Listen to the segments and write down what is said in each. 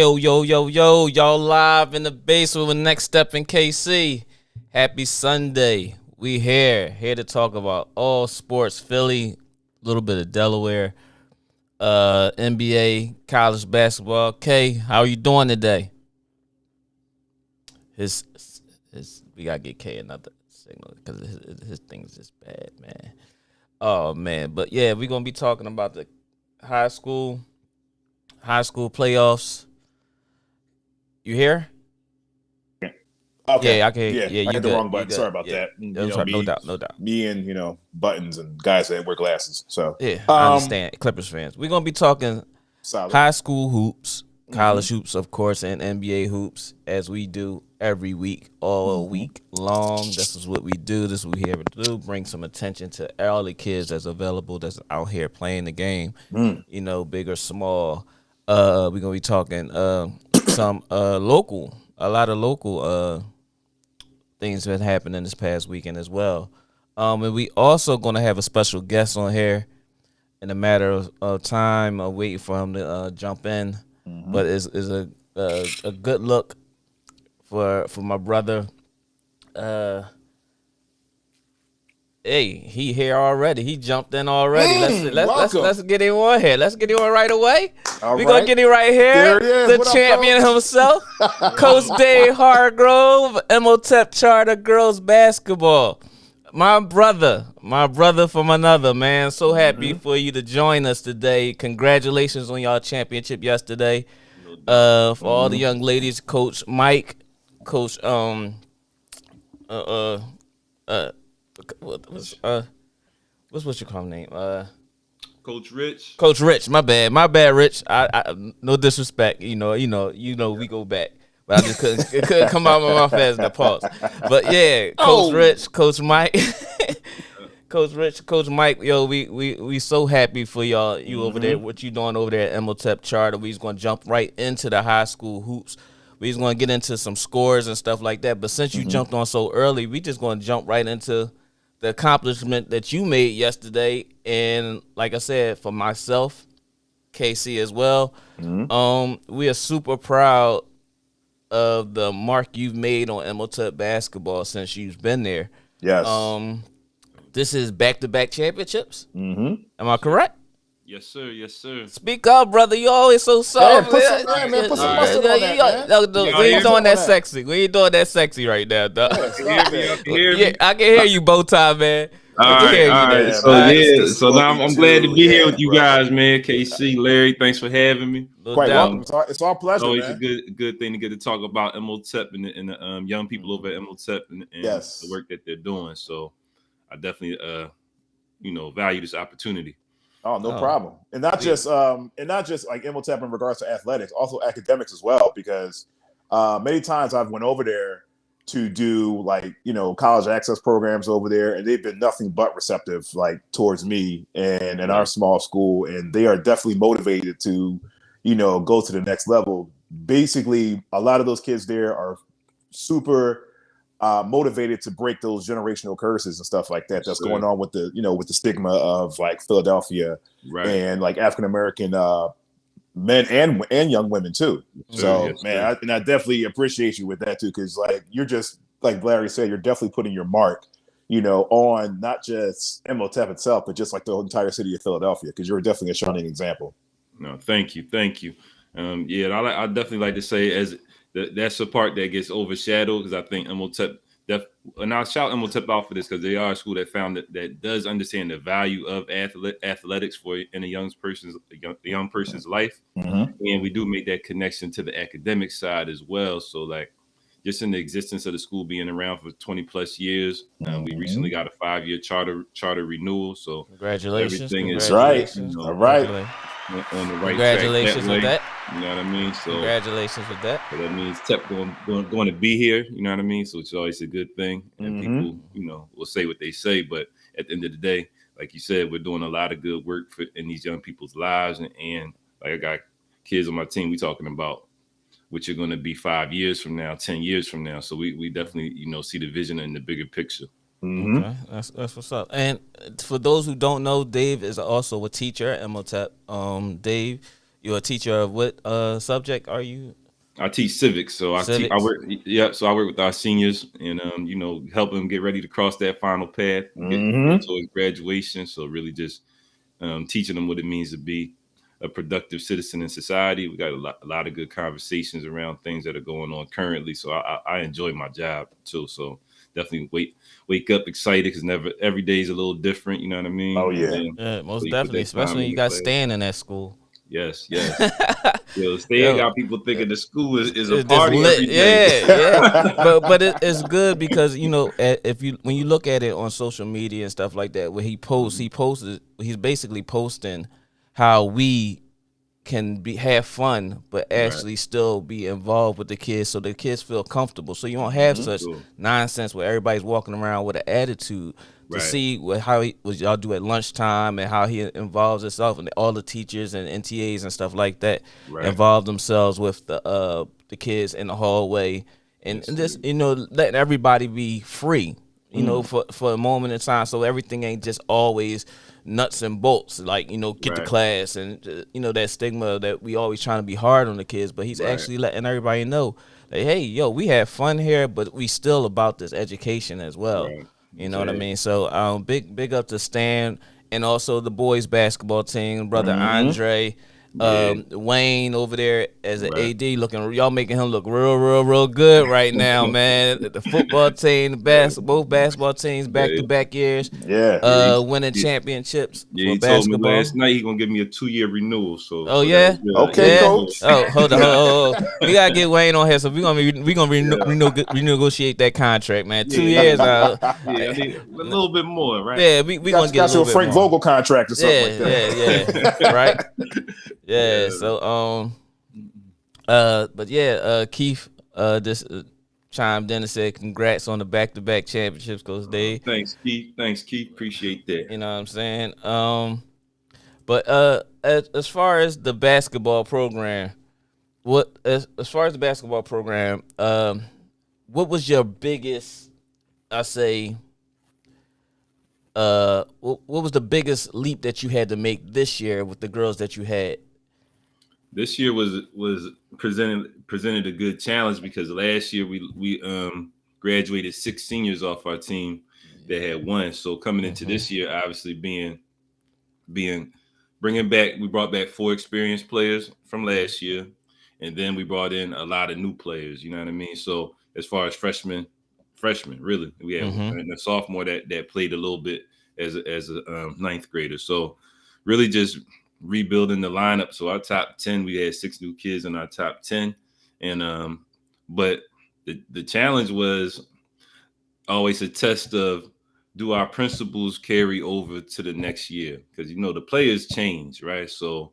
Yo, yo, yo, yo, y'all live in the basement with Next Step in KC. Happy Sunday. We here to talk about all sports, Philly, a little bit of Delaware, NBA, college basketball. K, how are you doing today? His we gotta get K another signal because his thing is just bad, man. Oh man, but yeah, we're gonna be talking about the high school playoffs. You here? Okay. Yeah, I can. Yeah, Yeah, I you hit good. the wrong button. You Sorry good. about Yeah. that. No doubt. Me and buttons and guys that wear glasses. So Yeah, I understand. Clippers fans. We're gonna be talking solid. high school hoops, college hoops, of course, and NBA hoops, as we do every week, all week long. This is what we do. This is what we here to do. Bring some attention to all the kids that's available, that's out here playing the game. You know, big or small. We're gonna be talking some a lot of local things that happened in this past weekend as well. And we also gonna have a special guest on here in a matter of time. Waiting for him to jump in, but it's a good look for my brother. Hey, he here already. He jumped in already. Let's get him on here. Let's get him on right away. We gonna get him right here. There he is. The What up, champion Coach? himself, Coach Dave Hargrove, MOTEP Charter Girls Basketball. My brother from another, man. So happy for you to join us today. Congratulations on y'all championship yesterday. For all the young ladies, Coach Mike, Coach what's your call name? Coach Rich. Coach Rich. My bad, Rich. I no disrespect. You know, we go back. But I just couldn't come out of my mouth fast enough. Pause. But yeah, Coach Rich, Coach Mike, Coach Rich, Coach Mike. Yo, we so happy for y'all. You over there, what you doing over there at MOTEP Charter? We's gonna jump right into the high school hoops. We's gonna get into some scores and stuff like that. But since you jumped on so early, we just gonna jump right into the accomplishment that you made yesterday. And like I said, for myself, KC as well, we are super proud of the mark you've made on MOTEP basketball since you've been there. Yes. This is back-to-back championships. Am I correct? Yes, sir. Yes, sir. Speak up, brother. You always so soft. Put some mustard on that, man. No, we ain't doing that sexy. We ain't doing that sexy right now, dog. Yeah, I can hear you, bow tie, man. All right. So now I'm glad to be here with you guys, man. KC, Larry, thanks for having me. Quite welcome. It's our pleasure. It's always man. a good thing to get to talk about MOTEP and the young people over at MOTEP and the work that they're doing. So I definitely value this opportunity. Oh, no problem. And not just like MOTEP in regards to athletics, also academics as well, because many times I've went over there to do college access programs over there, and they've been nothing but receptive towards me and in our small school, and they are definitely motivated to go to the next level. Basically, a lot of those kids there are super motivated to break those generational curses and stuff like that that's going on with the stigma of Philadelphia and African American men and young women too. So man, I definitely appreciate you with that too, because you're just like Larry said, you're definitely putting your mark on not just MOTEP itself, but just the entire city of Philadelphia, because you're definitely a shining example. No, thank you. I definitely like to say that's the part that gets overshadowed, because I think MOTEP, and I'll shout MOTEP out for this, because they are a school that found that does understand the value of athletics in a young person's life, and we do make that connection to the academic side as well. So just in the existence of the school being around for 20 plus years, we recently got a 5-year charter renewal. So congratulations. Everything is right. All right. On the right congratulations track with that. You know what I mean? So congratulations with that. So that means TEP going to be here. You know what I mean? So it's always a good thing. And people, will say what they say, but at the end of the day, like you said, we're doing a lot of good work in these young people's lives. And I got kids on my team. We talking about what you're going to be 5 years from now, 10 years from now. So we definitely see the vision and the bigger picture. Okay, that's what's up. And for those who don't know, Dave is also a teacher at MOTEP. Dave, You're a teacher of what subject are you? I teach civics, so I teach. I Civics. work. Yeah, so I work with our seniors, and help them get ready to cross that final path, get towards graduation. So really, just teaching them what it means to be a productive citizen in society. We got a lot of good conversations around things that are going on currently. So I enjoy my job too. So definitely wake up excited because never every day is a little different. You know what I mean? Oh yeah. And Yeah, so most you put definitely, that time especially when in you the got class. Stan in that school. Yes, yes. Yo, Stan Yo, got people thinking the school is a it's just party every lit. day. Yeah, yeah. But it's good because if you when you look at it on social media and stuff like that, when he's basically posting how we can have fun, but Right, actually still be involved with the kids, so the kids feel comfortable. So you don't have such sure. nonsense where everybody's walking around with an attitude. To Right, see what y'all do at lunchtime and how he involves himself and all the teachers and NTAs and stuff like that right. involve themselves with the kids in the hallway and Yes, just sir. letting everybody be free. For a moment in time, so everything ain't just always nuts and bolts, like get to Right, class and that stigma that we always trying to be hard on the kids, but he's right, actually letting everybody know that, hey, yo, we have fun here, but we still about this education as well. right. You know what I Exactly. mean? So big up to Stan and also the boys basketball team, brother Andre. Yeah, Wayne over there as an right. AD looking, y'all making him look real good right now, man. The football team, both basketball teams, back to Yeah, back years, Yeah. yeah. winning He, championships yeah, for he told me basketball. last night he gonna give me a 2-year renewal. So Oh that yeah, was good. Okay, Yeah, yeah. so, coach. Oh, hold on, we gotta get Wayne on here, so we gonna yeah, renegotiate that contract, man. 2 years. yeah, yeah. I need a little bit more, right? Yeah, we gonna get a Got you little a bit Frank more. Vogel contract or something like Yeah, that. right. Yeah. Yeah. So but yeah, Keith just chimed in and said congrats on the back-to-back championships, Coach Dave. Thanks, Keith. Thanks, Keith. Appreciate that. You know what I'm saying? But as far as the basketball program, as far as the basketball program, what was your biggest, I say, what was the biggest leap that you had to make this year with the girls that you had? This year was presented a good challenge because last year we graduated 6 seniors off our team that had won. So coming into this year, obviously being bringing back, we brought back 4 experienced players from last year, and then we brought in a lot of new players. You know what I mean? So as far as freshmen, really, we had a sophomore that played a little bit as a ninth grader. So really just rebuilding the lineup. So our top 10, we had 6 new kids in our top 10, and but the challenge was always a test of, do our principles carry over to the next year? Because the players change, right? So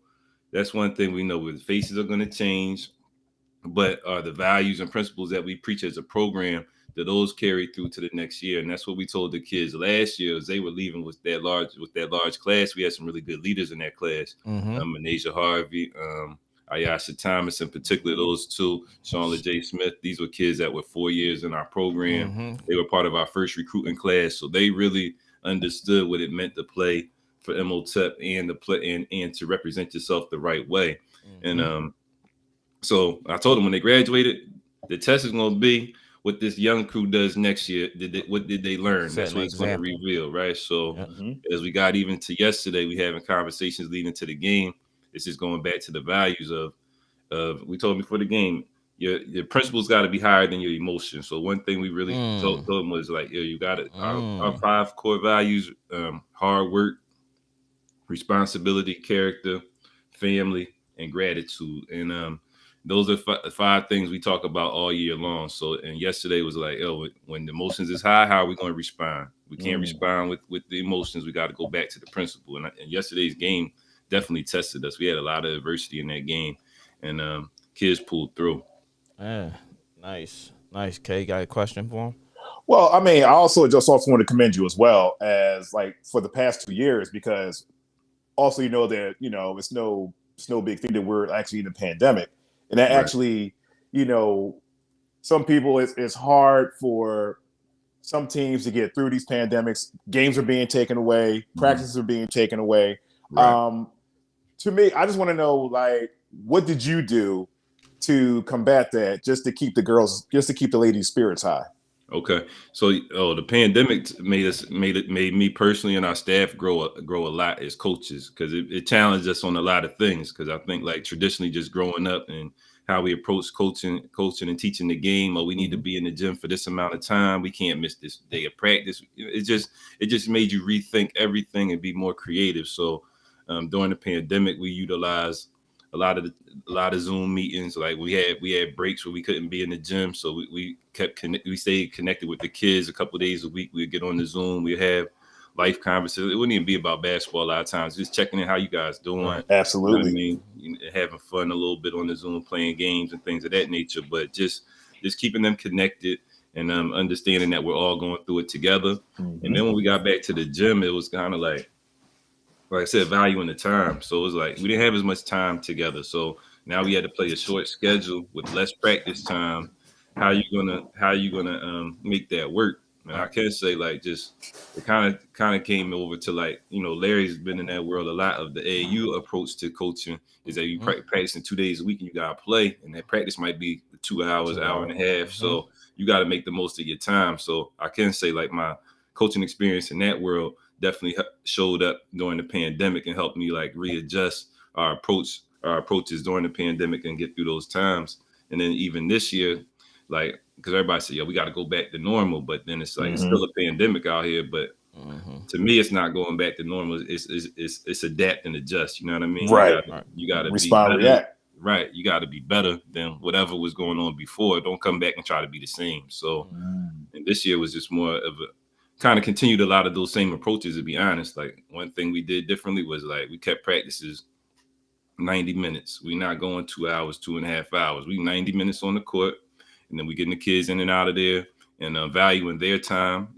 that's one thing we know, where the faces are going to change, but are the values and principles that we preach as a program, that those carry through to the next year? And that's what we told the kids last year as they were leaving with that large class. We had some really good leaders in that class. Anasia Harvey, Ayasha Thomas, in particular, those two, Sean LeJ Smith. These were kids that were 4 years in our program. They were part of our first recruiting class, so they really understood what it meant to play for MOTEP and to play and to represent yourself the right way. And so I told them when they graduated, the test is going to be what this young crew does next year. What did they learn? That's what it's going to reveal, right? So as we got even to yesterday, we having conversations leading to the game. It's just going back to the values of we told them before the game, your principles got to be higher than your emotions. So one thing we really told them was like, you got it. Our 5 core values: hard work, responsibility, character, family, and gratitude. And those are 5 things we talk about all year long. So, and yesterday was like, when the emotions is high, how are we going to respond? We can't respond with the emotions. We got to go back to the principle. And yesterday's game definitely tested us. We had a lot of adversity in that game, and kids pulled through. Yeah, nice. Kay, got a question for him? Well, I mean, I also want to commend you as well, as like for the past 2 years, because also that it's no big thing that we're actually in a pandemic, and that actually some people, it's hard for some teams to get through these pandemics. Games are being taken away, practices are being taken away. Right. To me, I just want to know, like, what did you do to combat that, just to keep the ladies' spirits high? Okay, so the pandemic made me personally and our staff grow a lot as coaches, because it challenged us on a lot of things. Because I think, like, traditionally, just growing up and how we approach coaching and teaching the game, we need to be in the gym for this amount of time, we can't miss this day of practice. It just made you rethink everything and be more creative. So during the pandemic, we utilized a lot of Zoom meetings. Like, we had breaks where we couldn't be in the gym, so we stayed connected with the kids a couple of days a week. We'd get on the Zoom, we'd have life conversations. It wouldn't even be about basketball a lot of times, just checking in how you guys doing. Right. Absolutely. You know what I mean? Having fun a little bit on the Zoom, playing games and things of that nature, but just keeping them connected and understanding that we're all going through it together. And then when we got back to the gym, it was kind of like I said, valuing the time. So it was like we didn't have as much time together. So now we had to play a short schedule with less practice time. How you gonna make that work? And I can say, like, just it kind of came over to, like, Larry's been in that world a lot. Of the AAU approach to coaching is that you practicing 2 days a week, and you gotta play, and that practice might be 2 hours, hour and a half. So you got to make the most of your time. So I can say, like, my coaching experience in that world definitely showed up during the pandemic and helped me, like, readjust our approaches during the pandemic and get through those times. And then even this year, like, because everybody said, we got to go back to normal, but then it's like it's still a pandemic out here. But to me, it's not going back to normal. It's adapt and adjust. You know what I mean? Right. You got to respond, be better. react. Right. You got to be better than whatever was going on before. Don't come back and try to be the same. So, and this year was just more of a kind of continued a lot of those same approaches, to be honest. Like, one thing we did differently was, like, we kept practices 90 minutes. We're not going 2 hours, 2.5 hours. We 90 minutes on the court, and then we getting the kids in and out of there and valuing their time,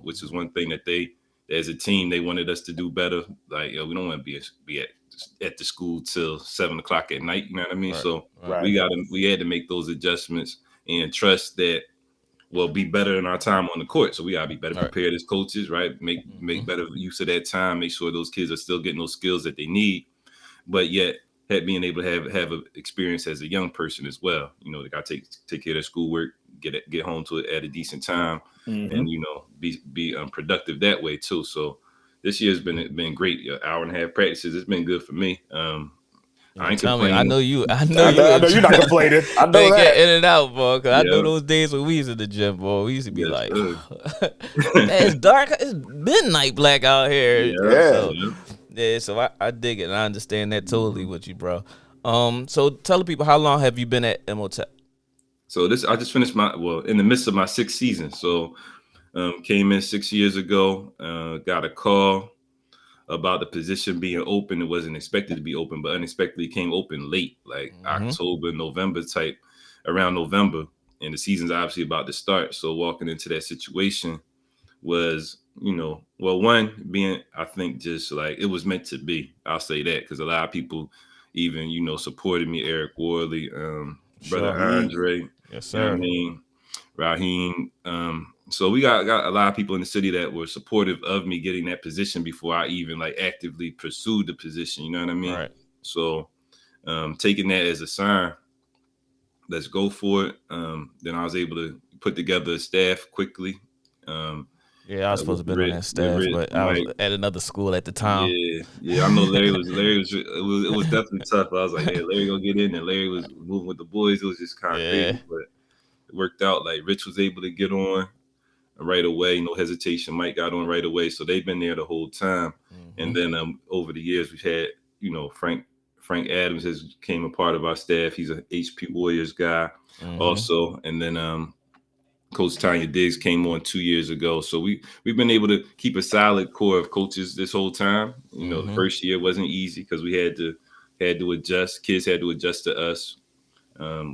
which is one thing that they, as a team, they wanted us to do better. Like, we don't want to be at the school till 7 o'clock at night. You know what I mean? Right. So we had to make those adjustments and trust that we'll be better in our time on the court. So we gotta be better prepared as coaches, right? Make better use of that time. Make sure those kids are still getting those skills that they need, but yet being able to have an experience as a young person as well. They gotta take care of their schoolwork, get home to it at a decent time, and be productive that way too. So this year's been great. An hour and a half practices. It's been good for me. I ain't complaining. I know you're not complaining. I know that. Get in and out, boy. Because I know those days when we was in the gym, boy. We used to be like, it's dark. It's midnight black out here. So I dig it. And I understand that totally with you, bro. So tell the people, how long have you been at MOTEP? So I just finished in the midst of my 6th season. So came in 6 years ago, got a call about the position being open. It wasn't expected to be open, but unexpectedly came open late, like October, November type, around November. And the season's obviously about to start. So walking into that situation was, one being, I think, just like it was meant to be. I'll say that, because a lot of people even, supported me. Eric Worley, brother Andre, yes, sir. Raheem. So we got a lot of people in the city that were supportive of me getting that position before I even, like, actively pursued the position. You know what I mean? Right. So taking that as a sign, let's go for it. Then I was able to put together a staff quickly. I was supposed to be on that staff, but I was at another school at the time. Yeah. I know Larry was. It was definitely tough. I was like, Larry gonna get in, and Larry was moving with the boys. It was just kind of crazy, but it worked out. Like, Rich was able to get on right away, no hesitation. Mike got on right away, so they've been there the whole time. And then over the years, we've had, Frank Adams has became a part of our staff. He's a HP Warriors guy also, and then Coach Tanya Diggs came on 2 years ago. So we've been able to keep a solid core of coaches this whole time. The first year wasn't easy because we had to adjust. Kids had to adjust to us.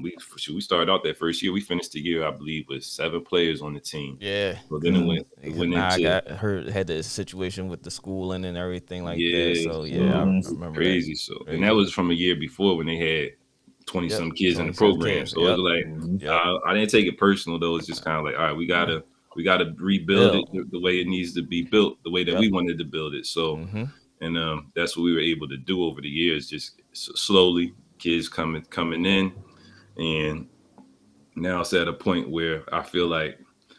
We started out that first year. We finished the year, I believe, with 7 players on the team. Yeah. So then it went into. Had the situation with the schooling and everything like that. So I remember crazy. That. So and that was from a year before when they had 20 some kids in the program. So it was like I didn't take it personal though. It's just kind of like, all right, we gotta rebuild it the way it needs to be built, the way that we wanted to build it. So and that's what we were able to do over the years, just slowly kids coming in, and now it's at a point where I feel like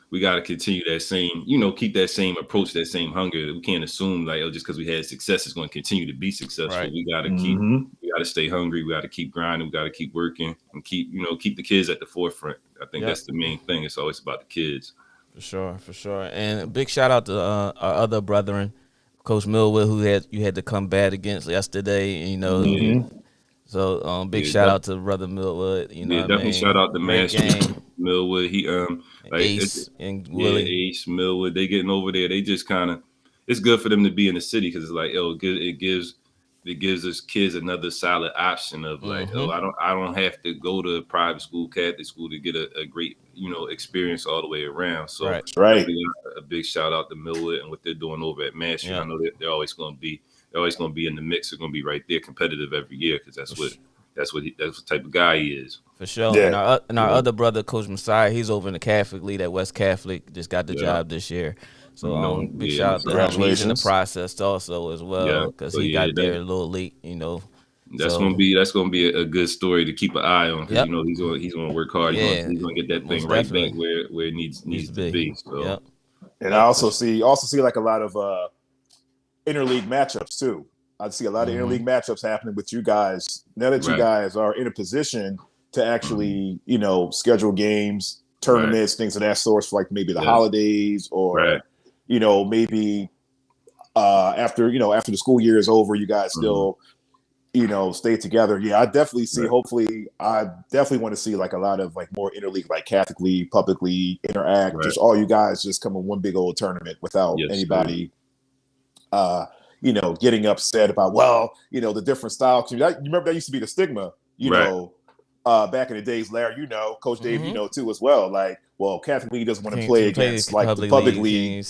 we got to continue that same, keep that same approach, that same hunger. We can't assume like, just because we had success, it's going to continue to be successful. Right. We got to we got to stay hungry. We got to keep grinding. We got to keep working and keep the kids at the forefront. I think that's the main thing. It's always about the kids. For sure. And a big shout out to our other brethren, Coach Millwood, who you had to come bad against yesterday. So big shout out to Brother Millwood. Definitely shout out to Master Millwood. He like Ace and Willie. Ace Millwood. They getting over there. They just kind of, it's good for them to be in the city because it's like, it gives us kids another solid option of like, I don't have to go to private school, Catholic school to get a great experience all the way around. So right. A big shout out to Millwood and what they're doing over at Master. I know they're always going to be in the mix. They're going to be right there, competitive every year because that's the type of guy he is. For sure. Yeah. And our other brother, Coach Messiah, he's over in the Catholic League at West Catholic. Just got the job this year. So big shout out to him. He's in the process also as well because he got there a little late. That's gonna be a good story to keep an eye on because he's gonna work hard. He's gonna get that thing right back where it needs to be. So. And I also see like a lot of interleague matchups too. I see a lot of interleague matchups happening with you guys now that you guys are in a position to actually schedule games, tournaments, things of that sort for like maybe the holidays or maybe after the school year is over, you guys still stay together. I definitely see. Hopefully, I definitely want to see like a lot of like more interleague, like Catholic League, public league interact. Just all you guys just come in one big old tournament without anybody, getting upset about the different style. You remember that used to be the stigma, back in the days, Larry. Coach Dave, too as well. Like, well, Catholic League doesn't want to play against like the public league.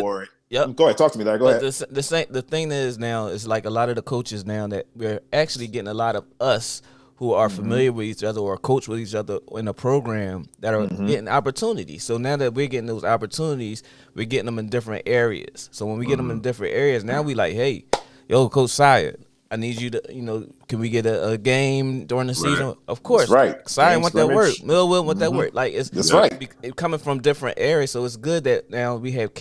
Or. Yep. Go ahead, talk to me there. Go ahead. The thing is now is like a lot of the coaches now that we're actually getting a lot of us who are familiar with each other or coach with each other in a program that are getting opportunities. So now that we're getting those opportunities, we're getting them in different areas. So when we get them in different areas, now we like, hey, yo, Coach Sire, I need you to, can we get a game during the season? Of course. That's right. Sire want that work. Millwood want that work. Like that's right. Coming from different areas, so it's good that now we have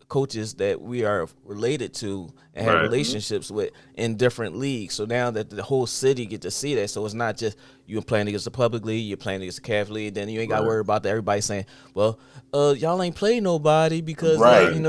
coaches that we are related to and have relationships with in different leagues. So now that the whole city get to see that, so it's not just you playing against the public league, you're playing against the Catholic league, then you ain't got to worry about that. Everybody saying, well, y'all ain't play nobody because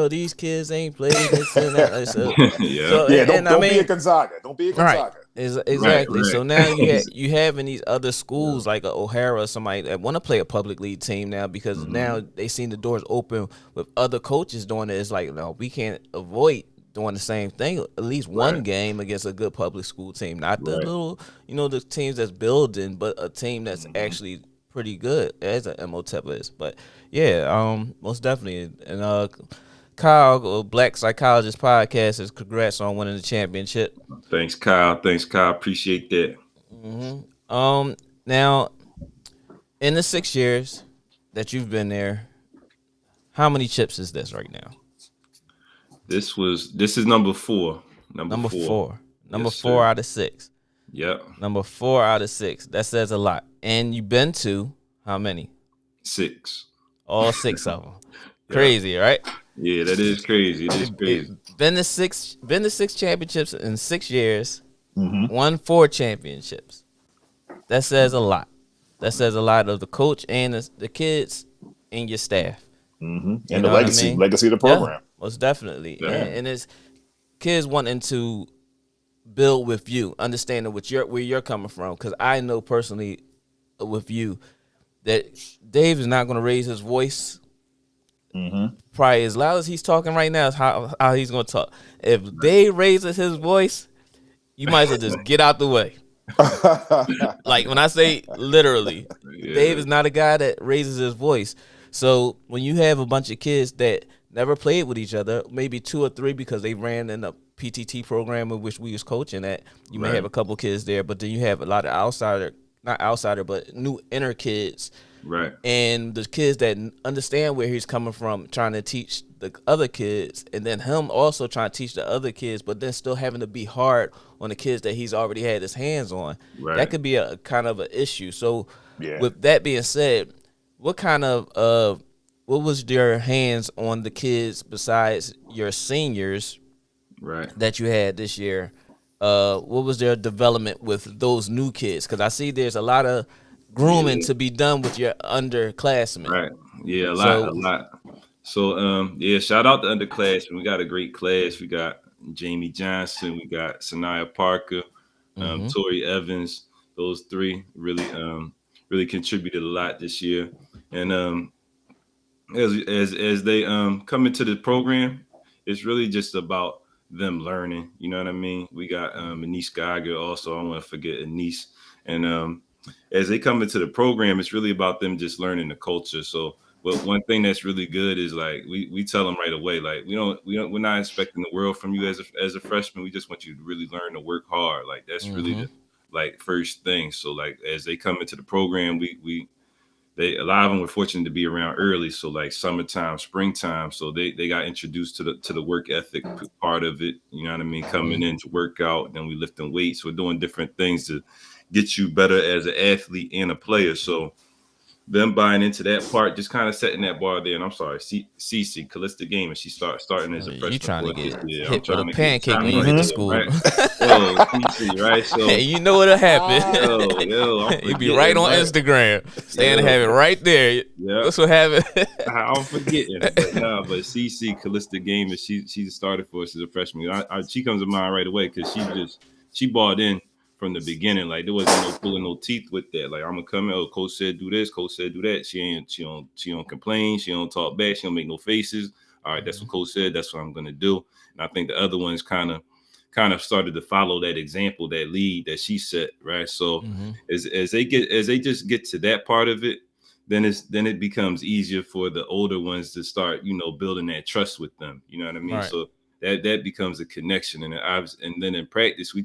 these kids ain't played this and that. So, don't be a Gonzaga. Don't be a Gonzaga. Exactly. So now you have in these other schools like O'Hara or somebody that want to play a public league team now because now they seen the doors open with other coaches doing it. It's like, no, we can't avoid doing the same thing. At least one game against a good public school team, not the little, the teams that's building, but a team that's actually pretty good as an MOTEP is. But most definitely. And Kyle, Black Psychologist Podcast, is congrats on winning the championship. Thanks, Kyle. Appreciate that. Now, in the 6 years that you've been there, how many chips is this right now? This is number 4. Number four. Number 4 out of 6. Yep. Number 4 out of 6. That says a lot. And you've been to how many? 6. All 6 of them. Crazy, right? Yeah, that is crazy. It is crazy. Been to 6 championships in 6 years. Won 4 championships. That says a lot. That says a lot of the coach and the kids and your staff. And the legacy of the program. Most definitely. Yeah. And it's kids wanting to build with you, understanding where you're coming from. Because I know personally with you that Dave is not going to raise his voice probably as loud as he's talking right now is how he's going to talk. If Dave raises his voice, you might as well just get out the way. Like when I say literally, Dave is not a guy that raises his voice. So when you have a bunch of kids that never played with each other, maybe 2 or 3 because they ran in the PTT program in which we was coaching at, you may have a couple kids there, but then you have a lot of but new inner kids Right. and the kids that understand where he's coming from, trying to teach the other kids, and then him also trying to teach the other kids, but then still having to be hard on the kids that he's already had his hands on. That Right. could be a kind of an issue. So, Yeah. with that being said, what kind of what was your hands on the kids besides your seniors Right. that you had this year? What was their development with those new kids? Because I see there's a lot of grooming Yeah. to be done with your underclassmen. Right. Yeah, a lot, a So, lot. So yeah, shout out to underclassmen. We got a great class. We got Jamie Johnson, we got Sanaya Parker, mm-hmm, Tori Evans. Those three really contributed a lot this year. And as they come into the program, it's really just about them learning. You know what I mean? We got Anise Geiger also. I don't want to forget Anise. And as they come into the program, it's really about them just learning the culture. So, but one thing that's really good is like we tell them right away, like we're not expecting the world from you as a freshman. We just want you to really learn to work hard. Like that's really mm-hmm, the like first thing. So like as they come into the program, we they a lot of them were fortunate to be around early, so like summertime, springtime, so they got introduced to the work ethic part of it. You know what I mean? Coming in to work out, then we lifting weights, we're doing different things to get you better as an athlete and a player. So them buying into that part, just kind of setting that bar there. And I'm sorry, Cece, Callista Game, and she starting as a you freshman trying for to us this get year. I'm hit with a trying to get pancake when signed you right get to there, school. right? Yo, Cece, right? So Hey, you know what'll happen? yo, I'm You be right forgetting, on right? Instagram, stand and Yo, have it right there. yeah. That's what happened. I'm forgetting, but no, but CC Callista Gamer, she started for us as a freshman. She comes to mind right away because she bought in from the beginning. Like there wasn't no pulling no teeth with that. Like I'm gonna come in. Oh, coach said do this. Coach said do that. She don't complain. She don't talk back. She don't make no faces. All right, that's what coach said. That's what I'm gonna do. And I think the other ones kind of started to follow that example, that lead that she set. Right. So Mm-hmm. as they just get to that part of it, then it becomes easier for the older ones to start, building that trust with them. You know what I mean? Right. So that becomes a connection, and then in practice, we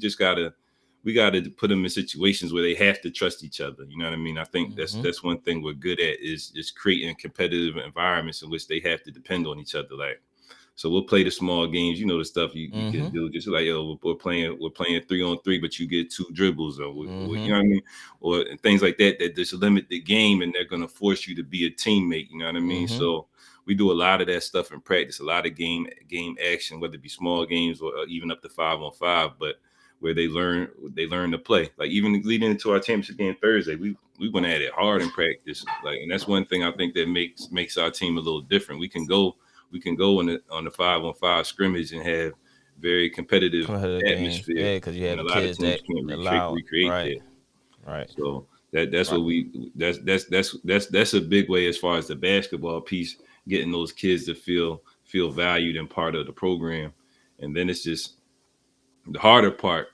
gotta put them in situations where they have to trust each other. You know what I mean? I think Mm-hmm. that's one thing we're good at is creating competitive environments in which they have to depend on each other. Like, so we'll play the small games, the stuff you can Mm-hmm. do, just like, yo, we're playing 3-on-3, but you get 2 dribbles, or you Mm-hmm. know what I mean, or things like that just limit the game, and they're gonna force you to be a teammate. You know what I mean? Mm-hmm. So we do a lot of that stuff in practice, a lot of game action, whether it be small games or even up to 5-on-5, but where they learn to play. Like even leading into our championship game Thursday, we went at it hard in practice. Like, and that's one thing I think that makes our team a little different. We can go on the 5-on-5 scrimmage and have very competitive Come ahead of the games, atmosphere, yeah, because you and have a the lot of kids teams that can't allow. recreate Right. that. Right. So that's Right. what that's a big way as far as the basketball piece, getting those kids to feel valued and part of the program. And then it's just the harder part,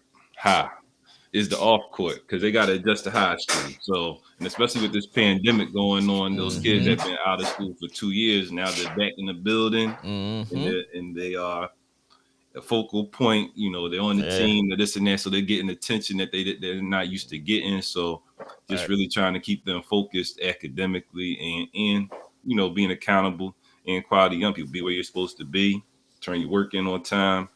is the off court, because they got to adjust to high school. So, and especially with this pandemic going on, those kids Mm-hmm. have been out of school for 2 years. Now they're back in the building, and Mm-hmm. they are a focal point. They're on the Yeah. team, this and that, so they're getting attention that they're not used to getting. So, just Right. really trying to keep them focused academically, and being accountable, and quality young people. Be where you're supposed to be. Turn your work in on time.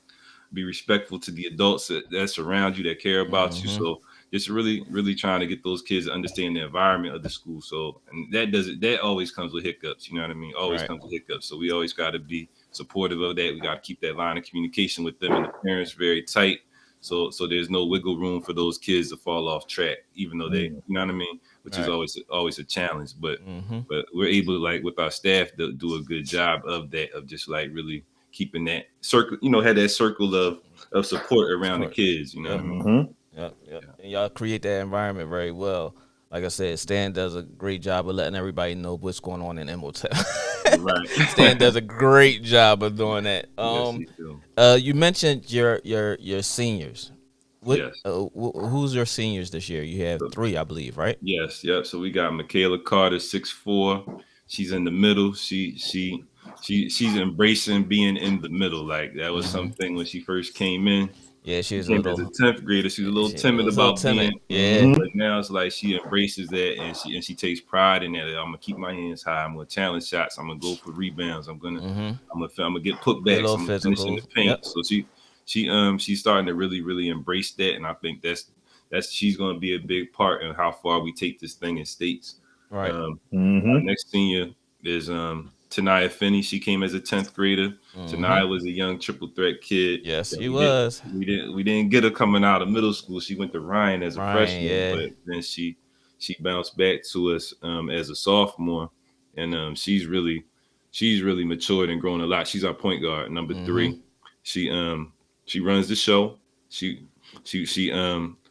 Be respectful to the adults that surround you, that care about you. Mm-hmm. So just really, really trying to get those kids to understand the environment of the school. So, and that always comes with hiccups. You know what I mean? Always Right. comes with hiccups. So we always got to be supportive of that. We got to keep that line of communication with them and the parents very tight. So there's no wiggle room for those kids to fall off track, even though they, you know what I mean, which is Right. always a challenge. But Mm-hmm. we're able, like with our staff, to do a good job of that, of just like really keeping that circle, had that circle of support around the Support. kids. You know what I Yep. mean? Mm-hmm. Yep. Yep. Yeah. And y'all create that environment very well. Like I said, Stan does a great job of letting everybody know what's going on in Imhotep. Right. Stan does a great job of doing that. Yes, you do. You mentioned your seniors. What? Yes. Who's your seniors this year? You have So, 3, I believe, right? yes. Yep. So we got Michaela Carter, 6'4". She's in the middle. She's embracing being in the middle. Like that was Mm-hmm. something when she first came in. Yeah, she She was a came as a little. 10th grader. She was a little She timid was a little about timid. being, Yeah. but now it's like she embraces that and she takes pride in that. I'm gonna keep my hands high. I'm gonna challenge shots. I'm gonna go for rebounds. I'm gonna get Be a putbacks. little I'm gonna finish in physical. the paint. Yep. So she's starting to really embrace that, and I think that's she's gonna be a big part in how far we take this thing in states. Right. Our next senior is Tanaya Finney. She came as a 10th grader. Tanaya was a young triple threat kid Yes, that she was. we didn't get her coming out of middle school. She went to Ryan as a Ryan, freshman, yeah. but then she bounced back to us as a sophomore, and she's really matured and grown a lot. She's our point guard, number 3. She runs the show.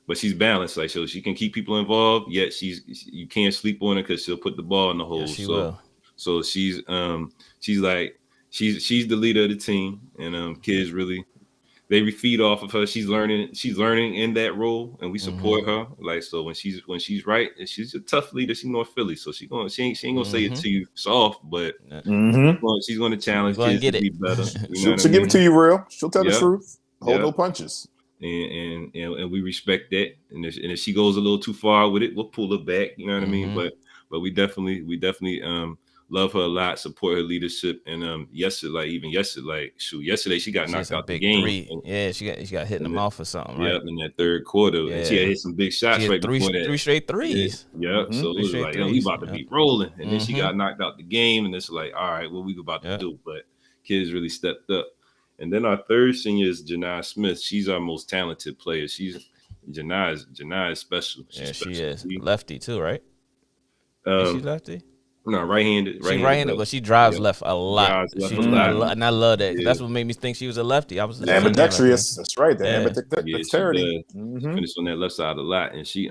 But she's balanced, like so she can keep people involved. Yet you can't sleep on her because she'll put the ball in the hole. Yes, she will. So she's like she's the leader of the team, and kids really they feed off of her. She's learning in that role, and we support her. Like so when she's right, and she's a tough leader. She's North Philly, so she ain't gonna say it to you soft, but she's gonna challenge gonna kids get to it. be better. You She'll know what I give it to mean? you real. She'll tell the Yeah. truth. Hold Yeah. no punches. And we respect that. And if she goes a little too far with it, we'll pull her back. You know what I mean? But we definitely love her a lot, support her leadership. And yesterday she got knocked out the game. 3. Yeah, she got hit in the mouth or something, right? Yep, in that third quarter. Yeah. And she had hit some big shots She had right before that. 3 straight threes. Yeah. So it was like, we about to be rolling. And then she got knocked out the game, and it's like, all right, what we about to do? But kids really stepped up. And then our third senior is Janai Smith. She's our most talented player. Janai is special. She is. Lefty too, right? Is she lefty? No, right-handed. She's right-handed, but she drives left a lot. And I love that. Yeah. That's what made me think she was a lefty. I was ambidextrous. That's right. The Yeah, dexterity. she finished on that left side a lot, and she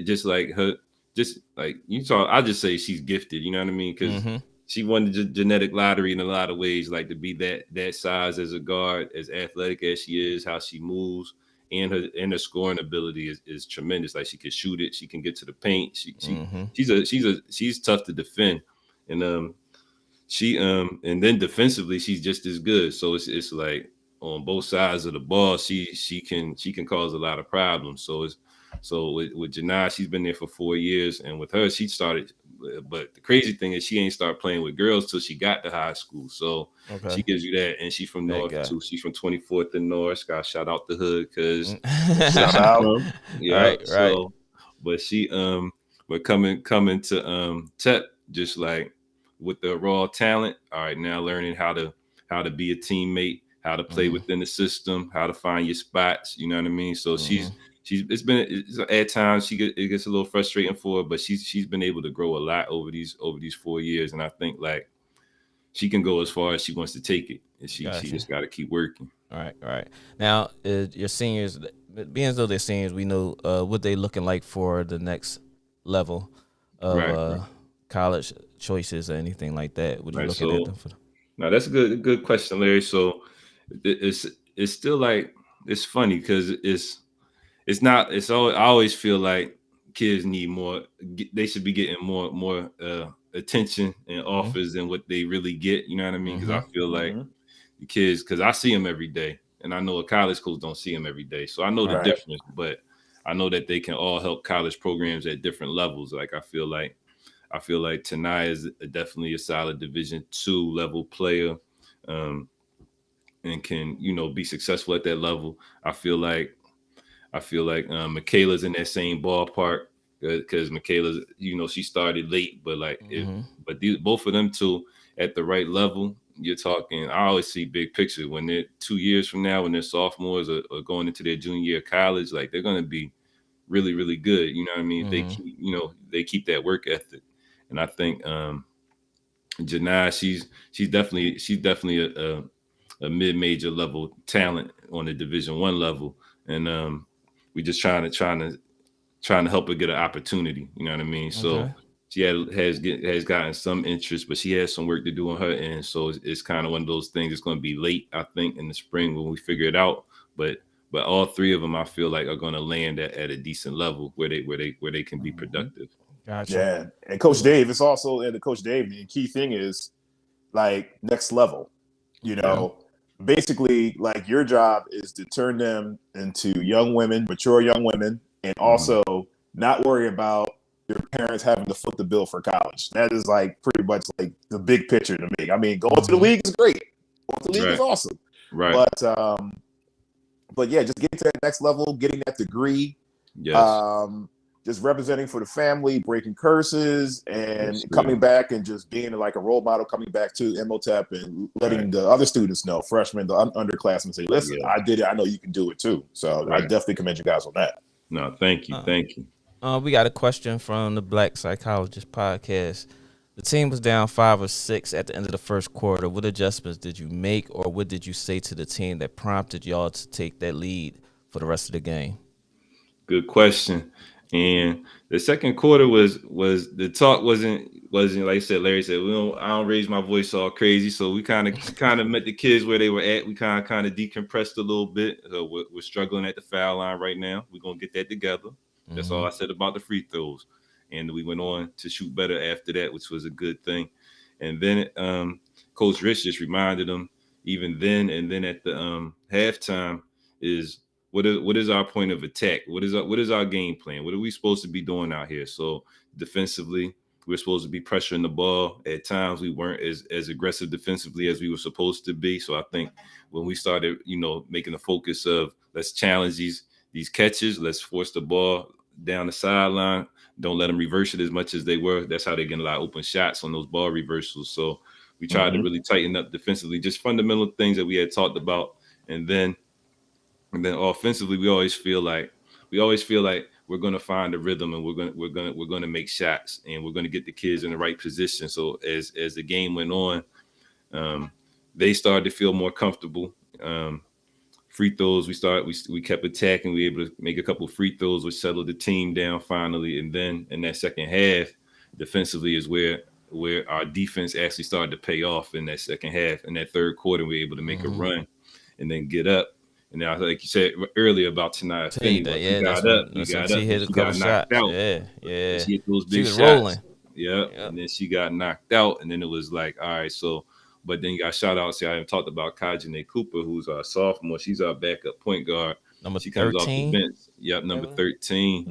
just like you talk. I'll just say she's gifted. You know what I mean? Because she won the genetic lottery in a lot of ways, like to be that size as a guard, as athletic as she is, how she moves, and her scoring ability is tremendous. Like she can shoot it, she can get to the paint. She's tough to defend, and and then defensively she's just as good. So it's like on both sides of the ball, she can cause a lot of problems. So with Janai, she's been there for 4 years, and with her, she started. But the crazy thing is she ain't start playing with girls till she got to high school. So she gives you that, and she's from North too. She's from 24th and North. Got shout out the hood because shout out. Yeah, right. But she but coming to Tep just like with the raw talent. All right, now learning how to be a teammate, how to play within the system, how to find your spots. You know what I mean? So at times it gets a little frustrating for her, but she's been able to grow a lot over these 4 years, and I think like she can go as far as she wants to take it, and she just got to keep working. All right. Now your seniors, being as though they're seniors, we know what they looking like for the next level of college choices or anything like that. What are you looking at them for? Now that's a good question, Larry. So it's still like it's funny because I always feel like kids need more. They should be getting more attention and offers than what they really get. You know what I mean? Because I feel like the kids, because I see them every day, and I know a college coach don't see them every day, so I know the difference. But I know that they can all help college programs at different levels. Like I feel like Tanai is definitely a solid Division II level player, and can be successful at that level. I feel like Michaela's in that same ballpark because Michaela's, she started late, but both of them two at the right level. You're talking. I always see big picture when they're 2 years from now, when they're sophomores or going into their junior year of college, like they're going to be really, really good. You know what I mean? They keep that work ethic, and I think Janai, she's definitely a mid-major level talent on the Division I level, and we just trying to help her get an opportunity. You know what I mean? So she has gotten some interest, but she has some work to do on her end. So it's kind of one of those things. It's going to be late, I think, in the spring when we figure it out. But all three of them, I feel like, are going to land at a decent level where they can be productive. Gotcha. Yeah, and Coach Dave, it's also the Coach Dave. The key thing is like next level. basically, like, your job is to turn them into young women, mature young women, and also not worry about your parents having to foot the bill for college. That is like pretty much like the big picture to me. I mean, going to the league is great. Going to the league is awesome. Right. But yeah, just getting to that next level, getting that degree. Yes. Just representing for the family, breaking curses, and coming back and just being like a role model, coming back to MOTEP and letting the other students know, freshmen, the underclassmen, say, listen, I did it. I know you can do it too. So I definitely commend you guys on that. No, thank you. Thank you. We got a question from the Black Psychologist podcast. The team was down 5 or 6 at the end of the first quarter. What adjustments did you make, or what did you say to the team that prompted y'all to take that lead for the rest of the game? Good question. And the second quarter was the talk wasn't like I said, Larry said, I don't raise my voice all crazy. So we kind of met the kids where they were at. We kind of decompressed a little bit. We're struggling at the foul line right now. We're going to get that together. That's all I said about the free throws. And we went on to shoot better after that, which was a good thing. And then Coach Rich just reminded them even then, and then at the halftime is what is our point of attack? What is our game plan? What are we supposed to be doing out here? So defensively, we're supposed to be pressuring the ball. At times we weren't as aggressive defensively as we were supposed to be. So I think when we started, making the focus of let's challenge these catches, let's force the ball down the sideline. Don't let them reverse it as much as they were. That's how they get a lot of open shots on those ball reversals. So we tried to really tighten up defensively, just fundamental things that we had talked about. And then offensively, we always feel like we're going to find a rhythm, and we're going to make shots, and we're going to get the kids in the right position. So as the game went on, they started to feel more comfortable. Free throws, we kept attacking. We were able to make a couple of free throws, which settled the team down finally. And then in that second half, defensively is where our defense actually started to pay off in that second half. In that third quarter, we were able to make a run and then get up. And now, like you said earlier about Tanaya Finney, we got up, she hit a couple shots. Out. Yeah. She hit those big she was shots. Rolling. Yep. And then she got knocked out. And then it was like, all right, so, but then you got shout out. See, I haven't talked about Kajane Cooper, who's our sophomore. She's our backup point guard. Number she 13. Comes off the bench. Yep, number 13.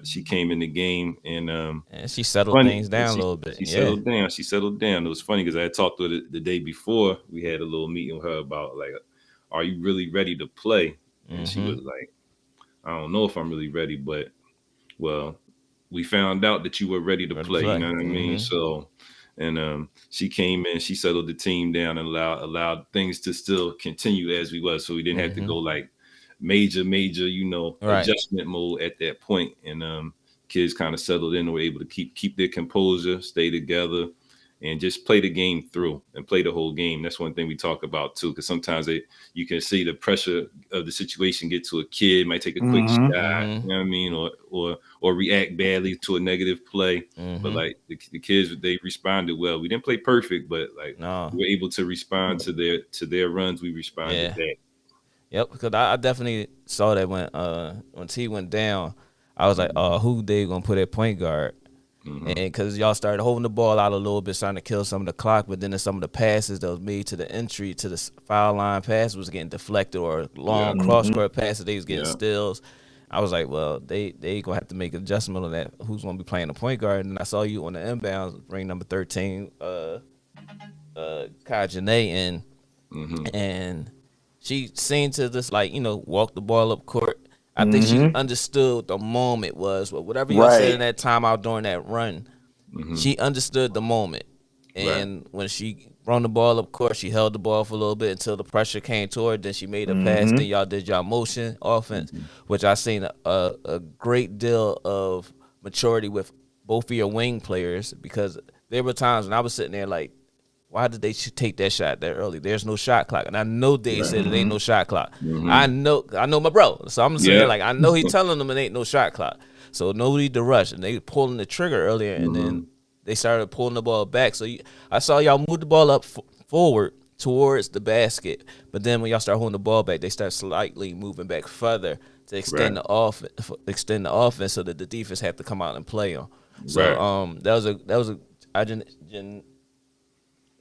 She came in the game and she settled things down a little bit. She settled down. It was funny because I had talked to her the day before. We had a little meeting with her about like, are you really ready to play? And she was like, I don't know if I'm really ready, but well, we found out that you were ready to play. You know what I mean? So, and she came in, she settled the team down and allowed things to still continue as we was. So we didn't have to go like major, adjustment mode at that point. And kids kind of settled in and were able to keep their composure, stay together, and just play the game through and play the whole game. That's one thing we talk about too, because sometimes you can see the pressure of the situation get to a kid, might take a quick shot, you know what I mean, or react badly to a negative play. But like the kids, they responded well. We didn't play perfect, but like we were able to respond to their runs. We responded back. Yep, because I definitely saw that when T went down, I was like, who they gonna put at point guard? And because y'all started holding the ball out a little bit, trying to kill some of the clock, but then some of the passes that was made to the entry to the foul line pass was getting deflected, or long cross-court passes, they was getting steals. I was like, well, they gonna have to make an adjustment on that. Who's gonna be playing the point guard? And I saw you on the inbounds, ring number 13, Kai Janae in, and she seemed to just walk the ball up court. I think she understood the moment was whatever y'all said in that timeout during that run. She understood the moment, and when she run the ball up court, she held the ball for a little bit until the pressure came toward her. Then she made a pass. Then y'all did y'all motion offense, which I seen a great deal of maturity with both of your wing players, because there were times when I was sitting there like, why did they take that shot that early? There's no shot clock. And I know they said it ain't no shot clock. I know my bro. So I'm saying, I know he telling them it ain't no shot clock. So no need to rush. And they pulling the trigger earlier, and then they started pulling the ball back. So I saw y'all move the ball up forward towards the basket. But then when y'all start holding the ball back, they start slightly moving back further to extend the offense so that the defense have to come out and play on. So that was a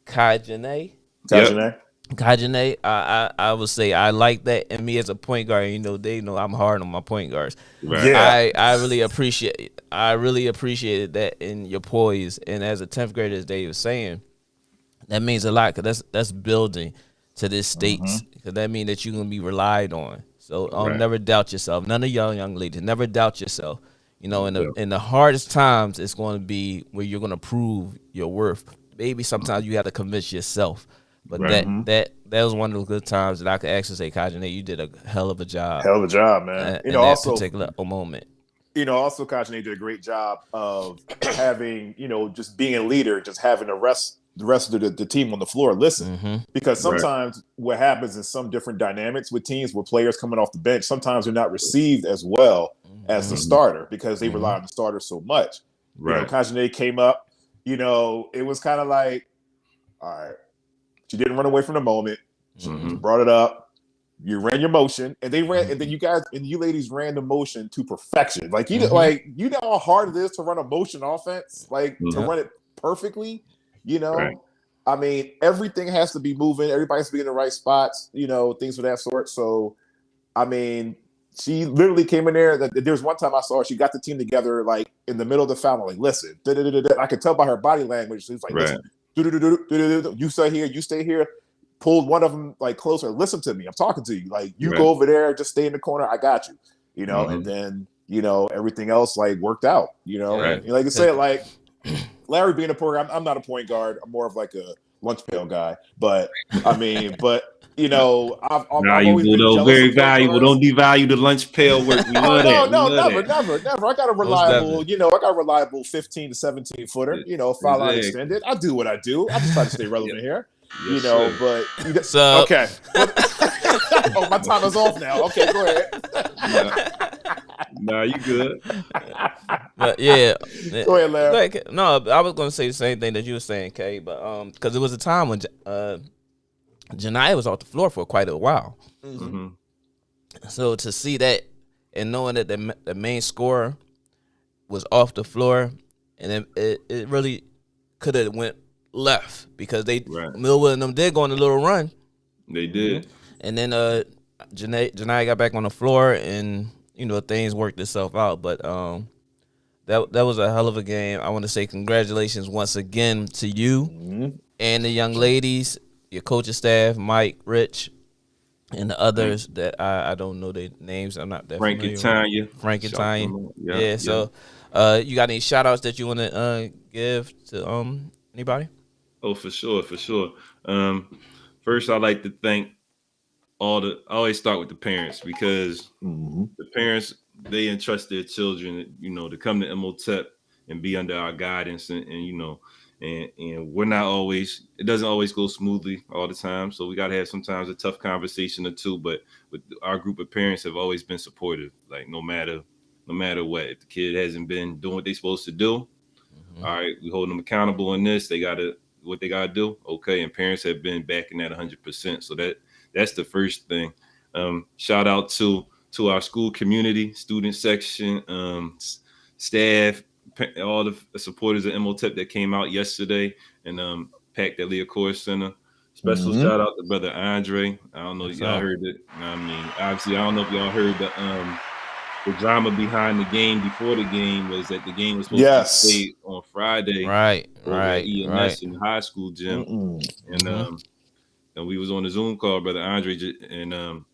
Kai Janae. Kajane. Kajane, I would say I like that, and me as a point guard, they know I'm hard on my point guards. Right. Yeah. I really appreciated that in your poise, and as a 10th grader, as Dave was saying, that means a lot because that's building to this states because that means that you're gonna be relied on. So never doubt yourself. None of y'all young ladies, never doubt yourself. In the hardest times, it's going to be where you're going to prove your worth. Maybe sometimes you have to convince yourself. But that was one of the good times that I could actually say, Kajane, you did a hell of a job. Hell of a job, man. In that particular moment. Also Kajane did a great job of having, just being a leader, just having the rest of the team on the floor listen. Because sometimes what happens is some different dynamics with teams with players coming off the bench. Sometimes they're not received as well as the starter because they rely on the starter so much. Right. Kajane came up, it was kind of like, all right, she didn't run away from the moment. She brought it up. You ran your motion, and they ran, and then you ladies ran the motion to perfection. Like you know how hard it is to run a motion offense, to run it perfectly. Right. I mean, everything has to be moving. Everybody has to be in the right spots. Things of that sort. So, I mean, she literally came in there. There was one time I saw her. She got the team together, like in the middle of the foul. Like, listen, I could tell by her body language. She was like, listen, you stay here, you stay here. Pulled one of them like closer. Listen to me. I'm talking to you. Like you go over there, just stay in the corner. I got you. And then everything else like worked out. And like I said, like Larry being a point guard, I'm not a point guard. I'm more of like a lunch pail guy. But I mean, I've always been jealous very of valuable. Don't devalue the lunch pail work. We love that. Never. I got a reliable 15 to 17 footer. Foul line extended. I do what I do. I just try to stay relevant here. But okay. Oh, my time is off now. Okay, go ahead. Nah, you good. But yeah, go ahead, Larry. No, I was gonna say the same thing that you were saying, Kay. But because it was a time when Janiyah was off the floor for quite a while. So to see that and knowing that the main scorer was off the floor, and it really could have went left because Millwood and them did go on a little run. They did. And then Janiyah got back on the floor and things worked itself out. But that was a hell of a game. I want to say congratulations once again to you and the young ladies, your coaching staff, Mike, Rich, and the others that I don't know their names. I'm not that Frank and familiar. Tanya. Frank and Tanya. Yeah. So you got any shout outs that you want to give to anybody? Oh, for sure. First, I'd like to thank I always start with the parents because the parents, they entrust their children, to come to MOTEP and be under our guidance and we're not always, it doesn't always go smoothly all the time. So we got to have sometimes a tough conversation or two, but with our group of parents have always been supportive, like no matter what. If the kid hasn't been doing what they're supposed to do, all right, we hold them accountable on this. They got to, what they got to do. Okay. And parents have been backing that 100%. So that's the first thing. Shout out to our school community, student section, staff, all the supporters of MOTEP that came out yesterday and packed that Leah Center. Special shout out to Brother Andre. I don't know if y'all heard it. I mean, obviously, I don't know if y'all heard the drama behind the game before the game was that the game was supposed to be played on Friday. Right. EMS in the high school gym. And we was on the Zoom call, Brother Andre and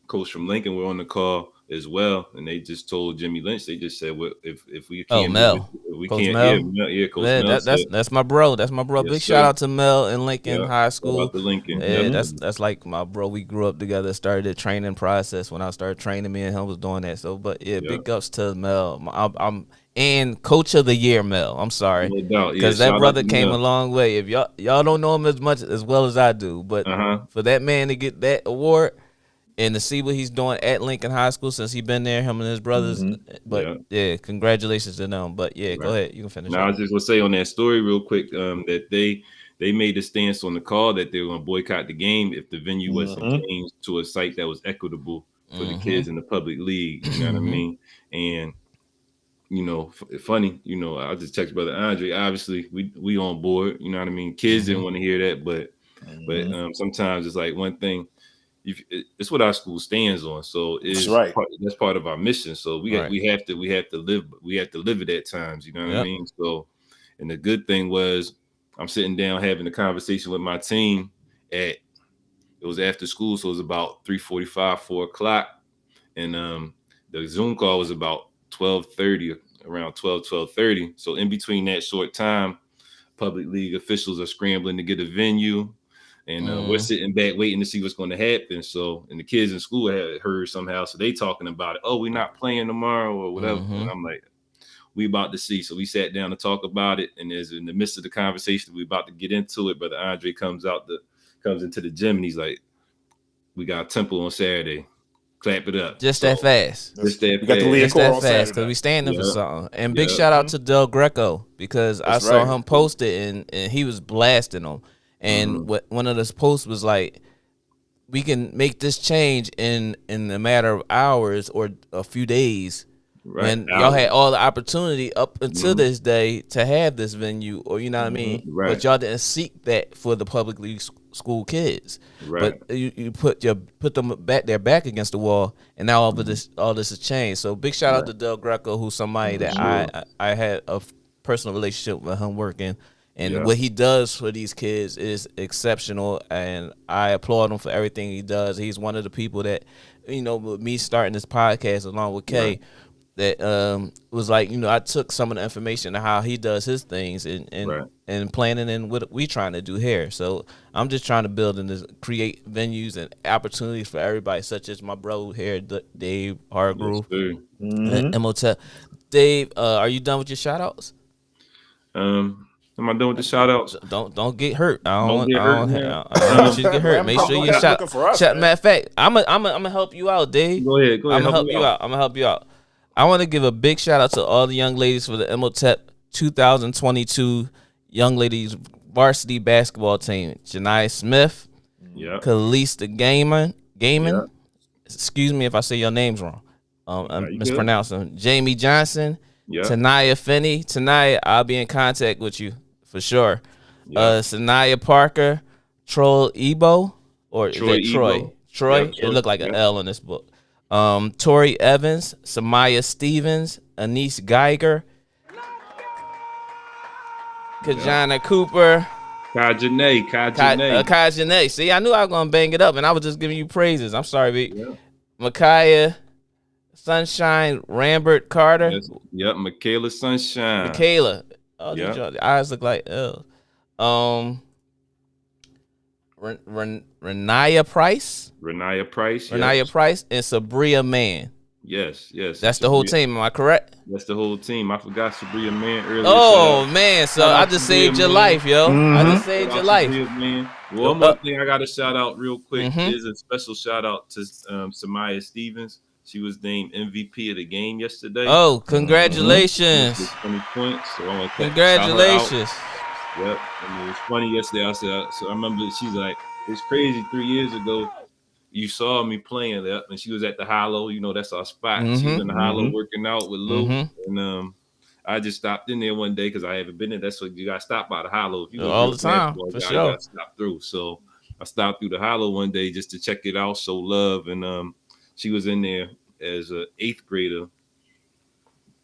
Coach from Lincoln were on the call as well, and they just told Jimmy Lynch. They just said, "Well, if we can't, Mel, Coach Mel. That's my bro. That's my bro. Yes, Big sir. shout out to Mel in Lincoln High School. Shout out to Lincoln. Yeah, that's like my bro. We grew up together. Started the training process when I started training. Me and him was doing that. So, but big ups to Mel. I'm and Coach of the Year, Mel. I'm sorry, because that brother came a long way. If y'all don't know him as well as I do, but for that man to get that award. And to see what he's doing at Lincoln High School since he's been there, him and his brothers. But congratulations to them. But go ahead, you can finish. Now I was just gonna say on that story real quick that they made a stance on the call that they were gonna boycott the game if the venue wasn't changed to a site that was equitable for the kids in the public league. You know what I mean? And funny, I just text Brother Andre. Obviously, we on board. You know what I mean? Kids didn't want to hear that, but But sometimes it's like one thing. It's what our school stands on, so that's part of our mission. So we have to live it at times. You know what I mean? So, and the good thing was, I'm sitting down having a conversation with my team it was after school, so it was about 3:45, 4 o'clock, and the Zoom call was about 12:30, around 12:30. So in between that short time, public league officials are scrambling to get a venue. And we're sitting back waiting to see what's going to happen. So, and the kids in school had heard somehow, so they talking about it. Oh, we're not playing tomorrow or whatever. And I'm like, we about to see. So we sat down to talk about it. And as in the midst of the conversation, we about to get into it. Brother Andre comes into the gym and he's like, "We got a temple on Saturday. Clap it up." Just that fast. Just that got the Just that fast because we standing for something. And big shout out to Del Greco because I saw him post it and he was blasting them. And one of those posts was like, we can make this change in a matter of hours or a few days. Right. And y'all had all the opportunity up until this day to have this venue, or you know what I mean? Right. But y'all didn't seek that for the publicly school kids. Right. But you put them back against the wall, and now all this has changed. So big shout out to Del Greco, who's somebody that I had a personal relationship with him working. And what he does for these kids is exceptional, and I applaud him for everything he does. He's one of the people that, with me starting this podcast along with Kay, that was like, I took some of the information of how he does his things and planning in what we trying to do here. So I'm just trying to build and create venues and opportunities for everybody, such as my bro here, Dave Hargrove, Imhotep. Dave, are you done with your shout-outs? Am I done with the shout outs? Don't get hurt. I don't want you to get hurt. Make sure you shout. Matter of fact, I'm gonna help you out, Dave. Go ahead. I'm gonna help you out. I want to give a big shout out to all the young ladies for the Imhotep 2022 Young Ladies Varsity Basketball Team. Janiyah Smith, Khalees Gaiman. Excuse me if I say your names wrong. I'm mispronouncing. Jamie Johnson. Tanaya Finney. Tanaya, I'll be in contact with you for sure. Sanaya Parker, Troy Ebo, or Troy is that Troy? Ebo. Troy? It looked like an L in this book. Tori Evans, Samaya Stevens, Anise Geiger, Kajana Cooper, Kajane. See, I knew I was gonna bang it up, and I was just giving you praises. I'm sorry, B. Makaya Sunshine Rambert Carter. Michaela Sunshine. Michaela. Oh, the eyes look like Renaya Price. Renaya Price, and Sabria Mann. Yes. That's the whole team. Am I correct? That's the whole team. I forgot Sabria Mann earlier. Oh man, so I just saved your life, yo. I just saved your life. Well, one more thing I got to shout out real quick is a special shout out to Samaya Stevens. She was named MVP of the game yesterday. Oh, congratulations! 20 points. So I congratulations. Yep. And it was funny yesterday. I remember she's like, it's crazy. 3 years ago, you saw me playing that, and she was at the Hollow. That's our spot. She was in the Hollow working out with Lou, and I just stopped in there one day because I haven't been there. That's what you got to stop by the Hollow. If you go all the time, for sure. You got to stop through. So I stopped through the Hollow one day just to check it out, show love, and she was in there as an 8th grader,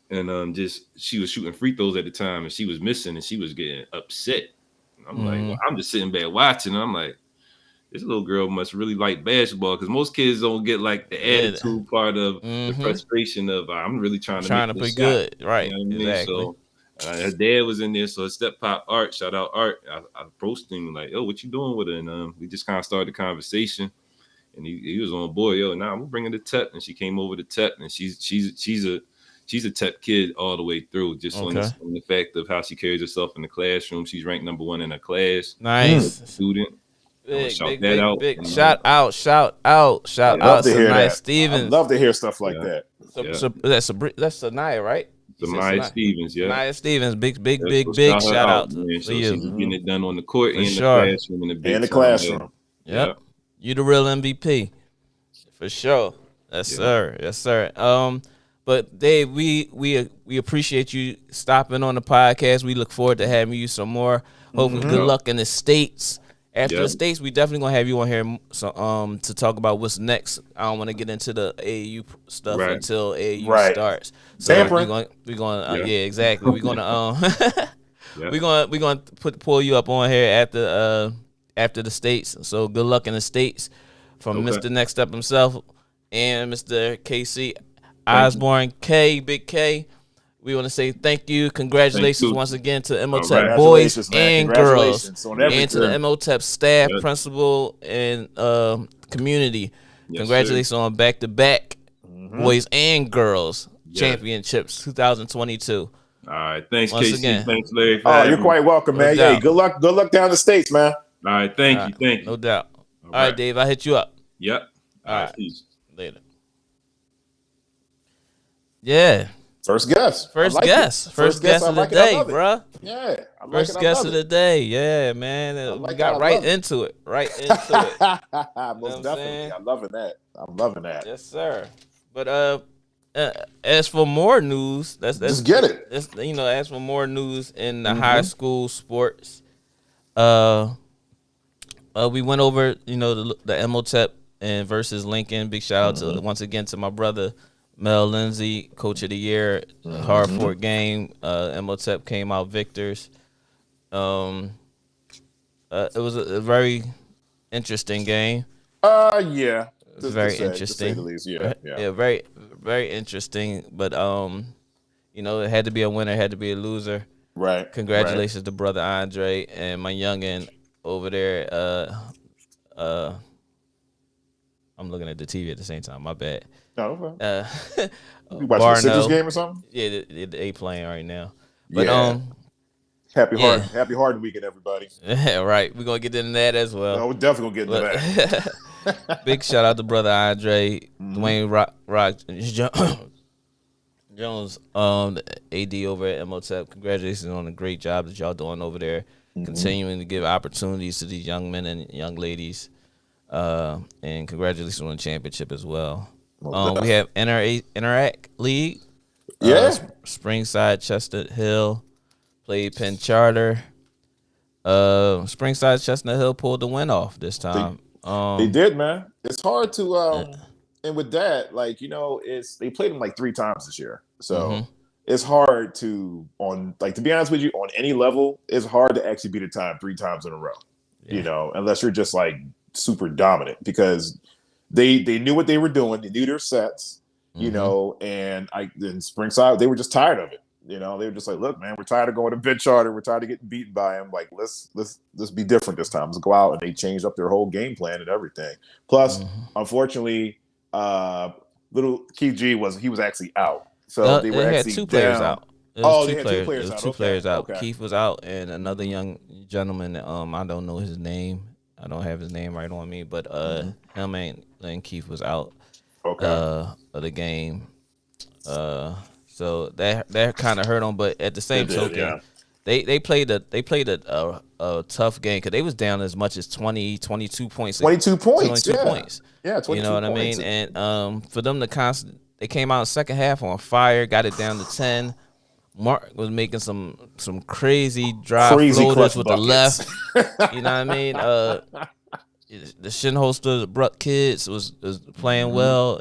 and she was shooting free throws at the time, and she was missing, and she was getting upset. I'm like, well, I'm just sitting back watching, and I'm like, this little girl must really like basketball, because most kids don't get like the attitude part of the frustration of I'm really trying to play good, right? You know what exactly. I mean? So her dad was in there, so his step pop Art, shout out Art. I approached him like, "Oh, what you doing with her?" And we just kind of started the conversation. And he was on board. I'm bringing the Tep, and she came over to Tep, and she's a Tep kid all the way through. Just on the fact of how she carries herself in the classroom, she's ranked number 1 in her class. Nice student. Big shout out to Sanaya Stevens. I'd love to hear stuff like that. That's Sanaya, right? Samaya Stevens, Sanaya Stevens, big shout out to you. She's getting it done on the court and the classroom in the classroom. Yep. You the real MVP, for sure. Yes, sir. But Dave, we appreciate you stopping on the podcast. We look forward to having you some more. Hopefully, good luck in the States After the states, we definitely gonna have you on here to talk about what's next. I don't want to get into the AAU stuff until AAU starts. So we're gonna yeah, exactly. We're gonna we're gonna pull you up on here after the states. So good luck in the states from Mr. Next Step himself and Mr. KC Osborne K, Big K. We want to say thank you. Congratulations once again to MOTEP boys and girls, and to the MOTEP staff, principal, and community. Congratulations on back-to-back boys and girls championships 2022. All right, thanks, KC. Again. Thanks, Larry. You're quite welcome, man. Hey, good luck down the states, man. All right, thank you. No doubt. All right, Dave, I hit you up. Yep. All right. Peace. Later. Yeah. First guest. First guest of the day, bro. Yeah. First guest of the day. Yeah, man. We got right into it. Most definitely. I'm loving that. Yes, sir. But as for more news, let's just get it. As for more news in the high school sports, we went over, the MOTEP and versus Lincoln. Big shout out to once again to my brother Mel Lindsay, Coach of the Year, hard fought game. MOTEP came out victors. It was a very interesting game. Yeah. It was very interesting. Yeah, very, very interesting. But it had to be a winner, it had to be a loser. Right. Congratulations to brother Andre and my youngin over there. I'm looking at the TV at the same time. My bad. Oh, okay. You watching the Citrus game or something? Yeah, they playing right now. But Happy Harden weekend, everybody. Yeah, right. We're gonna get into that as well. No, we're definitely gonna get into that. Big shout out to brother Andre, Dwayne Rock Jones, the AD over at MOTEP. Congratulations on the great job that y'all doing over there. Continuing to give opportunities to these young men and young ladies. And congratulations on the championship as well. We have Interact League. Springside, Chestnut Hill played Penn Charter. Springside, Chestnut Hill pulled the win off this time. They did, man. It's hard to and with that, they played them like 3 times this year. So it's hard to be honest with you, on any level, it's hard to actually beat a time 3 times in a row. Yeah. Unless you're just like super dominant, because they knew what they were doing. They knew their sets, and Springside, they were just tired of it. They were just like, look, man, we're tired of going to Penn Charter. We're tired of getting beaten by him. Like, let's be different this time. Let's go out. And they changed up their whole game plan and everything. Plus, unfortunately, little Keith G was actually out. So they had 2 players out. They had 2 players out. Okay. Keith was out, and another young gentleman. I don't know his name. I don't have his name right on me, but him and Keith was out of the game. So that kind of hurt them, but at the same token, they played a tough game because they was down as much as 22 points. 22 points. Yeah, 22 You know what points. I mean? And for them to they came out in the second half on fire, got it down to 10. Mark was making some crazy floaters with the left. You know what I mean? The Shinholster Bruck kids was playing well.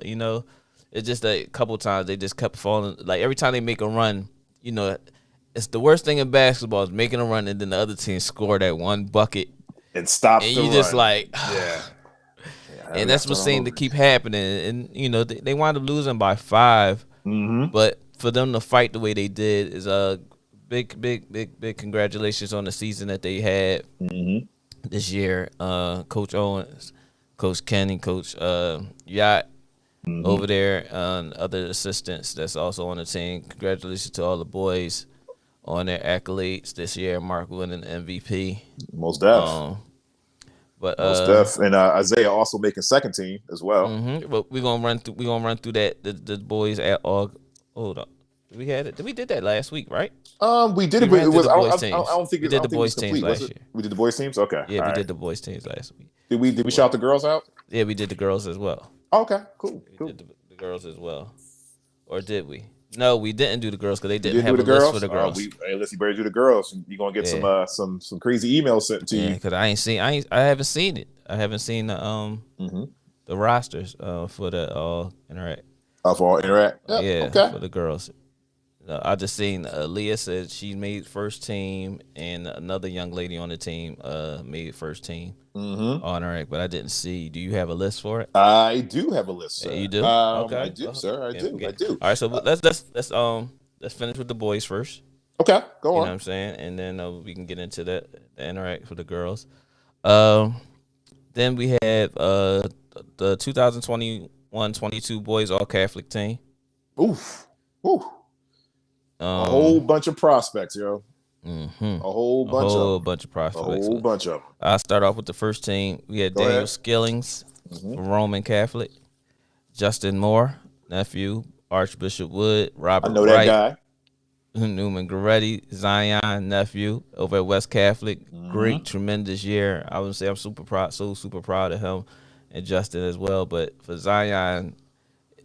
It's just a couple times they just kept falling. Like every time they make a run, it's the worst thing in basketball is making a run and then the other team score that one bucket and stop. And you just like, and that's what seemed to keep happening. And they wound up losing by 5. But for them to fight the way they did is a big congratulations on the season that they had this year. Coach Owens, Coach Kenny, Coach Yacht over there, and other assistants that's also on the team. Congratulations to all the boys on their accolades this year. Mark winning MVP. Most def. Most def. And Isaiah also making second team as well. But we're gonna run through that. The boys at all. Hold up. We did that last week, right? We did it, but it was. I don't think we did the boys teams last year. We did the boys teams. Okay. Yeah, we did the boys teams last week. Did we shout the girls out? Yeah, we did the girls as well. Okay, cool. We did the girls as well, or did we? No, we didn't do the girls because they You didn't didn't have do a the list girls. for the girls. Hey, listen, you better do the girls. You're gonna get Yeah. some crazy emails sent to Yeah, you. because I haven't seen it. I haven't seen the rosters for the interact. For all interact. Yep. Yeah, Okay. for the girls. I just seen Leah said she made first team, and another young lady on the team made first team on interact. But I didn't see. Do you have a list for it? I do have a list, sir. You do? Okay. I do, sir. I do. I do. All right, so let's finish with the boys first. Okay, go You on. know what I'm saying, and then we can get into the interact for the girls. Then we have the 2021-22 boys all Catholic team. Oof. A whole bunch of prospects, yo. Mm-hmm. A whole bunch of prospects. A whole bunch of them. I'll start off with the first team. We had Daniel Skillings from Roman Catholic, Justin Moore, nephew, Archbishop Wood, Robert I know Wright, that guy. Newman Goretti, Zion, nephew, over at West Catholic. Great, tremendous year. I would say I'm super proud of him and Justin as well. But for Zion,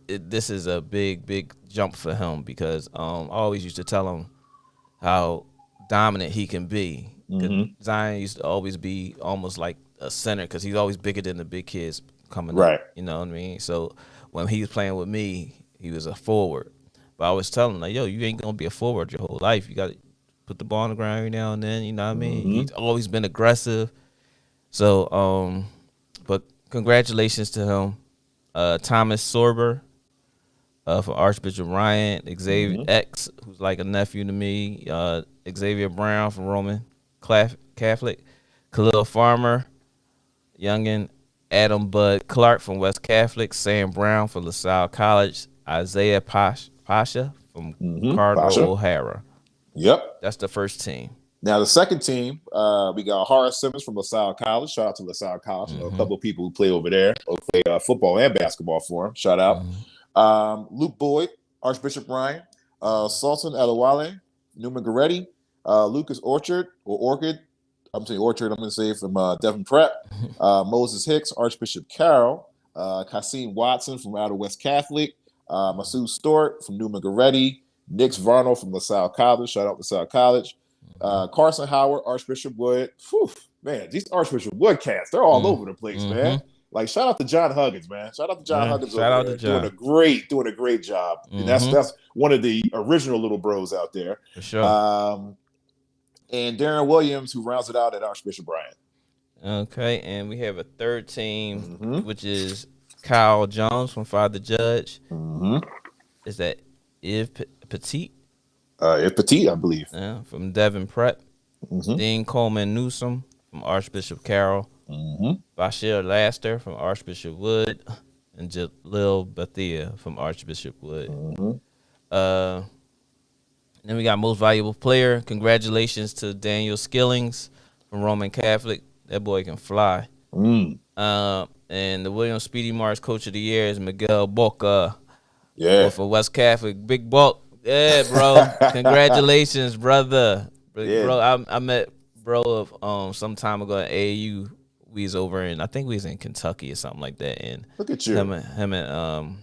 this is a big jump for him because I always used to tell him how dominant he can be. Zion used to always be almost like a center because he's always bigger than the big kids coming up. You know what I mean? So when he was playing with me, he was a forward. But I was telling him, like, yo, you ain't going to be a forward your whole life. You got to put the ball on the ground every now and then. You know what I mean? He's always been aggressive. So, but congratulations to him. Thomas Sorber for Archbishop Ryan. Xavier X, who's like a nephew to me. Xavier Brown from Roman Catholic. Khalil Farmer. Youngin. Adam Bud Clark from West Catholic. Sam Brown from LaSalle College. Isaiah Pasha from Cardinal O'Hara. Yep. That's the first team. Now, the second team, we got Horace Simmons from LaSalle College. Shout out to LaSalle College. A couple of people who play over there, or play football and basketball for him. Shout out. Luke Boyd, Archbishop Ryan, Sultan Alawale, Newman Goretti, Lucas Orchard. I'm saying Orchard, I'm going to say from Devon Prep. Moses Hicks, Archbishop Carroll. Kasim Watson from out of West Catholic. Masood Stewart from Newman Goretti. Nix Varno from LaSalle College. Shout out LaSalle College. Carson Howard, Archbishop Wood. Whew, man, these Archbishop Wood cats, they're all over the place, man. Like, shout out to John Huggins, man. Shout out to John Huggins over there. Doing a great job. And that's one of the original little bros out there. For sure. And Darren Williams, who rounds it out at Archbishop Bryant. Okay, and we have a third team, which is Kyle Jones from Father Judge. Is that Yves Petit? Yves Petit, I believe. Yeah, from Devon Prep. Dean Coleman Newsom from Archbishop Carroll. Bashir Laster from Archbishop Wood. And Jalil Bethia from Archbishop Wood. Then we got most valuable player. Congratulations to Daniel Skillings from Roman Catholic. That boy can fly. And the William Speedy Marks Coach of the Year is Miguel Boca. For West Catholic. Big Bulk. Yeah, bro. Congratulations, brother. Bro, I met bro some time ago at AAU. We was over in, I think we was in Kentucky or something like that. And look at you. Him and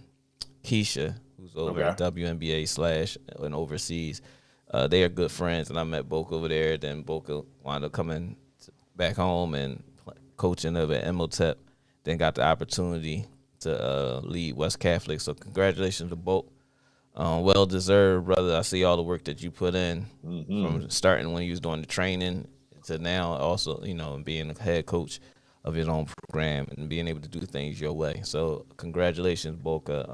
Keisha, who's over at WNBA / and overseas. They are good friends, and I met Boca over there. Then Boca wound up coming back home and coaching over at MOTEP. Then got the opportunity to lead West Catholic. So congratulations to Boca. Well deserved, brother. I see all the work that you put in from starting when you was doing the training to now, also being a head coach of your own program and being able to do things your way. So congratulations, Boca,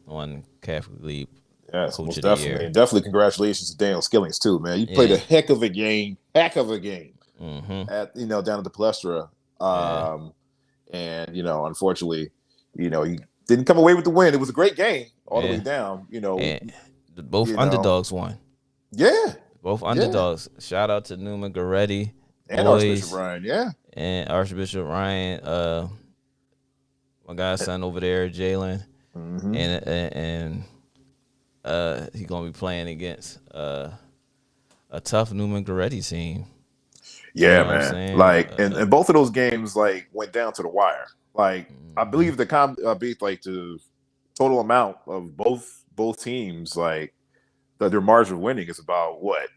on Catholic League. Yes, most definitely. And definitely congratulations to Daniel Skillings too, man. You played a heck of a game at down at the Palestra. And unfortunately, you didn't come away with the win. It was a great game all the way down. And both underdogs won. Yeah. Both underdogs. Shout out to Newman Goretti. And Archbishop Ryan, And Archbishop Ryan, my guy's son over there, Jalen. And he's gonna be playing against a tough Newman Goretti team. Yeah, man. Like, and both of those games went down to the wire. Like, I believe the total amount of both teams that their margin of winning is about what?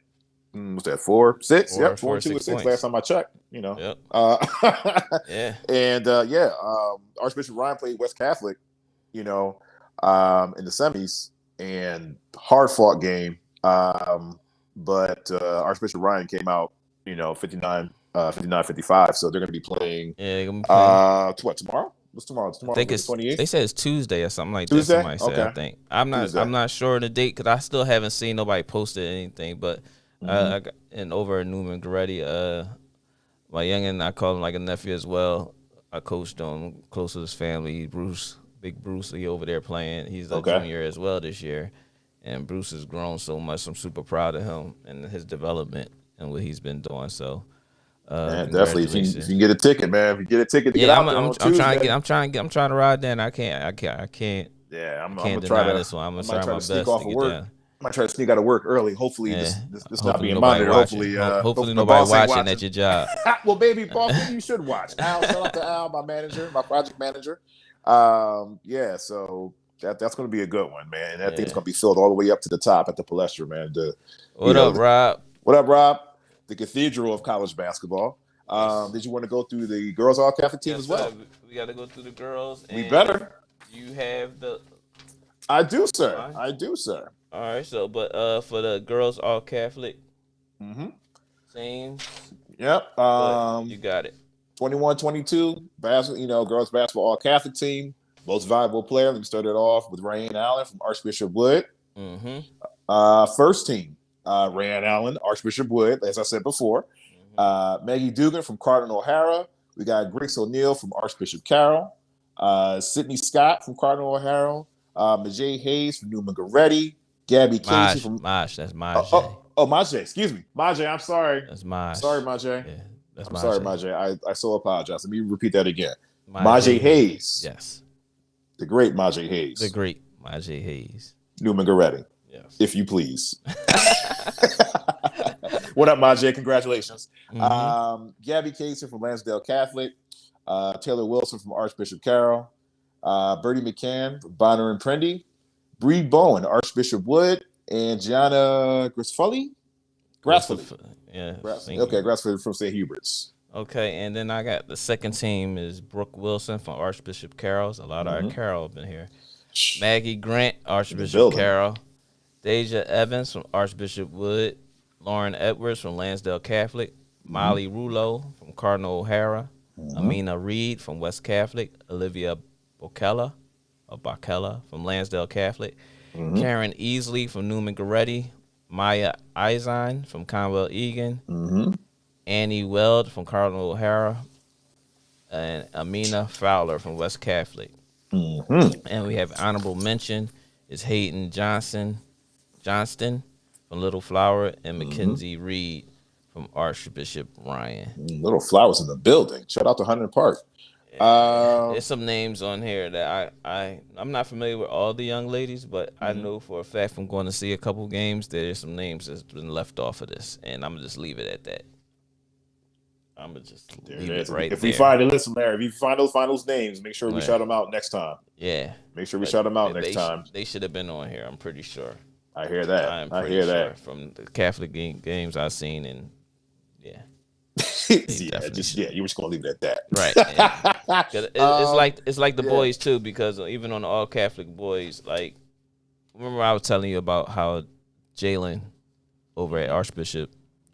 What's that? 4, 6? Yep, 4 and 2 and 6 points. last time I checked. Yep. Yeah. And Archbishop Ryan played West Catholic, in the semis, and hard fought game. But Archbishop Ryan came out, 59-55. So they're going to be playing. Yeah, they're gonna be playing. What, tomorrow? What's tomorrow? Tomorrow. I think it's 28th. They said it's Tuesday or something like Tuesday? that. Somebody said. Okay. I think I'm not sure of the date because I still haven't seen nobody posted anything. But I got, and over at Newman Goretti, my youngin, I call him like a nephew as well. I coached him, close to his family. Big Bruce, he over there playing. He's a junior as well this year. And Bruce has grown so much. I'm super proud of him and his development and what he's been doing. So, definitely, if you can get a ticket, man. If you get a ticket to get out there on Tuesday. I'm trying to ride there. And I can't. Yeah, I'm gonna try deny this one. I'm gonna try my best to get down. I might try to sneak out of work early. Hopefully, this not being nobody monitored. Watching. Hopefully nobody watching at your job. Well, baby, boss, maybe you should watch. Al, shout out to Al, my manager, my project manager. So that's going to be a good one, man. And that thing's going to be filled all the way up to the top at the Palestra, man. What up, Rob? What up, Rob? The cathedral of college basketball. Did you want to go through the girls all Catholic team as well? We got to go through the girls. We better. You have the. I do, sir. I do, sir. All right, so but for the girls all Catholic, teams. Yep. You got it. 21-22 girls basketball all Catholic team. Most valuable player. Let me start it off with Rayanne Allen from Archbishop Wood. First team, Rayanne Allen, Archbishop Wood, as I said before. Maggie Dugan from Cardinal O'Hara. We got Grace O'Neill from Archbishop Carroll. Sydney Scott from Cardinal O'Hara. Majay Hayes from Newman Goretti. Gabby Casey from Maj. That's Majay. Majay. Excuse me, Majay. I'm sorry. That's Maj. Sorry, Majay. Yeah, that's I'm Majay. sorry, Majay. I so apologize. Let me repeat that again. Majay Hayes. Yes. The great Majay Hayes. The great Majay Hayes. Newman Goretti. Yes. If you please. What up, Majay? Congratulations. Gabby Casey from Lansdale Catholic. Taylor Wilson from Archbishop Carroll. Bertie McCann from Bonner and Prendy. Bree Bowen, Archbishop Wood. And Gianna Grasfully. Yeah. Grasfully from St. Hubert's. Okay, and then I got the second team is Brooke Wilson from Archbishop Carroll's. A lot of our Carroll have been here. Maggie Grant, Archbishop Carroll. Deja Evans from Archbishop Wood. Lauren Edwards from Lansdale Catholic. Molly Rulo from Cardinal O'Hara. Amina Reed from West Catholic. Olivia Bocella from Lansdale Catholic. Karen Easley from Newman Goretti. Maya Eisen from Conwell Egan. Annie Weld from Cardinal O'Hara. And Amina Fowler from West Catholic. And we have honorable mention is Hayden Johnston from Little Flower and Mackenzie Reed from Archbishop Ryan. Little Flowers in the building. Shout out to Hunter Park. There's some names on here that I'm not familiar with all the young ladies, but I know for a fact from going to see a couple games, there's some names that's been left off of this, and I'm gonna just leave it at that. I'm gonna just leave it right there. If we find a list, Larry, if you find those names, make sure we shout them out next time. Yeah, make sure we shout them out next time. They should have been on here. I'm pretty sure. I hear that. I hear that from the Catholic games I've seen, and yeah. You were just gonna leave it at that, right? It's like the boys too, because even on the all Catholic boys, like remember I was telling you about how Jalen over at Archbishop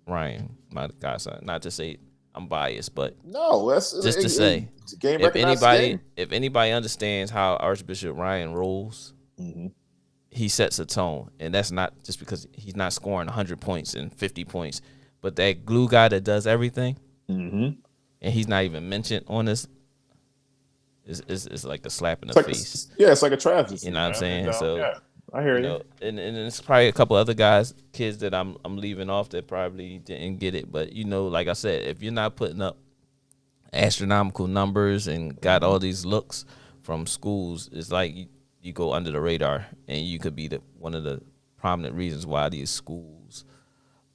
Ryan, my godson. Not to say I'm biased, but no, that's just to say if anybody understands how Archbishop Ryan rolls, he sets a tone, and that's not just because he's not scoring 100 points and 50 points. But that glue guy that does everything, and he's not even mentioned on this, is like a slap in the face. It's like a travesty. You know what I'm saying? So I hear you. And it's probably a couple other kids that I'm leaving off that probably didn't get it. But like I said, if you're not putting up astronomical numbers and got all these looks from schools, it's like you go under the radar, and you could be one of the prominent reasons why these schools.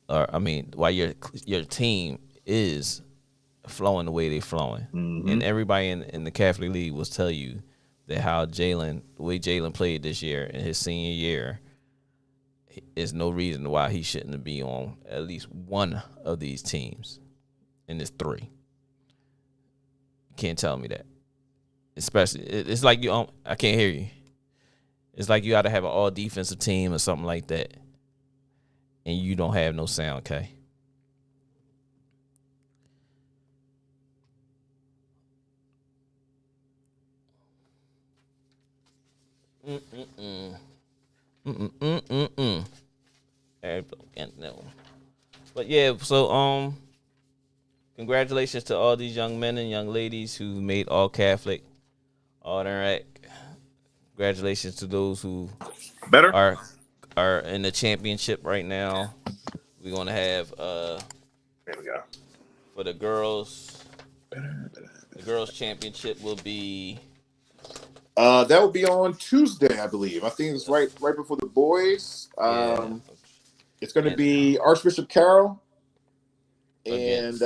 Why your team is flowing the way they're flowing. And everybody in the Catholic League will tell you that the way Jalen played this year in his senior year, is no reason why he shouldn't be on at least one of these teams. And it's 3. You can't tell me that. Especially, it's like you. I can't hear you. It's like you got to have an all defensive team or something like that, and you don't have no sound. Okay. But yeah, so congratulations to all these young men and young ladies who made all Catholic, all that. Congratulations to those who are in the championship right now. We're gonna have there we go. For the girls. The girls' championship will be. That will be on Tuesday, I believe. I think it's right before the boys. It's going to be Archbishop Carroll and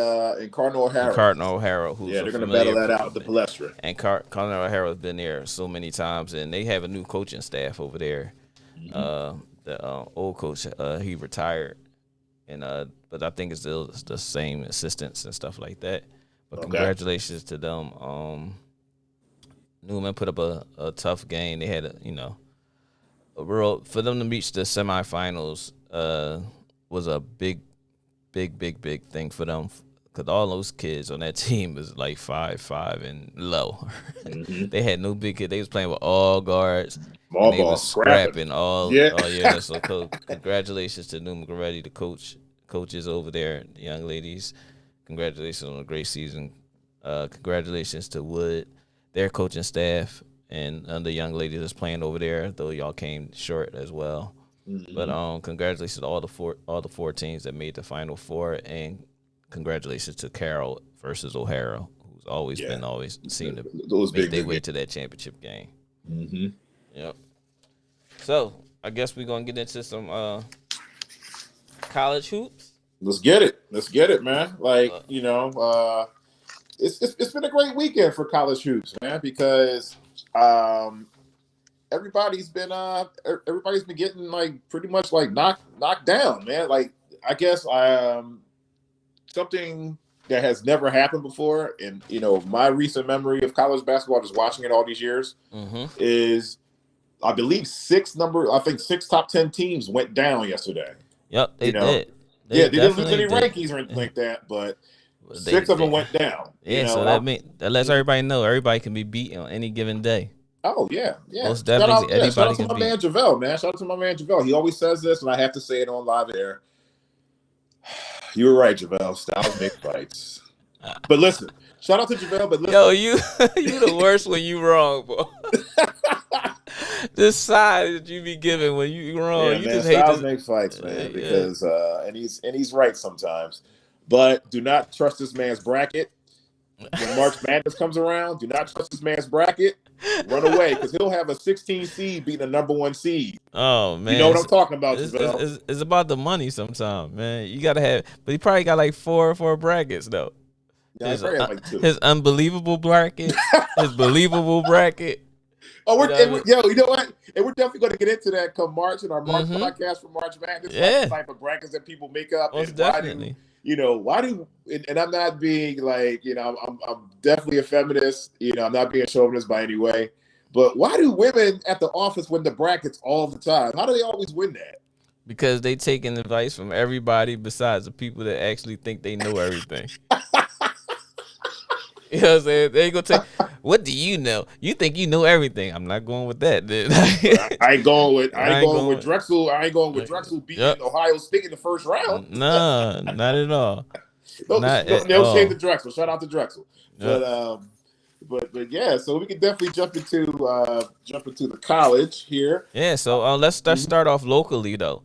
Cardinal O'Hara. Cardinal O'Hara, who's they're going to battle that out with the Palestra. And Cardinal O'Hara has been there so many times, and they have a new coaching staff over there. Mm-hmm. The old coach, he retired, and but I think it's still the same assistants and stuff like that. But congratulations to them. Newman put up a tough game. They had a real, for them to reach the semifinals was a big thing for them, because all those kids on that team was like 5'5" and low. Mm-hmm. They had no big kid. They was playing with all guards. They was scrapping all. Yeah. Oh yeah. So congratulations to Newman Goretti, the coaches over there, the young ladies. Congratulations on a great season. Congratulations to Wood, their coaching staff, and the young ladies that's playing over there, though y'all came short as well. Mm-hmm. But congratulations to all the four teams that made the Final Four, and congratulations to Carroll versus O'Hara, who's always seemed to make their way to that championship game. Mm-hmm. Yep. So I guess we're gonna get into some college hoops. Let's get it, man. Like it's been a great weekend for college hoops, man, because everybody's been getting like pretty much like knocked down, man. Like I guess something that has never happened before, and my recent memory of college basketball, just watching it all these years, is I believe six top 10 teams went down yesterday. Yep, they did. They didn't lose any rankings or anything like that, but six of them went down. Yeah, so that lets everybody know everybody can be beat on any given day. Oh yeah. Most definitely, shout out to my man JaVale, man. Shout out to my man JaVale. He always says this, and I have to say it on live air. You were right, JaVale. Styles make fights. But listen, shout out to JaVale. But listen, yo, you the worst when you wrong, bro. This side that you be giving when you wrong, you just hate to make fights, man. Because and he's right sometimes. But do not trust this man's bracket. When March Madness comes around, do not trust this man's bracket. Run away, because he'll have a 16 seed beating a number 1 seed. Oh man, you know what I'm talking about. It's about the money sometimes, man. You gotta have, but he probably got like four brackets though. Yeah, he probably had like 2. His unbelievable bracket, his believable bracket. Oh, you know what? And we're definitely going to get into that come March in our March podcast for March Madness. Yeah, the type of brackets that people make up. Most definitely. Why do and I'm not being like, I'm definitely a feminist, I'm not being chauvinist by any way, but why do women at the office win the brackets all the time? How do they always win that? Because they taking advice from everybody besides the people that actually think they know everything. You know what I'm saying? They ain't gonna take, what do you know? You think you know everything. I'm not going with that, dude. I ain't going with Drexel. I ain't going with Drexel beating Ohio State in the first round. No, not at all. No shame to Drexel. Shout out to Drexel. Yep. But yeah, so we can definitely jump into the college here. Yeah, so let's start off locally though.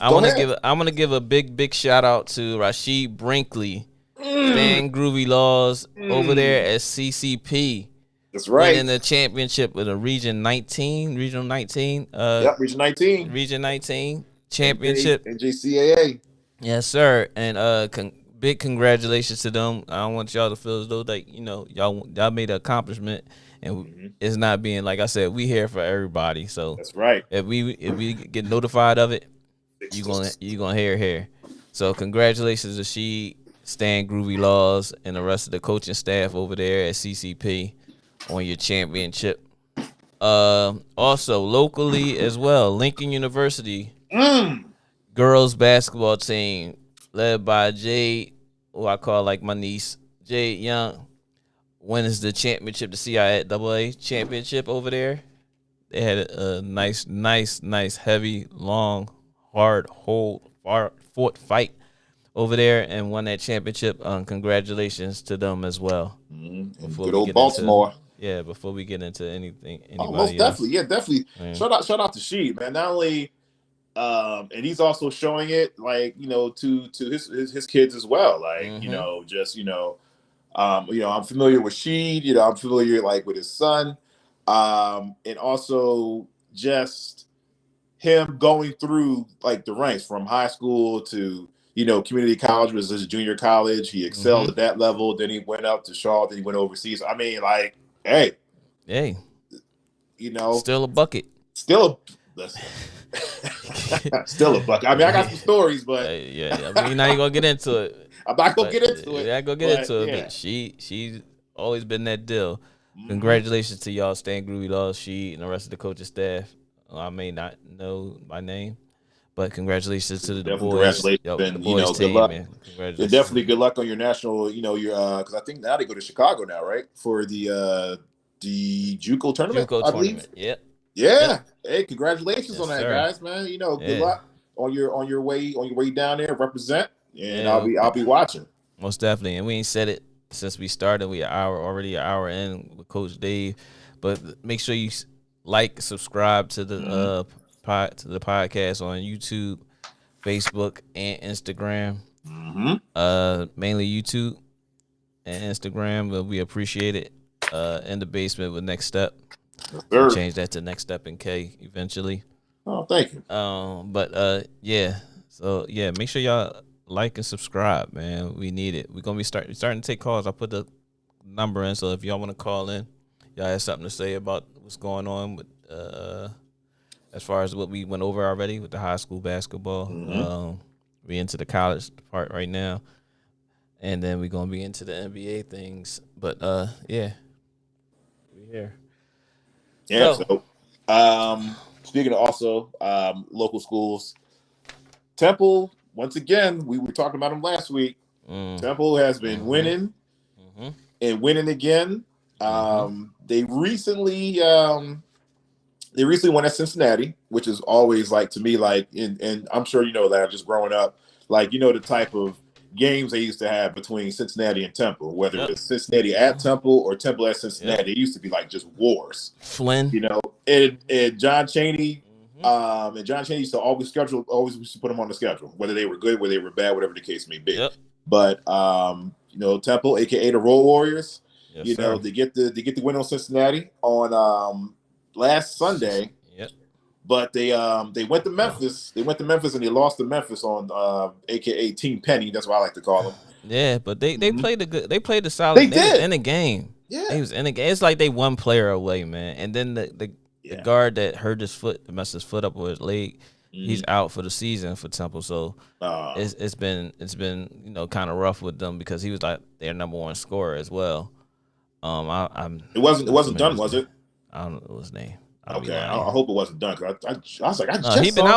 I'm gonna give a big shout out to Rashid Brinkley. Stan Groovy Laws over there at CCP. That's right. Winning the championship with a Regional 19. Region 19. Region 19 championship. NCAA. Yes, sir. And big congratulations to them. I don't want y'all to feel as though like, y'all made an accomplishment, and it's not being, like I said, we here for everybody. So that's right. If we get notified of it, you gonna hear here. So congratulations to She, Stan Groovy Laws, and the rest of the coaching staff over there at CCP on your championship. Also locally as well, Lincoln University girls basketball team led by Jade, who I call like my niece, Jade Young, wins the championship, the CIAA championship over there. They had a nice, heavy, long, hard, fought fight over there and won that championship. Congratulations to them as well. Good old Baltimore. Before we get into anything, most definitely, definitely. Yeah. Shout out to She, man. Not only, and he's also showing it, like, you know, to his kids as well. Like, you know, just you know, I'm familiar with She. You know, I'm familiar like with his son, and also just him going through like the ranks from high school to, you know, community college was his junior college. He excelled at that level. Then he went up to Shaw. Then he went overseas. I mean, like, hey, you know, still a bucket. Still a bucket. I mean, I got some stories, but I mean, now you're gonna get into it. I'm not gonna get into it. Yeah, go get into it. But she's always been that deal. Congratulations to y'all, Stan Groovy Laws, She, and the rest of the coaching staff. I may not know my name, but congratulations to the boys. Congratulations, and you know, good luck. Man. Congratulations. Definitely good luck on your national. You know, your because I think now they go to Chicago now, right, for the JUCO tournament. I believe. Yep. Yeah. Hey, congratulations on that, guys, man. You know, good luck on your way down there. Represent, and I'll be watching. Most definitely, and we ain't said it since we started. We already an hour in with Coach Dave, but make sure you like, subscribe to the podcast on YouTube, Facebook, and Instagram. Mainly YouTube and Instagram, but we appreciate it. In the basement with Next Step. We'll change that to Next Step in K eventually. Oh, thank you. So make sure y'all like and subscribe, man. We need it. We're gonna be starting to take calls. I put the number in, so if y'all want to call in, y'all have something to say about what's going on with as far as what we went over already with the high school basketball. We into the college part right now, and then we're gonna be into the NBA things. But we here. Yeah. So speaking of also local schools, Temple, once again, we were talking about them last week. Temple has been winning and winning again. They recently won at Cincinnati, which is always like, to me, like, and I'm sure you know that just growing up, like, you know, the type of games they used to have between Cincinnati and Temple, whether it's Cincinnati at Temple or Temple at Cincinnati, it used to be like just wars. Flynn, you know, and John Chaney, and John Chaney used to always used to put them on the schedule, whether they were good, whether they were bad, whatever the case may be. But you know, Temple, aka the Road Warriors, you know, they get the win on Cincinnati on last Sunday. But they went to Memphis. They went to Memphis and they lost to Memphis on aka Team Penny. That's what I like to call them. Yeah, but they played the good. They played the solid. They did in the game. Yeah, he was in the game. It's like they one player away, man. And then the guard that hurt his foot, messed his foot up with his leg, he's out for the season for Temple. So it's been you know, kind of rough with them because he was like their number one scorer as well. It wasn't done, was it? I don't know his name. Okay, I hope it wasn't done. Cause I was like, he been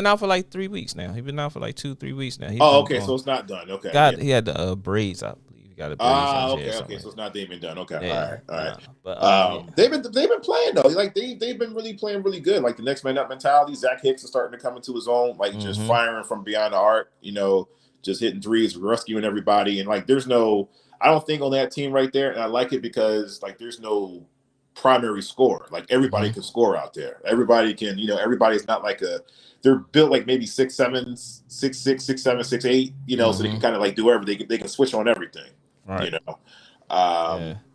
out for like 3 weeks now. He been out for like 2-3 weeks now. So it's not done. Okay, he had the braids. I believe he got a braids. Okay. So it's not even done. Okay, all right. But they've been playing though. Like they've been really playing really good. Like the next man up mentality. Zach Hicks is starting to come into his own. Like just firing from beyond the arc. You know, just hitting threes, rescuing everybody, and like there's no. I don't think on that team right there, and I like it because like there's no primary scorer. Like everybody can score out there. Everybody can, you know, everybody's not like they're built like maybe 6'7", 6'6", 6'7", 6'8", you know, so they can kind of like do everything. They can switch on everything. Right. You know.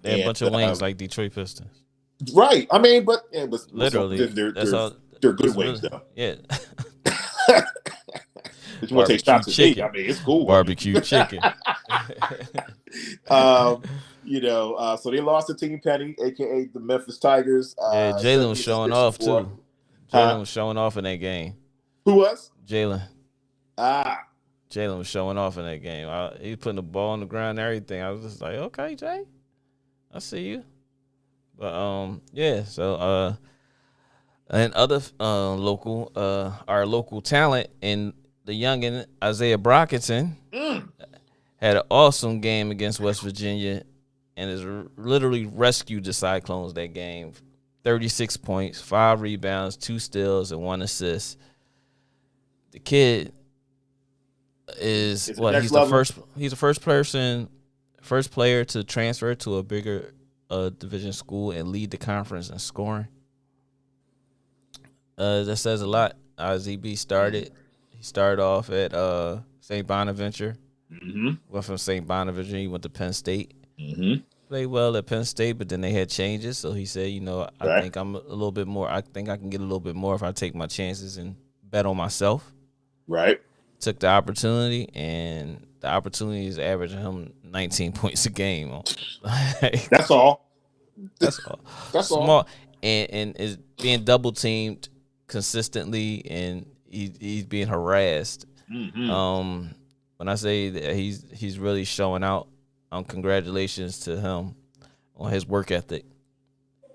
They have a bunch of wings like Detroit Pistons. Right. I mean, but literally they're good wings though. Yeah. But you want to take shots at me? I mean, it's cool. Barbecue chicken. You know, so they lost to Team Penny, aka the Memphis Tigers. Jalen was showing off too. Jalen was showing off in that game. Who was? Jalen. Ah, Jalen was showing off in that game. He was putting the ball on the ground and everything. I was just like, okay, Jay, I see you. But yeah. So and other local our local talent and the youngin Isaiah Brockington had an awesome game against West Virginia and has literally rescued the Cyclones that game. 36 points, 5 rebounds, 2 steals, and 1 assist. The kid is It's what next he's level. he's the first player to transfer to a bigger division school and lead the conference in scoring. That says a lot. ZB started. He started off at St. Bonaventure. Went from St. Bonaventure. He went to Penn State. Played well at Penn State, but then they had changes. So he said, I think I'm a little bit more. I think I can get a little bit more if I take my chances and bet on myself. Right. Took the opportunity, and the opportunity is averaging him 19 points a game. That's all. That's all. That's small, all. and is being double teamed consistently, and he's being harassed. When I say that he's really showing out, congratulations to him on his work ethic.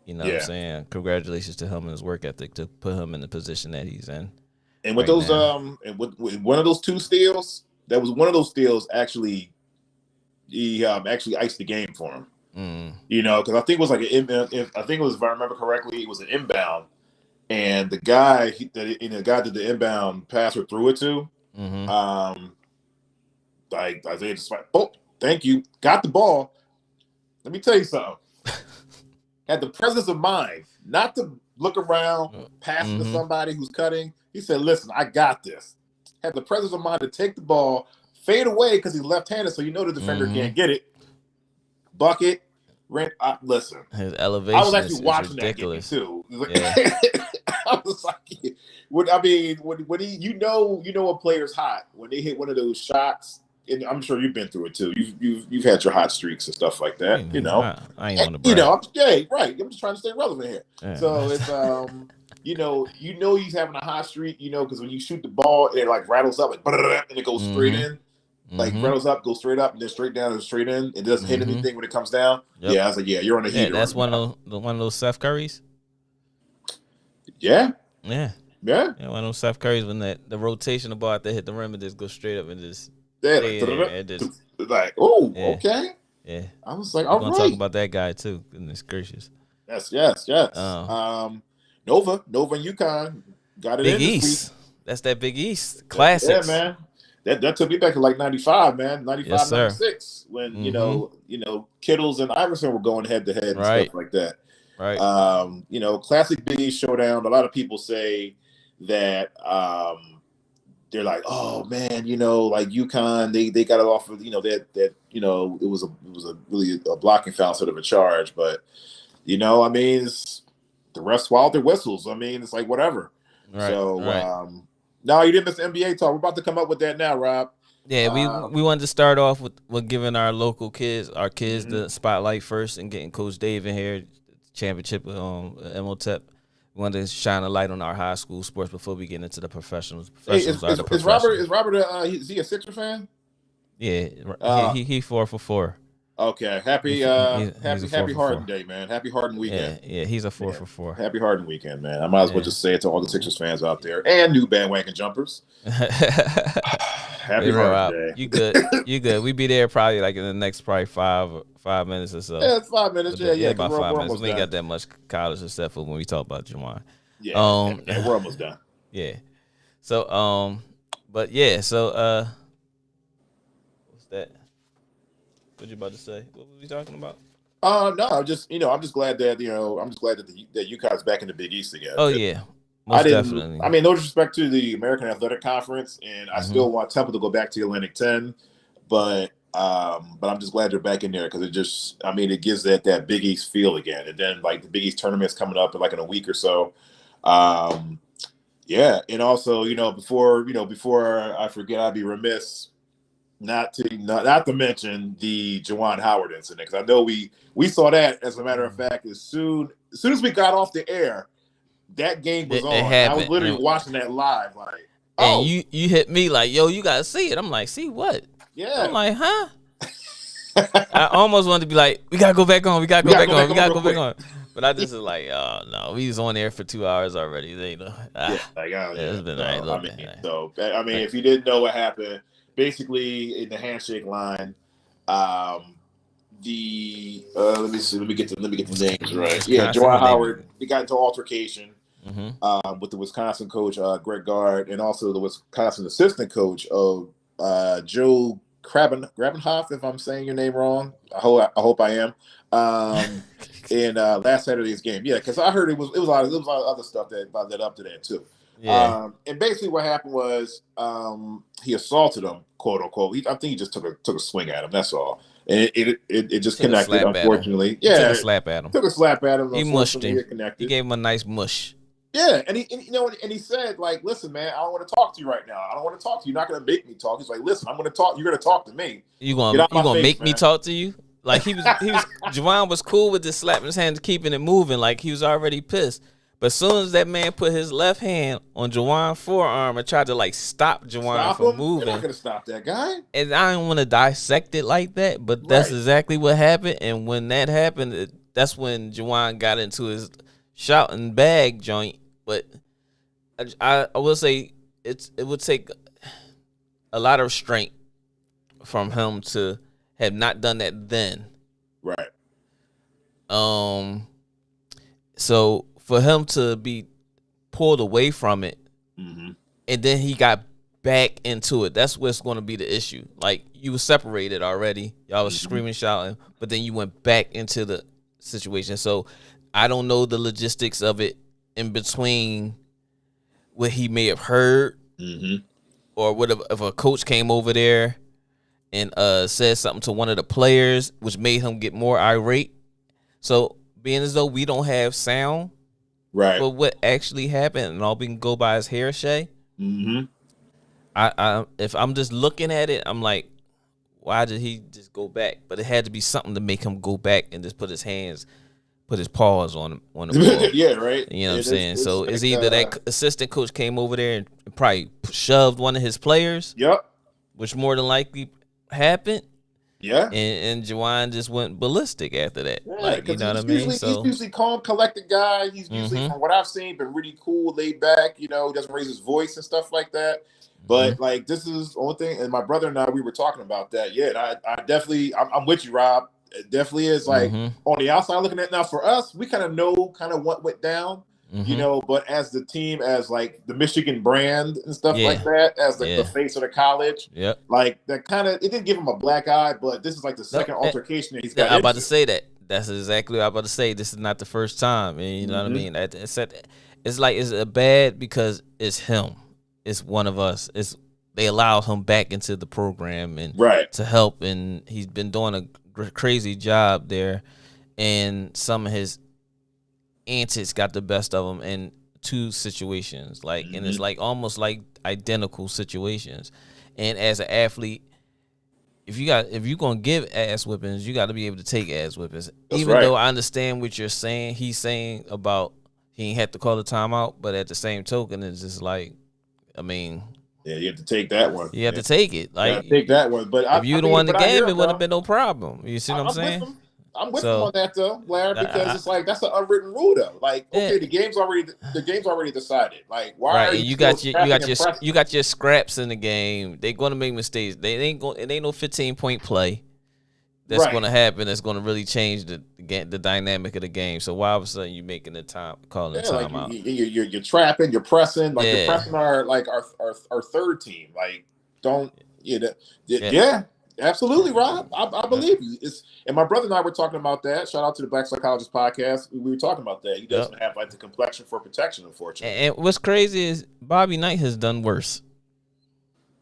You know what I'm saying? Congratulations to him and his work ethic to put him in the position that he's in. And with those and with one of those 2 steals, that was one of those steals actually he actually iced the game for him. Because I think it was like I think it was, if I remember correctly, it was an inbound, and the guy that the inbound passer threw it to, like Isaiah just like, oh, thank you, got the ball. Let me tell you something. Had the presence of mind not to look around, pass it to somebody who's cutting. He said, listen, I got this. Had the presence of mind to take the ball, fade away because he's left-handed, so the defender can't get it. Bucket. Listen. His elevation I was actually watching ridiculous. That game, too. Yeah. I was like, when he, a player's hot. When they hit one of those shots, and I'm sure you've been through it, too. You've had your hot streaks and stuff like that, I ain't on the brag. Right. I'm just trying to stay relevant here. Yeah. So it's he's having a hot streak, because when you shoot the ball, it like rattles up and it goes straight in. Like rattles up, goes straight up, and then straight down and straight in. It doesn't hit anything when it comes down. Yep. Yeah, I was like, you're on a heater. That's one of those Steph Currys. Yeah. Yeah. One of those Steph Currys when the rotation of ball at hit the rim and just go straight up and just like, oh, yeah. Okay. Yeah. I was like, we're gonna talk about that guy too. Goodness gracious. Yes. Nova and UConn got it Big in East. This week. That's that Big East. Classics. Yeah, man. That took me back to like 95, man. 95, yes, 96, when Kittles and Iverson were going head to head and stuff like that. Right. Classic Big East showdown. A lot of people say that they're like, oh man, like UConn, they got it off of that it was a really a blocking foul sort of a charge, but it's the refs swallowed their whistles. I mean, it's like whatever. Right. So no, you didn't miss the NBA talk. We're about to come up with that now, Rob. Yeah, we wanted to start off with giving our local kids, the spotlight first and getting Coach Dave in here, championship MOTEP. We wanted to shine a light on our high school sports before we get into the professionals. Is Robert? Is he a Sixer fan? Yeah, he 4 for 4. Okay, happy Harden Day, man. Happy Harden weekend. Yeah, he's a 4 for 4. Happy Harden weekend, man. I might as well just say it to all the Sixers fans out there and new bandwagon jumpers. Happy Harden Day. You good. We be there probably like in the next 5 minutes or so. Yeah, it's 5 minutes. Yeah, about 5 minutes. We ain't got that much college except for when we talk about JUWAN. Yeah, we're almost done. Yeah. So but yeah, so what's that? What you about to say? What were we talking about? No, I'm just glad that that UConn's back in the Big East again. Oh yeah, most definitely. I mean, no disrespect to the American Athletic Conference, and I still want Temple to go back to the Atlantic 10, but I'm just glad they're back in there because it gives that Big East feel again. And then like the Big East tournament's coming up in like in a week or so. Yeah, and also before I forget, I'd be remiss not to mention the Juwan Howard incident, because I know we saw that, as a matter of fact, as soon as we got off the air, that game was on. I was literally watching that live, like, And you hit me like, yo, you gotta see it. I'm like, see what? Yeah. I'm like, huh? I almost wanted to be like, we gotta go back on. We gotta go back on. But I just was like, oh no, we was on there for 2 hours already. You know, it's been if you didn't know what happened, basically in the handshake line, let me get the names right. Yeah, Juwan Howard. He got into an altercation with the Wisconsin coach Greg Gard, and also the Wisconsin assistant coach of Joe Grabenhoff, if I'm saying your name wrong. I hope I am. In last Saturday's game, because I heard it was a lot of other stuff that led up to that too. Yeah. And basically what happened was he assaulted him, quote unquote. I think he just took a swing at him. That's all. And it just connected, unfortunately. Yeah, took a slap at him. Took a slap at him. He mushed him. He gave him a nice mush. Yeah, and he said, like, listen, man, I don't want to talk to you right now. I don't want to talk to you. You're not going to make me talk. He's like, listen, I'm going to talk. You're going to talk to me. You gonna make me talk to you? Like he was Juwan was cool with just slapping his hands, keeping it moving. Like he was already pissed. But as soon as that man put his left hand on Juwan's forearm and tried to like stop Juwan from moving, you're not gonna stop that guy. And I don't want to dissect it like that, but that's exactly what happened. And when that happened, that's when Juwan got into his shouting bag joint. But I will say it would take a lot of strength from him to have not done that then. Right. So for him to be pulled away from it, and then he got back into it, that's what's going to be the issue. Like, you were separated already. Y'all was screaming, shouting, but then you went back into the situation. So I don't know the logistics of it in between what he may have heard, or what if a coach came over there and said something to one of the players, which made him get more irate. So being as though we don't have sound, but what actually happened, and all we can go by is hearsay. I if I'm just looking at it, I'm like, why did he just go back? But it had to be something to make him go back and just put his paws on the ball. Yeah, right. You know what I'm saying? So it's either that assistant coach came over there and probably shoved one of his players. Yep. Which more than likely happened. Yeah. And Juwan just went ballistic after that. Yeah, like, you know what I mean? He's usually calm, collected guy. He's usually, from what I've seen, been really cool, laid back. You know, doesn't raise his voice and stuff like that. But like, this is the only thing. And my brother and I, we were talking about that. Yeah, and I definitely, I'm with you, Rob. It definitely is like on the outside looking at it. Now for us, we kind of know what went down. You know, but as the team, as like the Michigan brand and stuff like that, as the face of the college, like that kind of, it didn't give him a black eye, but this is like the second altercation that he's got. I'm about to say that. That's exactly what I'm about to say. This is not the first time. And you know what I mean? It's like, it's bad because it's him. It's one of us. They allowed him back into the program and to help, and he's been doing a crazy job there, and some of his antics got the best of him in two situations, like, and it's like almost like identical situations. And as an athlete, if you're gonna give ass whippings, you got to be able to take ass whippings. Even though I understand what you're saying, he's saying about he ain't had to call the timeout, but at the same token, it's just like, I mean, yeah, you have to take that one. You have to take it. Like, take that one. But if you'd have won the game, it would have been no problem. You see what I'm saying? I'm with him on that though, Larry, because it's like that's an unwritten rule though. Like, okay, the game's already decided. Like, why are you you got your scraps in the game. They're gonna make mistakes. It ain't no 15-point play that's gonna happen. That's gonna really change the dynamic of the game. So why all of a sudden you making the calling the timeout? You're trapping, you're pressing, like you're pressing our third team. Like, don't absolutely, Rob. I believe you. And my brother and I were talking about that. Shout out to the Black Psychologist podcast. We were talking about that. He doesn't have like the complexion for protection, unfortunately. And what's crazy is Bobby Knight has done worse.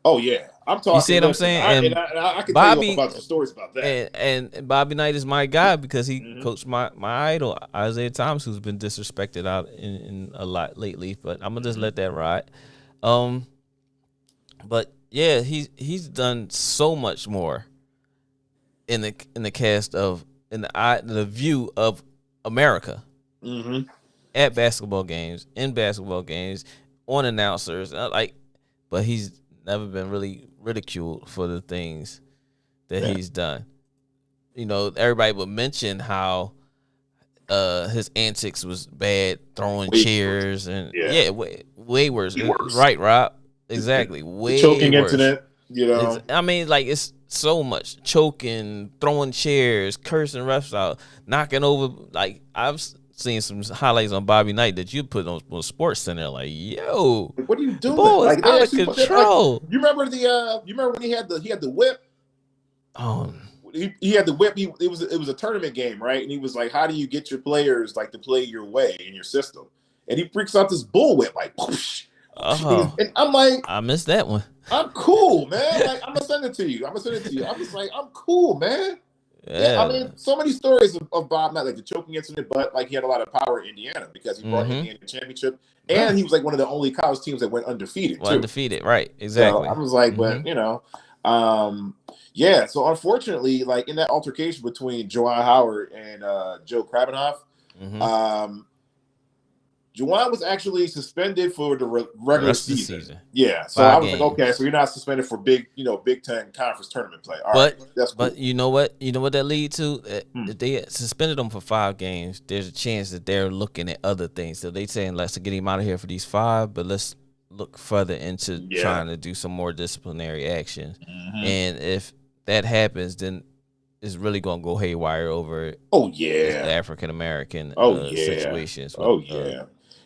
Oh yeah, I'm talking. You see what I'm saying? I can tell you about the stories about that. And Bobby Knight is my guy because he coached my idol Isaiah Thomas, who's been disrespected out in a lot lately. But I'm gonna just let that ride. But yeah, he's done so much more in the cast of in the view of America at basketball games, in basketball games, on announcers. Like, but he's never been really ridiculed for the things that he's done. You know, everybody would mention how his antics was bad, throwing chairs and way worse. Right, Rob? Exactly. Way the choking worse. incident, you know. I mean, like, it's so much choking, throwing chairs, cursing refs out, knocking over. Like, I've seen some highlights on Bobby Knight that you put on Sports Center. Like, yo, what are you doing? Ball is like, out of control. You remember you remember when he had the whip? Oh, he had the whip. It was a tournament game, right? And he was like, "How do you get your players like to play your way in your system?" And he freaks out this bull whip, like, whoosh, oh, and I'm like, I missed that one. I'm cool, man. Like, I'm gonna send it to you. I'm just like, I'm cool, man. Yeah, I mean, so many stories of Bob Knight, like the choking incident, but like he had a lot of power in Indiana because he brought Indiana championship, and he was like one of the only college teams that went undefeated. Undefeated, right? Exactly. So I was like, but you know, yeah. So unfortunately, like in that altercation between JUWAN Howard and Joe Krabenhoff, JUWAN was actually suspended for the regular season. Yeah, so I was like, okay, so you're not suspended for Big Ten conference tournament play. All right, that's cool. But you know what that lead to? If they suspended him for 5 games, there's a chance that they're looking at other things. So they saying, let's get him out of here for these 5, but let's look further into trying to do some more disciplinary action. And if that happens, then it's really gonna go haywire over. The African American situations.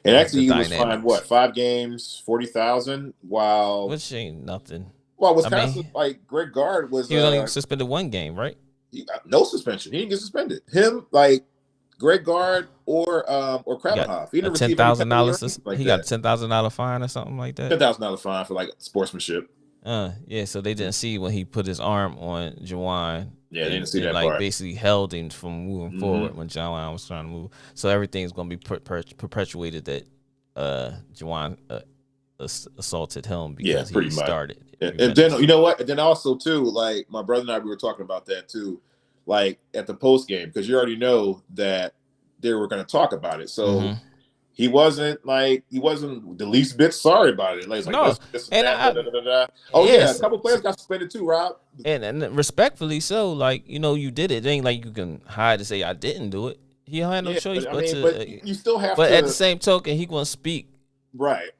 And actually, he was fined 5 games, $40,000. While which ain't nothing. Well, Wisconsin, like Greg Gard was. He was only suspended 1 game, right? No suspension. He didn't get suspended. Him, like Greg Gard or Krabenhoff. He didn't receive $10,000. He got a $10,000 fine or something like that. $10,000 fine for like sportsmanship. Yeah. So they didn't see when he put his arm on JUWAN. Yeah, they didn't see that like part. Basically held him from moving forward when JUWAN was trying to move. So everything's gonna be perpetuated that JUWAN assaulted him because he started. And then you know what? And then also too, like my brother and I, we were talking about that too, like at the post game, because you already know that they were going to talk about it. So he wasn't the least bit sorry about it. Like, no, a couple players got suspended too, Rob. And respectfully so, like, you know, you did it. It ain't like you can hide and say I didn't do it. He had no choice but you still have. But at the same token, he gonna speak. Right.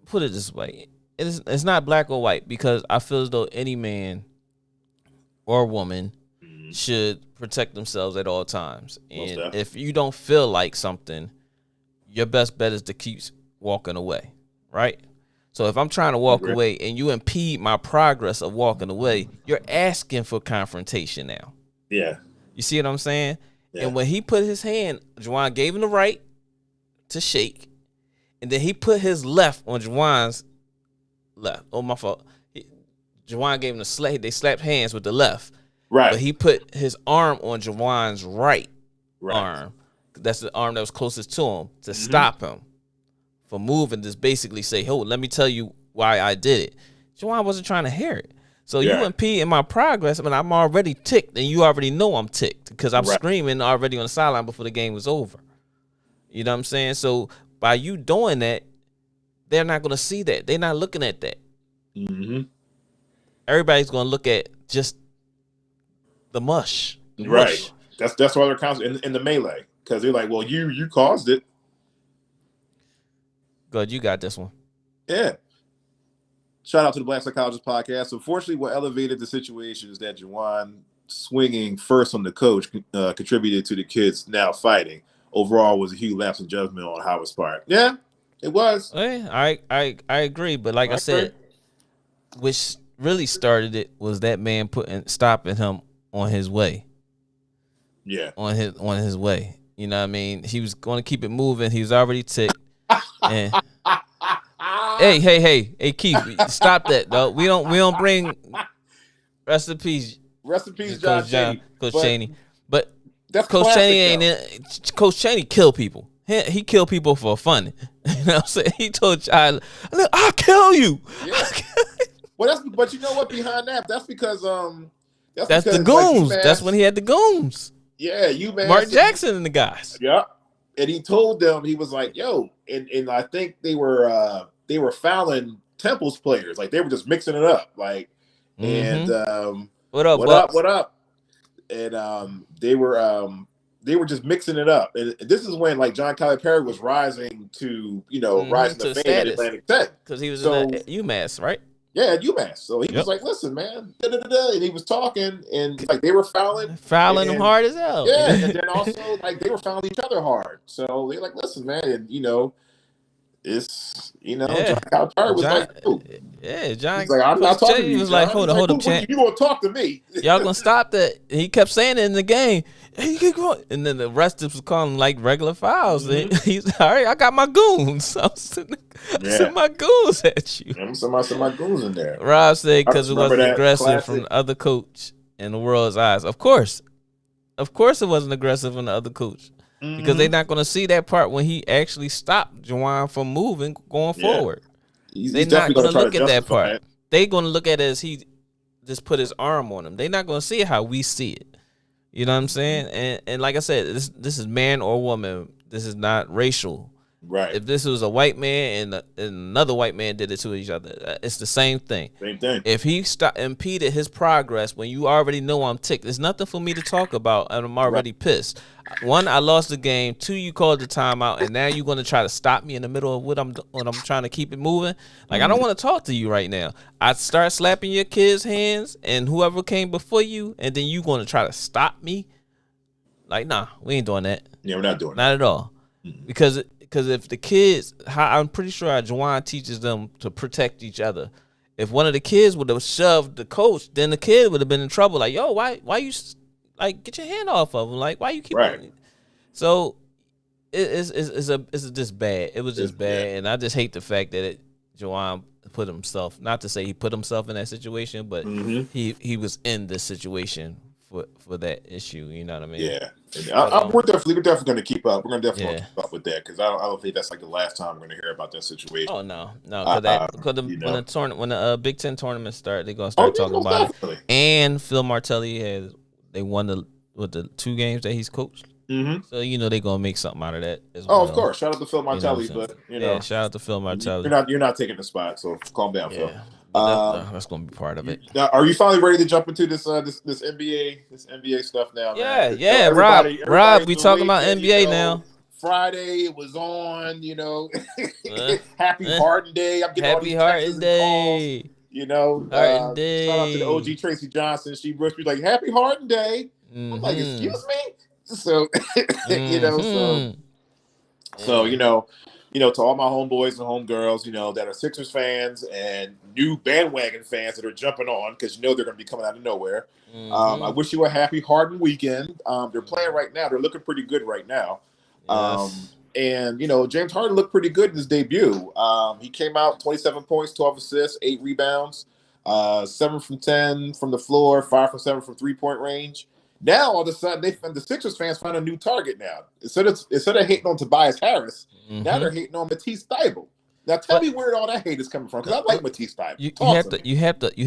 Put it this way: it's not black or white, because I feel as though any man or woman should protect themselves at all times. And if you don't feel like something, your best bet is to keep walking away, right? So if I'm trying to walk away and you impede my progress of walking away, you're asking for confrontation now. Yeah. You see what I'm saying? Yeah. And when he put his hand, JUWAN gave him the right to shake, and then he put his left on JUWAN's left. Oh, my fault. JUWAN gave him the slap. They slapped hands with the left. Right. But he put his arm on JUWAN's right arm. That's the arm that was closest to him, to stop him from moving. Just basically say, "Oh, let me tell you why I did it." JUWAN wasn't trying to hear it. So you impede in my progress. I mean, I'm already ticked, and you already know I'm ticked because I'm screaming already on the sideline before the game was over. You know what I'm saying? So by you doing that, they're not going to see that. They're not looking at that. Everybody's going to look at just the mush. Right. That's why they're constant in the melee, because they're like, well, you caused it. Good, you got this one. Yeah. Shout out to the Black Psychologist Podcast. Unfortunately, what elevated the situation is that JUWAN swinging first on the coach contributed to the kids now fighting. Overall, was a huge lapse in judgment on Howard's part. Yeah, it was. I agree, but like I said, which really started it was that man stopping him on his way. Yeah, on his way. You know what I mean? He was going to keep it moving. He was already ticked. And hey, Keith, stop that though. We don't bring rest in peace, John Chaney. Coach Chaney. But that's Coach Chaney ain't in. Coach Chaney kill people. He kill people for fun. You know what I'm saying? He told child, "I'll kill you." Yeah. But you know what? Behind that's because that's the goons. Like, that's when he had the goons. Yeah, UMass. Mark Jackson and the guys. Yeah. And he told them, he was like, yo, and I think they were they were fouling Temple's players. Like they were just mixing it up. Like, and what up, what up? And they were just mixing it up. And this is when like John Calipari was rising to rising to fame at Atlantic Tech because he was in UMass, right? Yeah, at UMass. So he was like, "Listen, man," and he was talking, and like they were fouling them hard as hell. Yeah, and then also like they were fouling each other hard. So they're like, "Listen, man," and it's John Calipari was like, "Ooh." Yeah, John. He's like, "I'm not talking to you." He was like, "Hold up, champ. You gonna talk to me? Y'all gonna stop that?" And he kept saying it in the game. He keep going, and then the rest of us calling like regular fouls. And he's all right. I got my goons. I'm sending my goons at you. I'm sending my goons in there. Rob said because it wasn't aggressive from the other coach in the world's eyes. Of course, it wasn't aggressive from the other coach. Because they're not going to see that part when he actually stopped JUWAN from moving going forward. They're not going to look at that part. They're going to look at it as he just put his arm on him. They're not going to see it how we see it. You know what I'm saying? And like I said, this is man or woman. This is not racial. Right. If this was a white man and another white man did it to each other, it's the same thing. Same thing. If he impeded his progress when you already know I'm ticked, there's nothing for me to talk about, and I'm already pissed. One, I lost the game. Two, you called the timeout, and now you're going to try to stop me in the middle of what I'm trying to keep it moving. Like, I don't want to talk to you right now. I start slapping your kids' hands and whoever came before you, and then you going to try to stop me? Like, nah, we ain't doing that. Yeah, we're not doing that. Not at all. Because if the kids, I'm pretty sure JUWAN teaches them to protect each other. If one of the kids would have shoved the coach, then the kid would have been in trouble. Like, yo, why you like get your hand off of him? Like, why you keep doing? So it's just bad. It was just bad, and I just hate the fact that JUWAN put himself. Not to say he put himself in that situation, but he was in this situation for that issue. You know what I mean? Yeah. We're definitely going to keep up. We're going to definitely keep up with that because I don't think that's like the last time we're going to hear about that situation. Oh no, because when the Big Ten tournament start, they're going to start talking about it. And Phil Martelli they won the 2 games that he's coached. So they're going to make something out of that as well. Oh, of course. Shout out to Phil Martelli, shout out to Phil Martelli. You're not taking the spot, so calm down, Phil. That's going to be part of it. Now, are you finally ready to jump into this NBA stuff now? Yeah. Rob, we talking about NBA now. Friday it was on. Happy Harden Day. I'm getting Happy Harden Day. Harden Day. Shout out to the OG Tracy Johnson. She rushed me like Happy Harden Day. I'm like, excuse me. So to all my homeboys and homegirls, that are Sixers fans and new bandwagon fans that are jumping on because they're going to be coming out of nowhere. I wish you a happy Harden weekend. They're playing right now. They're looking pretty good right now. Yes. And James Harden looked pretty good in his debut. He came out 27 points, 12 assists, 8 rebounds, 7 from 10 from the floor, 5 from 7 from 3-point range. Now all of a sudden, the Sixers fans find a new target now. Instead of hating on Tobias Harris, now they're hating on Matisse Thybulle. Now tell me where all that hate is coming from because I like Matisse Thybulle. You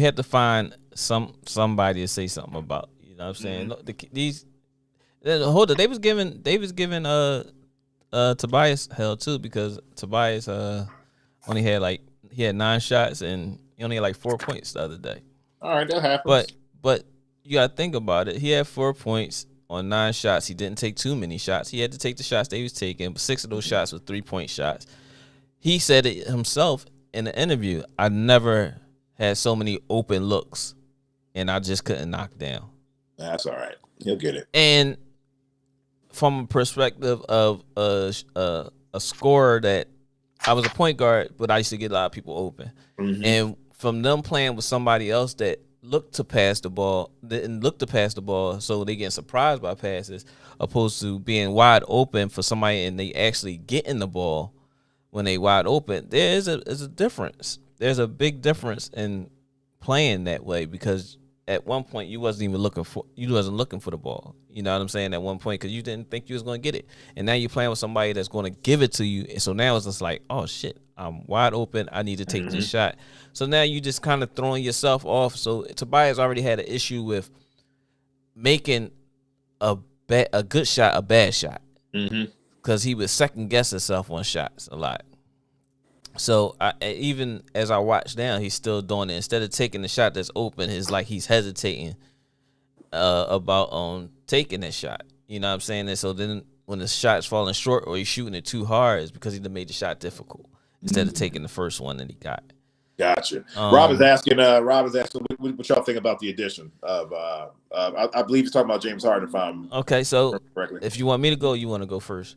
have to find somebody to say something about. You know what I'm saying? Hold up, they was giving Tobias hell too because Tobias only had he had 9 shots and he only had 4 points the other day. All right, that happens. But you gotta think about it. He had 4 points on 9 shots. He didn't take too many shots. He had to take the shots that he was taking, but 6 of those shots were 3-point shots. He said it himself in the interview. I never had so many open looks, and I just couldn't knock down. That's all right. He'll get it. And from a perspective of a scorer that I was a point guard, but I used to get a lot of people open. And from them playing with somebody else that didn't look to pass the ball, so they get surprised by passes, opposed to being wide open for somebody and they actually getting the ball when they wide open. There's a difference. There's a big difference in playing that way because at one point you wasn't looking for the ball. You know what I'm saying? At one point because you didn't think you was going to get it, and now you're playing with somebody that's going to give it to you. And so now it's just like, oh shit, I'm wide open. I need to take this shot. So now you just kind of throwing yourself off. So Tobias already had an issue with making a good shot a bad shot because he would second guess himself on shots a lot. So even as I watch now, he's still doing it. Instead of taking the shot that's open, it's like he's hesitating about taking that shot. You know what I'm saying? And so then when the shot's falling short or he's shooting it too hard, it's because he done made the shot difficult instead of taking the first one that he got. Gotcha. Rob is asking. What y'all think about the addition of? I believe he's talking about James Harden. If I'm okay. So correctly, if you want me to go, you want to go first.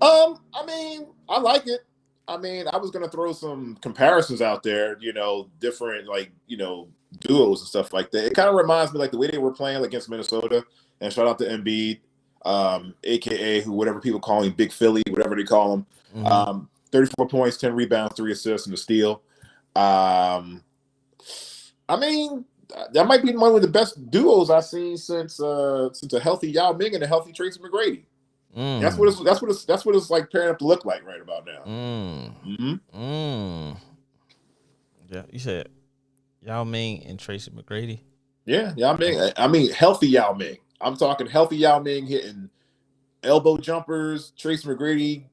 I mean, I like it. I mean, I was gonna throw some comparisons out there. Different duos and stuff like that. It kind of reminds me like the way they were playing against Minnesota. And shout out to Embiid, aka whatever people call him, Big Philly, whatever they call him. Mm-hmm. 34 points, 10 rebounds, 3 assists, and a steal. I mean, that might be one of the best duos I've seen since a healthy Yao Ming and a healthy Tracy McGrady. That's what it's like pairing up to look like right about now. Yeah, you said Yao Ming and Tracy McGrady. Yeah, Yao Ming. I mean, healthy Yao Ming. I'm talking healthy Yao Ming hitting elbow jumpers. Tracy McGrady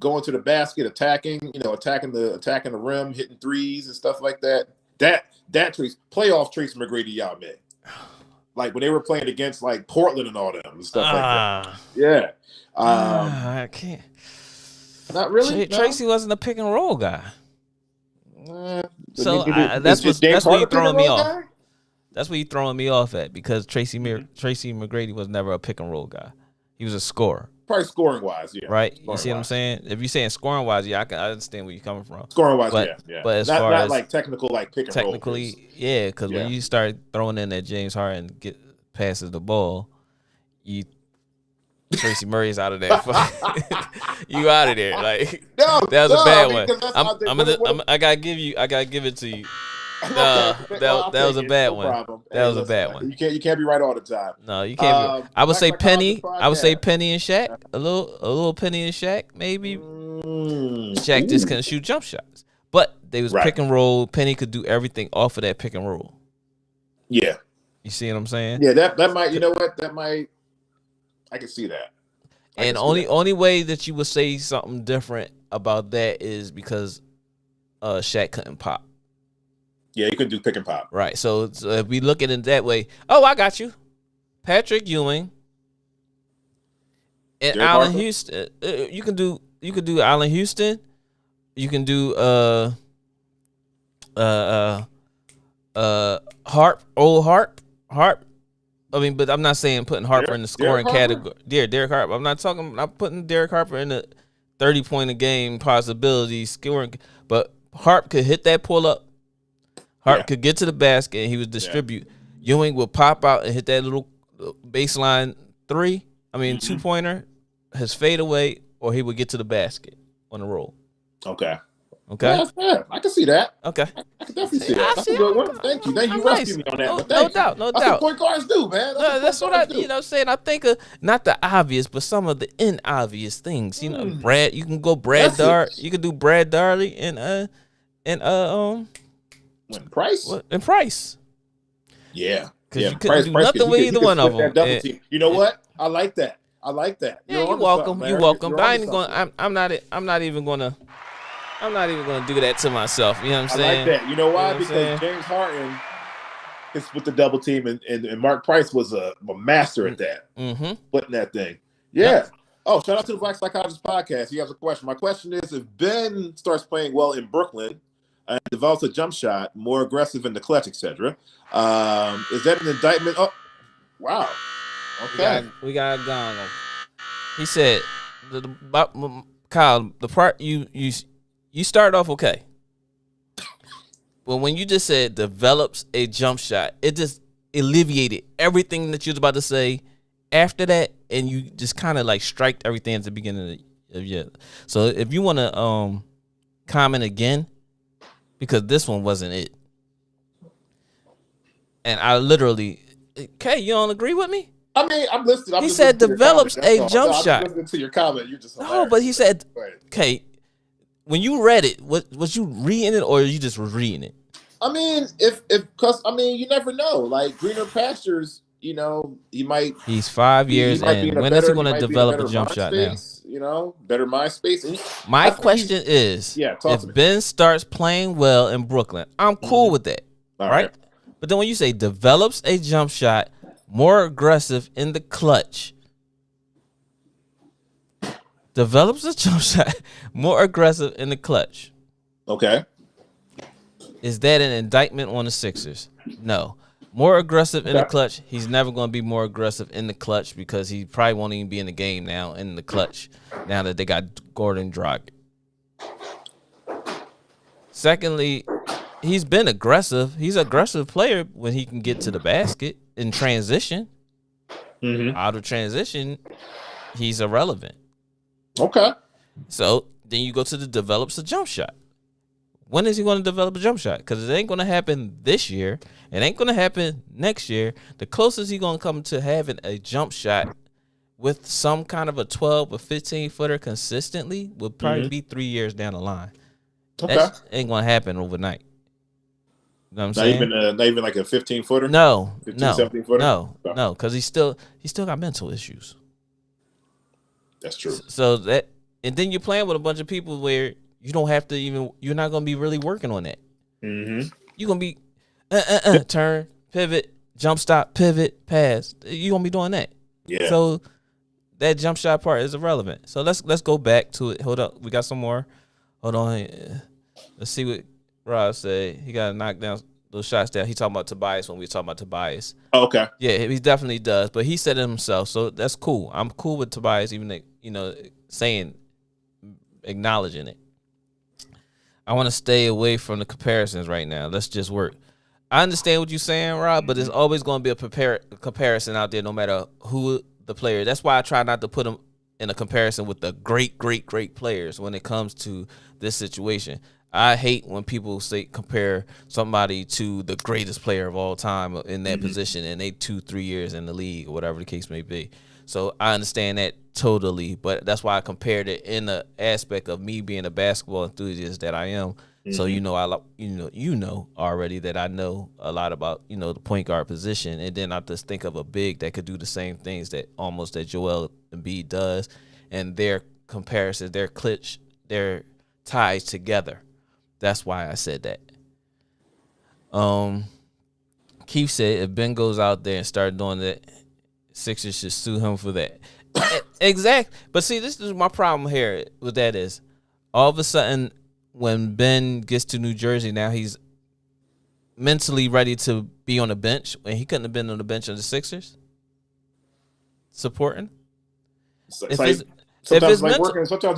going to the basket, attacking the rim, hitting threes and stuff like that. That Tracy playoff Tracy McGrady Yao Ming. Like when they were playing against like Portland and all them and stuff like that. Yeah. I can't. Not really. Tracy wasn't a pick and roll guy. So that's what you're throwing me off. Guy? That's what you're throwing me off at because Tracy McGrady was never a pick and roll guy. He was a scorer. Probably scoring wise, yeah. Right? You see what I'm saying? If you're saying scoring wise, yeah, I understand where you're coming from. Scoring wise, yeah. But as far as like technical, like pick and roll. Technically, yeah, because when you start throwing in that James Harden passes the ball, Tracy Murray's out of there. You out of there. Like that was a bad one. I gotta give it to you. That was a bad one. That was a bad one. You can't be right all the time. No, you can't. I would say Penny. I would say Penny and Shaq. A little Penny and Shaq maybe. Shaq just couldn't shoot jump shots, but they was pick and roll. Penny could do everything off of that pick and roll. Yeah, you see what I'm saying? Yeah, that might. You know what? That might. I can see that. And only way that you would say something different about that is because Shaq couldn't pop. Yeah, you could do pick and pop. Right. So if we look at it that way, I got you. Patrick Ewing and Derek Allen Harper? Houston. You can do Allen Houston. You can do Harp. I mean, but I'm not saying putting Harper in the scoring category. Derek Harper. I'm not putting Derek Harper in the 30-point a game possibility scoring, but Harp could hit that pull up. Harp could get to the basket and he would distribute. Ewing would pop out and hit that little baseline 2-pointer, his fade away, or he would get to the basket on the roll. Okay. Yeah, I can see that. Okay. I can definitely see that. That's a good one. Thank you. You rescued me on that. No doubt. That's what point guards do, man. That's what I do. I'm saying. I think of not the obvious, but some of the inobvious things. Brad. You can go Brad Dar. You can do Brad Darley and Price? And Price. Yeah. Because you couldn't do nothing with either one of them. You know what? I like that. Yeah, you're welcome. You're welcome. But I ain't going. I'm not even gonna do that to myself. You know what I'm saying? I like that. You know why? Because James Harden is with the double team, and Mark Price was a master at that. Mm-hmm. Putting that thing. Yeah. Yep. Oh, shout out to the Black Psychologist Podcast. He has a question. My question is, if Ben starts playing well in Brooklyn and develops a jump shot, more aggressive in the clutch, etc., is that an indictment? Oh, wow. Okay. We got a gong. He said, Kyle, the part you start off okay. But when you just said develops a jump shot, it just alleviated everything that you was about to say after that, and you just kind of like striked everything at the beginning of your. So if you want to comment again, because this one wasn't it. And I literally, okay, you don't agree with me? I mean, I'm listening. He said develops a jump shot. I'm listening to your comment. You're just hilarious. No, but he said, okay, when you read it, was you reading it or you just was reading it? I mean, because you never know. Like greener pastures, he might. He's 5 years in. When is he going to develop a jump shot now? better mind space. My question is, talk to if me. Ben starts playing well in Brooklyn, I'm cool with that, right? But then when you say develops a jump shot, more aggressive in the clutch, develops a jump shot, more aggressive in the clutch. Okay. Is that an indictment on the Sixers? No. More aggressive in the clutch. He's never going to be more aggressive in the clutch because he probably won't even be in the game now in the clutch now that they got Gordon Dragic. Secondly, he's been aggressive. He's an aggressive player when he can get to the basket in transition. Out of transition, he's irrelevant. Okay. So then you go to the develops a jump shot. When is he going to develop a jump shot? Because it ain't going to happen this year. It ain't going to happen next year. The closest he's going to come to having a jump shot with some kind of a 12 or 15-footer consistently would probably be 3 years down the line. Okay. That ain't going to happen overnight. You know what I'm saying? Not even like a 15-footer? No. 17-footer? No, because he still got mental issues. That's true. So that, and then you're playing with a bunch of people where you don't have to you're not going to be really working on that. You're going to be turn, pivot, jump stop, pivot, pass. You're going to be doing that. Yeah. So that jump shot part is irrelevant. So let's go back to it. Hold up. We got some more. Hold on. Let's see what Rob said. He got to knock down those shots down. He talking about Tobias when we talking about Tobias. Oh, okay. Yeah, he definitely does. But he said it himself. So that's cool. I'm cool with Tobias even, acknowledging it. I want to stay away from the comparisons right now. Let's just work. I understand what you're saying, Rob, but there's always going to be a comparison out there no matter who the player. That's why I try not to put them in a comparison with the great, great, great players when it comes to this situation. I hate when people compare somebody to the greatest player of all time in that position and they 2-3 years in the league or whatever the case may be. So I understand that totally, but that's why I compared it in the aspect of me being a basketball enthusiast that I am. So you know already that I know a lot about the point guard position, and then I just think of a big that could do the same things that Joel Embiid does, and their comparisons, their ties together. That's why I said that. Keith said if Ben goes out there and start doing that, Sixers should sue him for that. Exactly. But see, this is my problem here with that is all of a sudden when Ben gets to New Jersey, now he's mentally ready to be on the bench when he couldn't have been on the bench of the Sixers supporting. Sometimes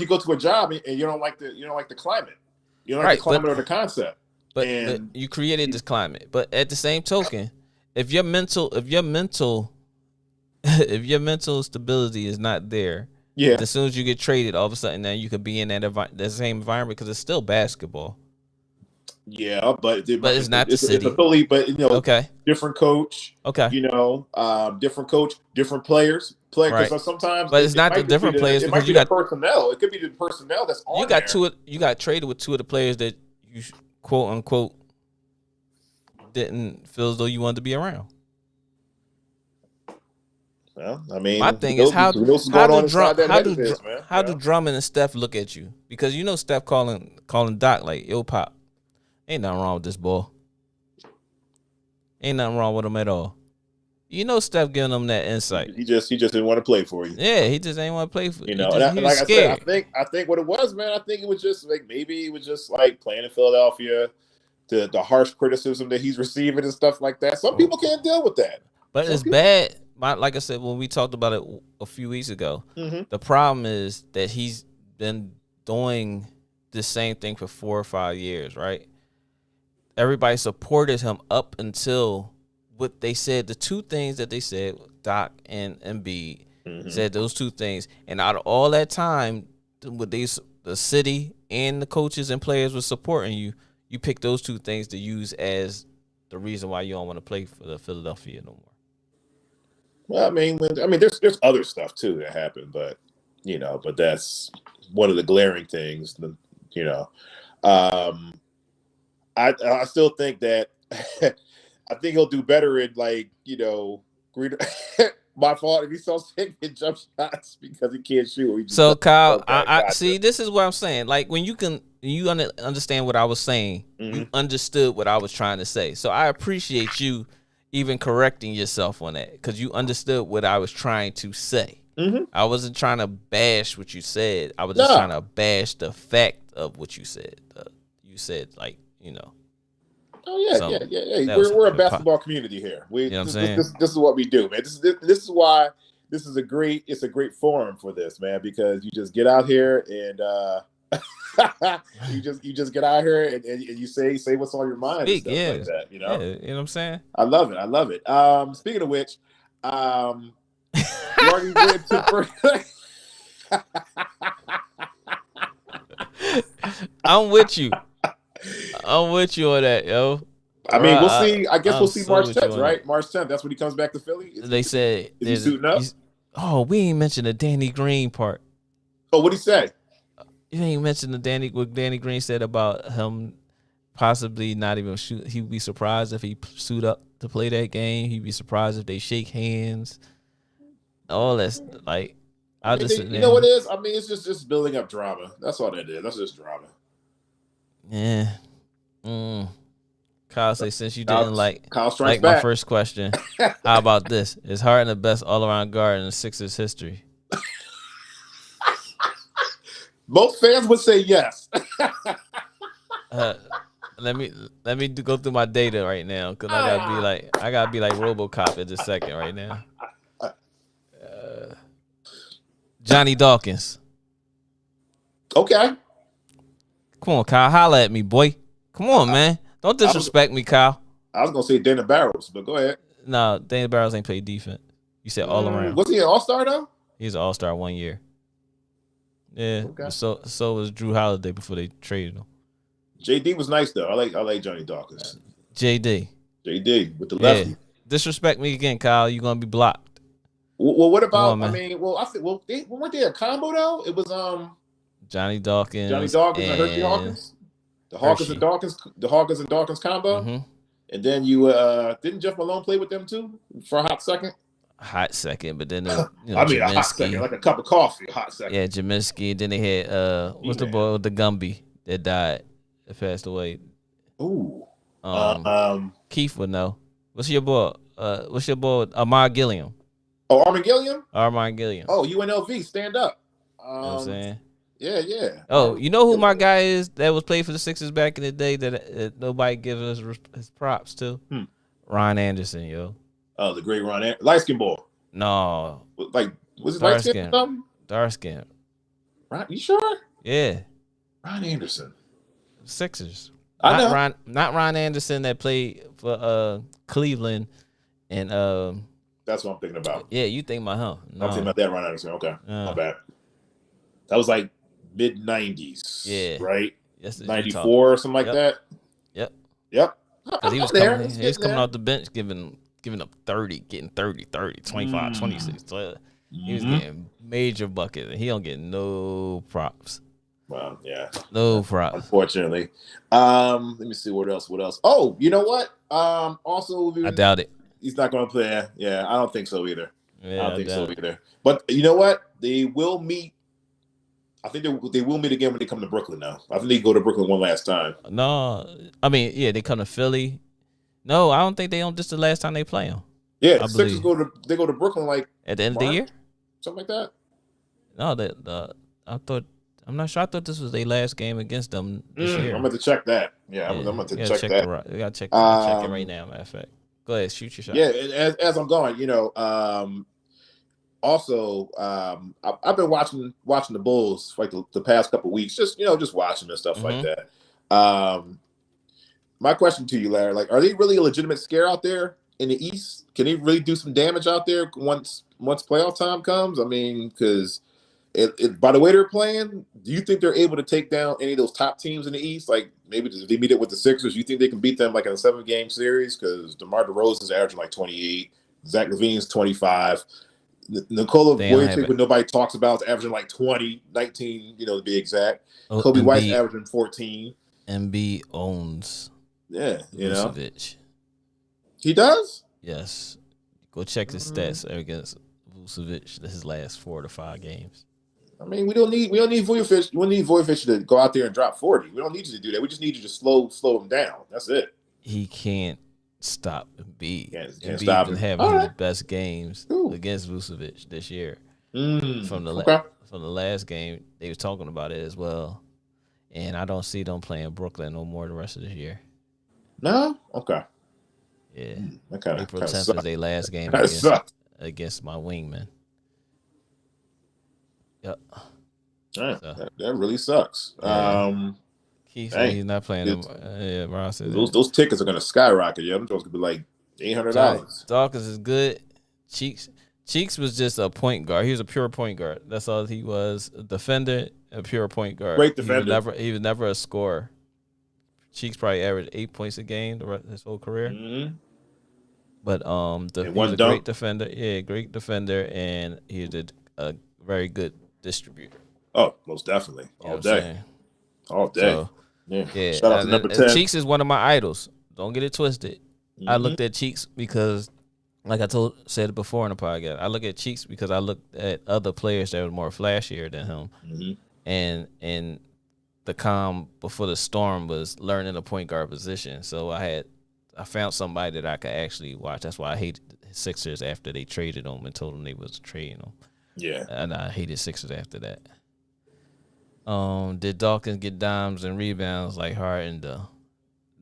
you go to a job and you don't like the climate. You don't like the climate or the concept. But you created this climate. But at the same token, if your mental stability is not there, as soon as you get traded, all of a sudden now you could be in that same environment because it's still basketball. Yeah, but it's not the city. It's a Philly, but different coach. Okay, different coach, different players. Right. So sometimes, but it's not the different players because you got personnel. It could be the personnel that's on. You got traded with two of the players that you quote unquote didn't feel as though you wanted to be around. Well, I mean, my thing is how do Drummond and Steph look at you? Because Steph calling Doc like, "Yo, Pop, ain't nothing wrong with this ball. Ain't nothing wrong with him at all." Steph giving them that insight. He just didn't want to play for you. Yeah, he just ain't want to play for you. He was scared. I think what it was, man. I think it was just like maybe it was just like playing in Philadelphia, the harsh criticism that he's receiving and stuff like that. Some people can't deal with that. But it's bad. Like I said, when we talked about it a few weeks ago, the problem is that he's been doing the same thing for 4 or 5 years, right? Everybody supported him up until what they said. The two things that they said, Doc and Embiid said those two things, and out of all that time, with the city and the coaches and players were supporting you, you pick those two things to use as the reason why you don't want to play for the Philadelphia no more. Well, I mean, there's other stuff too that happened, but that's one of the glaring things. I still think that I think he'll do better in my fault if he starts taking jump shots because he can't shoot. So Kyle, I see. This is what I'm saying. Like when you understand what I was saying, you understood what I was trying to say. So I appreciate you even correcting yourself on that because you understood what I was trying to say. I wasn't trying to bash what you said. I was just trying to bash the fact of what you said. You said like, you know. Oh yeah. We're a basketball community here. You know what I'm saying? This is what we do, man. This is why it's a great forum for this, man, because you just get out here and you just get out here and you say what's on your mind and stuff like that. You know? Yeah, you know what I'm saying? I love it. Speaking of which, you already went to I'm with you. I'm with you on that, yo. I mean, we'll see. I guess we'll see March 10th, right? March 10th. That's when he comes back to Philly. They said is he suiting up? Oh, we ain't mentioned the Danny Green part. Oh, what'd he say? You ain't mentioned what Danny Green said about him possibly not even shoot. He'd be surprised if he suit up to play that game. He'd be surprised if they shake hands. All that's like, you know what it is? I mean, it's just building up drama. That's all that is. That's just drama. Yeah. Kyle say since you didn't like back. My first question, how about this? Is Harden the best all-around guard in the Sixers history? Most fans would say yes. Let me go through my data right now because I gotta be like RoboCop in just a second right now. Johnny Dawkins. Okay. Come on, Kyle. Holla at me, boy. Come on, man. Don't disrespect me, Kyle. I was going to say Dana Barrows, but go ahead. No, Dana Barrows ain't played defense. You said all around. Was he an all-star, though? He's an all-star 1 year. Yeah. Okay. So was Drew Holiday before they traded him. JD was nice, though. I like Johnny Dawkins. JD with the lefty. Yeah. Disrespect me again, Kyle. You're going to be blocked. Well, what about, weren't they a combo, though? It was Johnny Dawkins and Hershey Hawkins? The Hawkins and Dawkins combo? Mm-hmm. And then you didn't Jeff Malone play with them, too, for a hot second? Hot second, but then a hot second, like a cup of coffee, a hot second. Yeah, Jaminski. Then they had, what's the boy with the Gumby that died, that passed away? Ooh. Keith would know. What's your boy? Amar Gilliam. Oh, Armin Gilliam? Armin Gilliam. Oh, UNLV, stand up. You know what I'm saying? Yeah. Oh, you know who my guy is that was played for the Sixers back in the day that nobody gives us his props to? Ron Anderson, yo. Oh, the great Ron Anderson. Light skin boy. No. Like, was it light skin or something? Dark skin. Right? You sure? Yeah. Ron Anderson. Sixers. I know. Not Ron Anderson that played for Cleveland and that's what I'm thinking about. Yeah, you think about him. No. I'm thinking about that Ron Anderson. Okay. My bad. That was like mid-90s. Yeah. Right? Yes, 94 or something like that. Yep. Because he was coming off the bench giving up 30, getting 30, 25, 26. So he was getting major buckets, and he don't get no props. Well, yeah. No props. Unfortunately. Let me see what else. Oh, you know what? Also, I doubt it. He's not going to play. Yeah, I don't think so either. Yeah, I don't think so either. But you know what? They will meet. I think they will meet again when they come to Brooklyn now. I think they go to Brooklyn one last time. No. I mean, yeah, they come to Philly. No, I don't think they don't. This is the last time they play them. Yeah, the Sixers go to Brooklyn like at the end of the year? Something like that. No, I'm not sure. I thought this was their last game against them this year. I'm going to check that. Yeah, I'm going to check that. We got to check it right now, matter of fact. Go ahead, shoot your shot. Yeah, as I'm going, also, I've been watching the Bulls for like the past couple of weeks, just watching and stuff like that. My question to you, Larry, like, are they really a legitimate scare out there in the East? Can they really do some damage out there once playoff time comes? I mean, because by the way they're playing, do you think they're able to take down any of those top teams in the East? Like maybe if they meet it with the Sixers, you think they can beat them like in a 7-game series? Because DeMar DeRozan's averaging like 28, Zach LaVine's 25. Nikola Vucevic, what nobody talks about, is averaging like 20, 19, to be exact. Kobe White's averaging 14. Embiid owns. Yeah, Vucevic. He does? Yes. Go check his stats against Vucevic his last 4 to 5 games. I mean, we don't need Vujovic. We don't need Vujovic to go out there and drop 40. We don't need you to do that. We just need you to slow him down. That's it. He can't stop Embiid. Can't stop him. Having his best games against Vucevic this year. From the last game, they was talking about it as well. And I don't see them playing Brooklyn no more the rest of this year. No? Okay. Yeah. Okay. April 10th is their last game against my wingman. Yep. Right. So, that really sucks. Yeah. He's not playing them. Yeah, Ross said those tickets are going to skyrocket. Yeah, them those could be like $800. Dawkins is good. Cheeks was just a point guard. He was a pure point guard. That's all he was. A defender, a pure point guard. Great defender. He was never a scorer. Cheeks probably averaged 8 points a game his whole career. Mm-hmm. But he was a great defender. Yeah, great defender, and he was a very good distributor. Oh, most definitely. All day. So, yeah. Shout out to number 10. Cheeks is one of my idols. Don't get it twisted. Mm-hmm. I looked at Cheeks because, like I said it before in the podcast, I look at Cheeks because I looked at other players that were more flashier than him. Mm-hmm. And the calm before the storm was learning the point guard position. So I found somebody that I could actually watch. That's why I hated the Sixers after they traded him and told them they was trading him. Yeah. And I hated Sixers after that. Did Dawkins get dimes and rebounds like Harden though?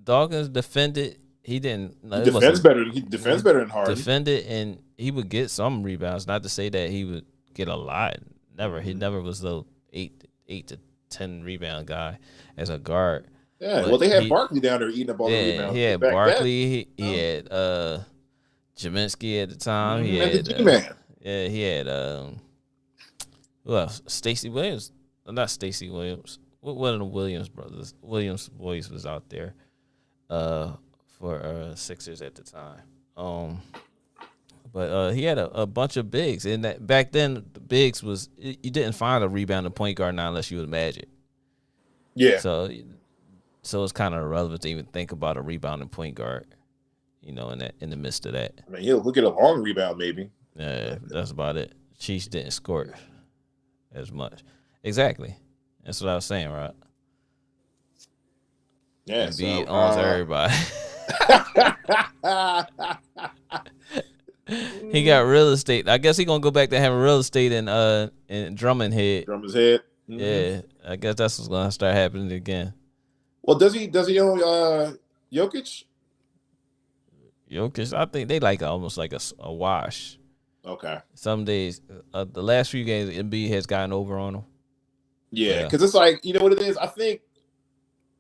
Dawkins defended. He didn't. He defends better. He defends better than Harden. Defended, and he would get some rebounds. Not to say that he would get a lot. Never. He never was the 8 to 10 rebound guy as a guard. Yeah. Well, they had Barkley down there eating up all the rebounds. He had Barkley. He had Jaminski at the time. He had the G-Man. Yeah. He had who else? Stacey Williams. Not Stacey Williams. One of the Williams brothers. Williams boys was out there for Sixers at the time. But he had a bunch of bigs. And that back then, the bigs was you didn't find a rebounding point guard now unless you was Magic. Yeah. So it's kind of irrelevant to even think about a rebounding point guard. In the midst of that. I mean, he'll get a long rebound maybe. Yeah, that's about it. Chiefs didn't score as much. Exactly. That's what I was saying, right? Yeah. Embiid owns everybody. He got real estate. I guess he gonna go back to having real estate in Drummond's head. Mm-hmm. Yeah. I guess that's what's gonna start happening again. Well, does he own Jokic? Jokic, I think they like almost like a wash. Okay. Some days, the last few games, Embiid has gotten over on him. Yeah, because it's like, you know what it is? I think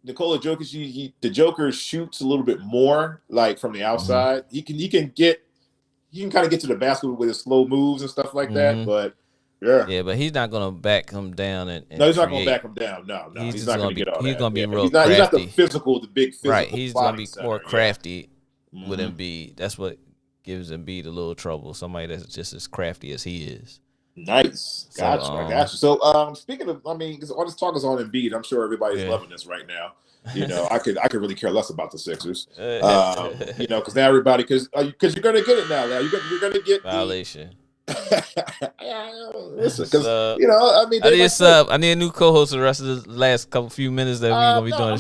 Nikola Jokic, the Joker shoots a little bit more, like from the outside. Mm-hmm. He can kind of get to the basket with his slow moves and stuff like that. But yeah, but he's not gonna back him down. No, he's not gonna back him down. No, he's not gonna get all that. He's gonna be real he's crafty. He's not the big physical. Right, he's gonna be more crafty with Mm-hmm. Embiid. That's what gives Embiid a little trouble. Somebody that's just as crafty as he is. Nice. Gotcha. I got you. So, speaking of, because all this talk is on Embiid. I'm sure everybody's loving this right now. I could really care less about the Sixers. Because now everybody, because you're gonna get it now. You're gonna get violation. Listen, because I need a sub. I need a new co-host for the rest of the last few minutes that we're gonna be doing.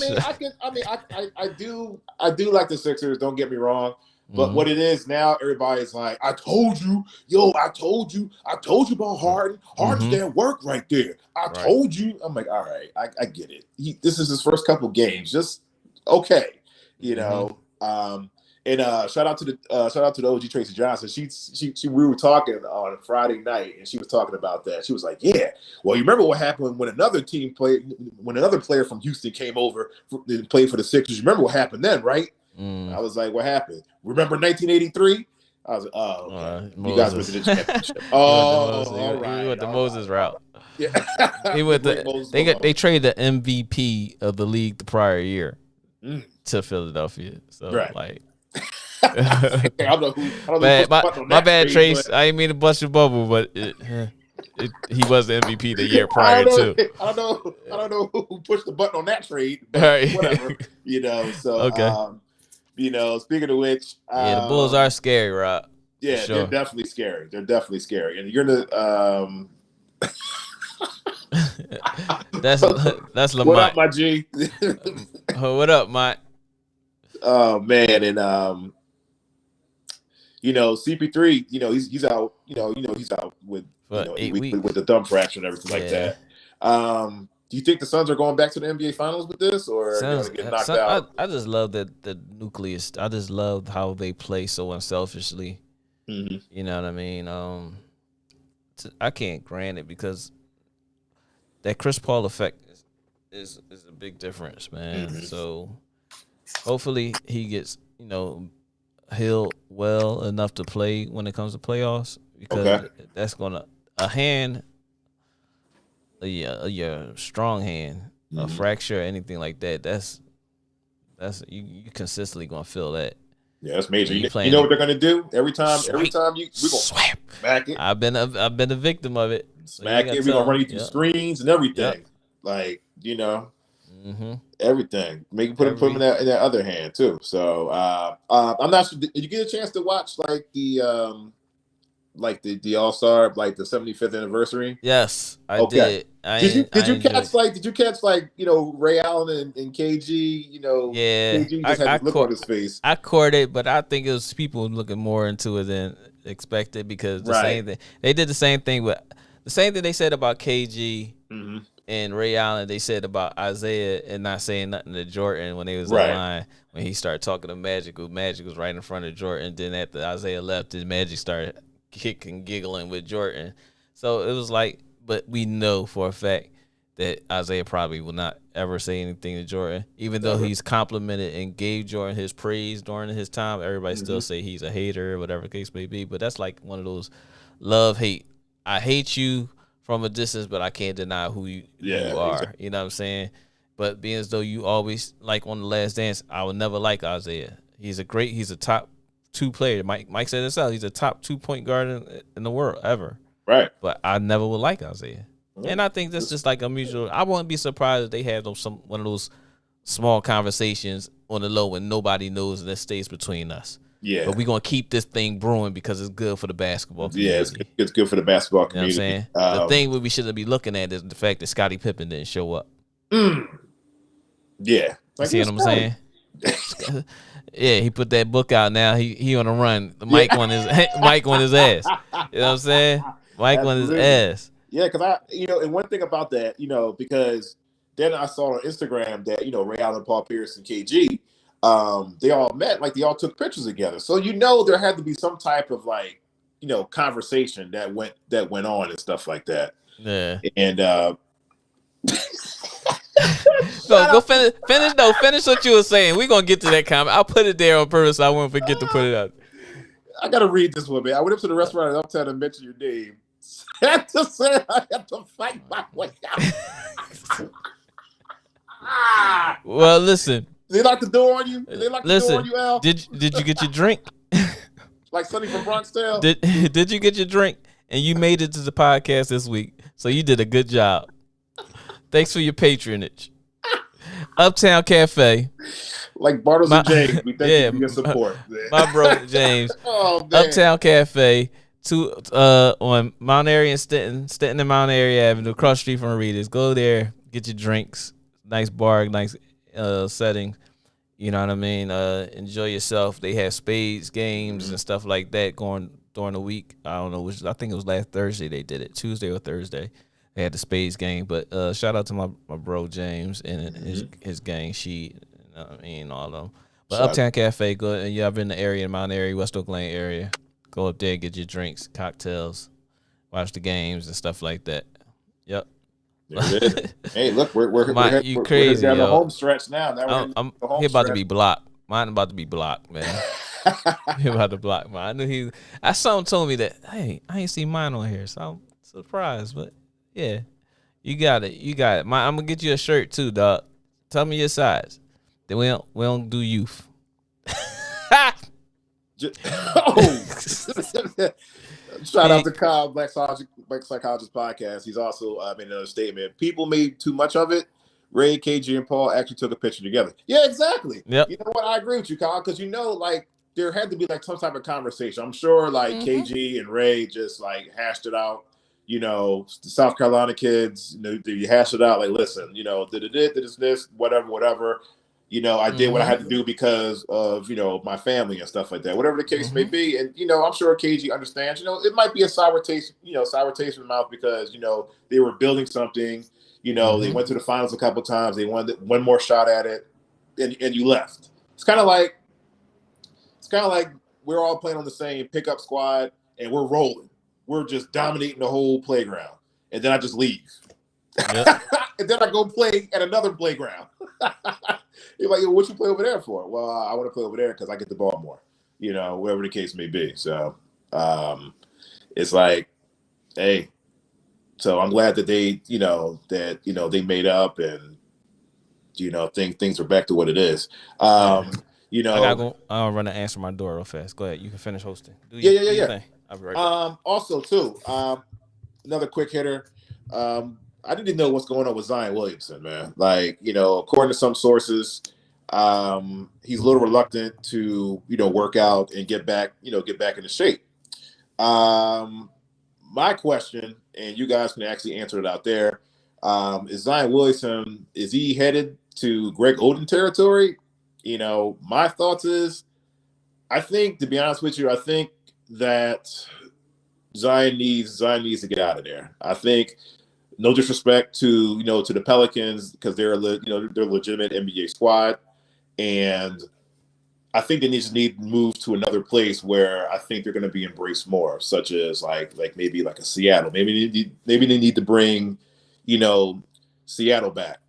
I do like the Sixers. Don't get me wrong. But what it is now, everybody's like, I told you about Harden. Harden's that work right there. I told you. I'm like, all right, I get it. This is his first couple games. Just okay, And shout out to the OG Tracy Johnson. We were talking on a Friday night, and she was talking about that. She was like, "Yeah, well, you remember what happened when another player from Houston came over and played for the Sixers? You remember what happened then, right?" I was like, "What happened? Remember 1983?" I was like, "Oh, okay. You guys went to the championship." All right. He went the Moses route. Yeah, he went they traded the MVP of the league the prior year to Philadelphia. So like. I don't know my bad, Trace. I didn't mean to bust your bubble, but he was the MVP the year prior too. I don't know who pushed the button on that trade, but whatever. So okay. Speaking of which, the Bulls are scary, Rob. Yeah, sure. they're definitely scary. They're definitely scary, and you're the that's Lamont. What up, my G? What up, Mike? Oh man, and CP3, he's out. He's out with For 8 weeks with the thumb fracture and everything like that. Do you think the Suns are going back to the NBA Finals with this, or they're going to get knocked out? I just love the nucleus. I just love how they play so unselfishly. Mm-hmm. You know what I mean? I can't grant it because that Chris Paul effect is a big difference, man. Mm-hmm. So hopefully he gets healed well enough to play when it comes to playoffs, because that's gonna a strong hand, a fracture, anything like that. That's you consistently gonna feel that. Yeah, that's major. You know what they're gonna do every time we're gonna smack it. I've been a victim of it. Smack it. We're gonna run you through screens and everything. Like everything. Make you put him in that other hand too. So I'm not sure. Did you get a chance to watch the All-Star, like the 75th anniversary? Yes, I did. Did you catch Ray Allen and KG? Yeah, KG just had to look on his face. I caught it, but I think it was people looking more into it than expected, because same thing they did the same thing they said about KG and Ray Allen. They said about Isaiah and not saying nothing to Jordan when they was in line. When he started talking to Magic was right in front of Jordan. Then after Isaiah left, his Magic started kicking, giggling with Jordan. So it was like, but we know for a fact that Isaiah probably will not ever say anything to Jordan, even though he's complimented and gave Jordan his praise during his time. Everybody still say he's a hater, whatever the case may be. But that's like one of those love-hate. I hate you from a distance, but I can't deny who you are. Exactly. You know what I'm saying? But being as though you always, like on The Last Dance, I would never like Isaiah. He's a top 2 player. Mike said this out. He's a top 2 point guard in the world ever. Right. But I never would like Isaiah. And I think that's just like a mutual. I wouldn't be surprised if they have one of those small conversations on the low when nobody knows, and that stays between us. Yeah. But we're going to keep this thing brewing because it's good for the basketball community. Yeah, it's good for the basketball community. You know what I'm saying? The thing we shouldn't be looking at is the fact that Scottie Pippen didn't show up. Yeah. See what I'm saying? Yeah, he put that book out now. He on the run. Mike on his ass. You know what I'm saying? Mike on his ass. Yeah, because and one thing about that, because then I saw on Instagram that, Ray Allen, Paul Pierce, and KG, they all met, like they all took pictures together. So there had to be some type of conversation that went on and stuff like that. Yeah. And go finish though. Finish what you were saying. We're gonna get to that comment. I'll put it there on purpose so I won't forget to put it out. I gotta read this one, man. I went up to the restaurant and Uptown and mentioned your name. I had to fight my way out. Well, listen. They locked the door on you? They locked the door on you, Al? Did you get your drink? Like Sonny from Bronxdale? Did you get your drink? And you made it to the podcast this week. So you did a good job. Thanks for your patronage. Uptown Cafe. Like Bartles and James. We thank you for your support. My bro James. Uptown Cafe. On Mount Airy and Stenton and Mount Airy Avenue, across the street from Rita's. Go there, get your drinks. Nice bar, nice setting. You know what I mean? Enjoy yourself. They have spades games and stuff like that going during the week. I don't know I think it was last Thursday they did it, Tuesday or Thursday. They had the spades game. But shout out to my bro James and his gang. All of them. But Uptown Cafe, go and you ever in the area, Mount Airy, West Oak Lane area. Go up there, get your drinks, cocktails, watch the games and stuff like that. Yep. There it is. Hey, look, we're crazy, down the home stretch now. I'm about to be blocked. Mine about to be blocked, man. He about to block mine. I knew someone told me that. Hey, I ain't seen mine on here, so I'm surprised. But yeah, you got it. I'm gonna get you a shirt too, dog. Tell me your size. Then we don't do youth. Shout out to Kyle, Black Psychologist Podcast. He's also made another statement. People made too much of it. Ray, KG, and Paul actually took a picture together. Yeah, exactly. Yep. You know what? I agree with you, Kyle, because there had to be like some type of conversation. I'm sure like KG and Ray just like hashed it out. You know, the South Carolina kids, you know, you hash it out like, listen, you know, this, whatever. You know, I did what I had to do because of, you know, my family and stuff like that, whatever the case may be. And, you know, I'm sure KG understands, you know, it might be a sour taste in the mouth because, you know, they were building something, you know, they went to the finals a couple times. They wanted one more shot at it and you left. It's kind of like we're all playing on the same pickup squad and we're rolling. We're just dominating the whole playground. And then I just leave. Yep. And then I go play at another playground. You're like, what you play over there for? Well, I want to play over there because I get the ball more, you know, whatever the case may be. So it's like, hey, so I'm glad that they, they made up and, you know, things are back to what it is. You know, I gotta go. I'll run and answer my door real fast. Go ahead. You can finish hosting. Yeah. Thing. I'll be right back. Also, too, another quick hitter. I didn't know what's going on with Zion Williamson, man. Like, you know, according to some sources, he's a little reluctant to, you know, work out and get back into shape. My question, and you guys can actually answer it out there, is Zion Williamson, is he headed to Greg Oden territory? You know, my thoughts is, I think, to be honest with you, I think that Zion needs to get out of there. I think, no disrespect to the Pelicans because they're a legitimate NBA squad, and I think they need to move to another place where I think they're going to be embraced more, such as like maybe like a Seattle. Maybe they need to bring, you know, Seattle back,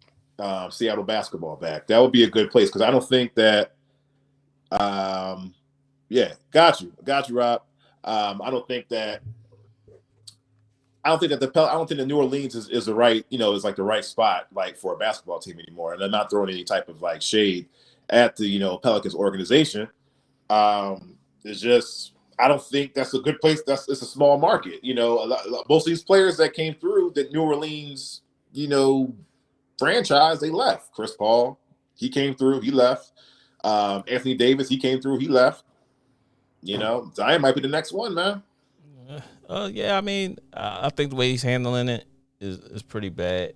Seattle basketball back. That would be a good place because I don't think that. Yeah, got you, Rob. I don't think that the New Orleans is the right, is like the right spot like for a basketball team anymore. And I'm not throwing any type of like shade at the, Pelicans organization. It's just, I don't think that's a good place. It's a small market. Most of these players that came through the New Orleans, franchise, they left. Chris Paul, he came through, he left. Anthony Davis, he came through, he left. Zion might be the next one, man. Yeah, I mean, I think the way he's handling it is pretty bad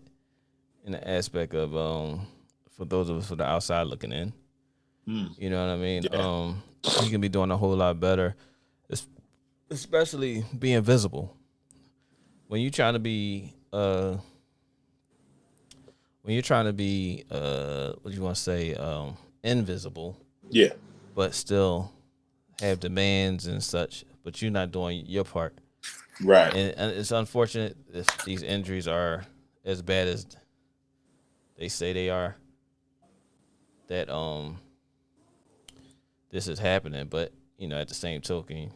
in the aspect of for those of us from the outside looking in. You know what I mean? Yeah. He can be doing a whole lot better, especially being visible. When you're trying to be what do you want to say, invisible. Yeah. But still have demands and such, but you're not doing your part. Right. And it's unfortunate if these injuries are as bad as they say they are, that this is happening. But, at the same token,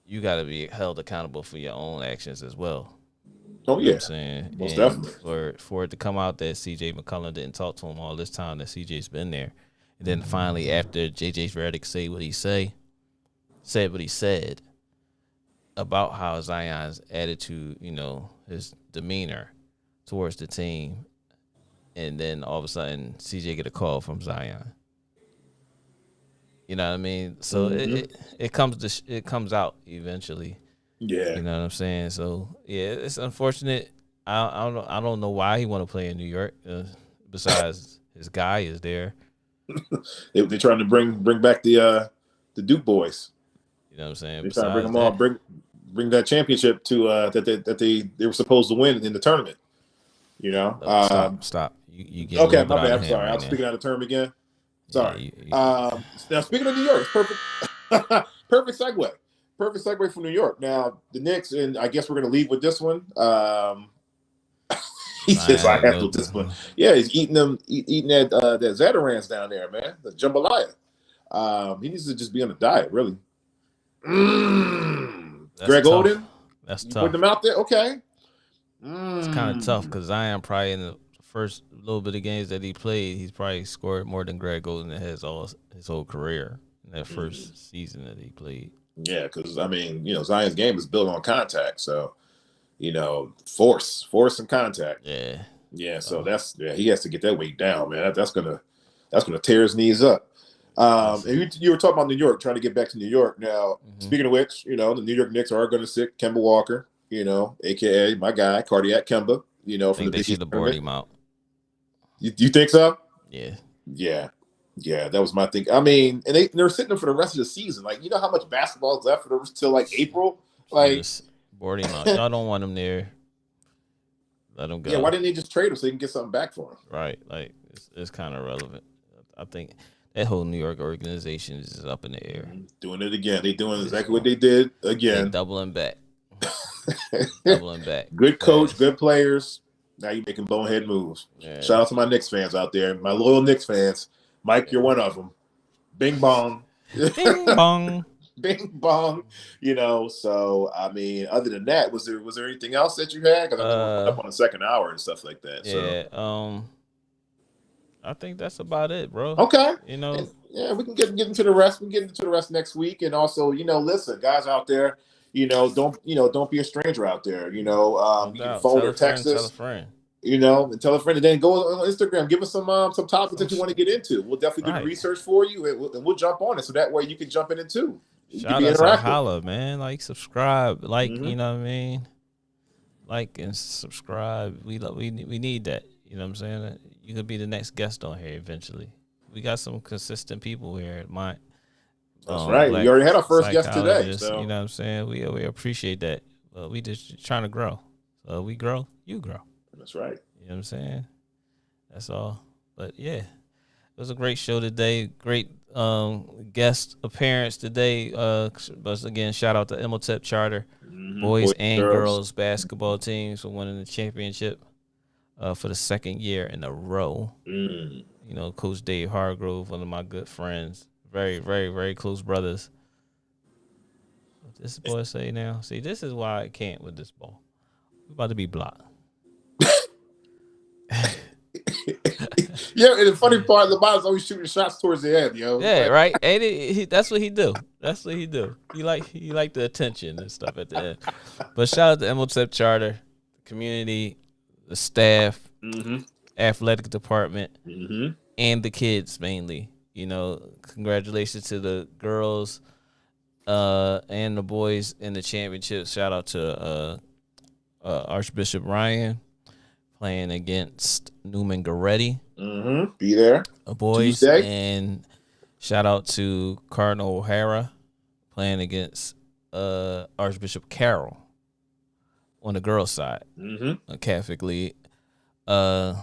you got to be held accountable for your own actions as well. Oh, yeah. You know what I'm saying? Most definitely. For it to come out that C.J. McCollum didn't talk to him all this time that C.J.'s been there. And then finally, after J.J. Redick said what he said about how Zion's attitude, his demeanor towards the team, and then all of a sudden CJ get a call from Zion. You know what I mean? So it comes out eventually. Yeah. You know what I'm saying? So yeah, it's unfortunate. I don't know why he want to play in New York. Besides, his guy is there. They're trying to bring back the Duke boys. You know what I'm saying? They're trying to bring them all, bring that championship to that they were supposed to win in the tournament. Stop. You get okay. My bad. I'm sorry. I was speaking out of term again. Sorry. Yeah, now speaking of New York, it's perfect. Perfect segue. Perfect segue from New York. Now the Knicks, and I guess we're going to leave with this one. He says I have to discipline. Yeah, he's eating that Zatarans down there, man. The jambalaya. He needs to just be on a diet, really. Greg tough. Oden. That's you tough. Put him out there, okay. It's kind of tough because Zion probably in the first little bit of games that he played, he's probably scored more than Greg Oden has his whole career in that first season that he played. Yeah, because Zion's game is built on contact, so force and contact. Yeah. So he has to get that weight down, man. That's gonna tear his knees up. And you were talking about New York, trying to get back to New York. Now, speaking of which, the New York Knicks are going to sit Kemba Walker, aka my guy, Cardiac Kemba, I think they should have bored him out. You think so? Yeah. Yeah, that was my thing. I mean, and they're sitting there for the rest of the season. Like, how much basketball is left till like April? Like, just board him out. Y'all don't want him there. Let him go. Yeah, why didn't they just trade him so they can get something back for him? Right, like it's kind of relevant. I think that whole New York organization is just up in the air. Doing it again. They doing exactly what they did again. They doubling back. Good coach, good players. Now you're making bonehead moves. Yeah. Shout out to my Knicks fans out there. My loyal Knicks fans. Mike, you're one of them. Bing bong. Bing bong. Bing bong. So I mean, other than that, was there anything else that you had? Because I'm up on the second hour and stuff like that. Yeah. So. I think that's about it, bro. Okay. Yeah, we can get into the rest. We can get into the rest next week. And also, listen, guys out there, don't be a stranger out there. You can phone or text us. Tell a friend. And tell a friend, and then go on Instagram. Give us some topics that you want to get into. We'll definitely do the research for you, and we'll jump on it. So that way you can jump in it too. Shout out to Holla, man. Like, subscribe. Like, you know what I mean? Like and subscribe. We need that. You know what I'm saying? You could be the next guest on here eventually. We got some consistent people here at mine. That's right. We already had our first guest today. So. You know what I'm saying? We appreciate that. We just trying to grow. So we grow, you grow. That's right. You know what I'm saying? That's all. But yeah, it was a great show today. Great guest appearance today. But again, shout out to Imhotep Charter, boys and girls basketball teams for winning the championship. For the second year in a row. Coach Dave Hargrove, one of my good friends. Very, very, very close brothers. What this boy say now? See, this is why I can't with this ball. We're about to be blocked. Yeah, and the funny part, LeBron's always shooting shots towards the end, yo. Yeah, right. And that's what he do. That's what he do. He like the attention and stuff at the end. But shout out to Imhotep Charter, community, the staff, athletic department, and the kids mainly. Congratulations to the girls and the boys in the championship. Shout out to Archbishop Ryan playing against Newman Goretti. Be there. Boys. Tuesday. And shout out to Cardinal O'Hara playing against Archbishop Carroll. On the girls' side, Catholic League. Shout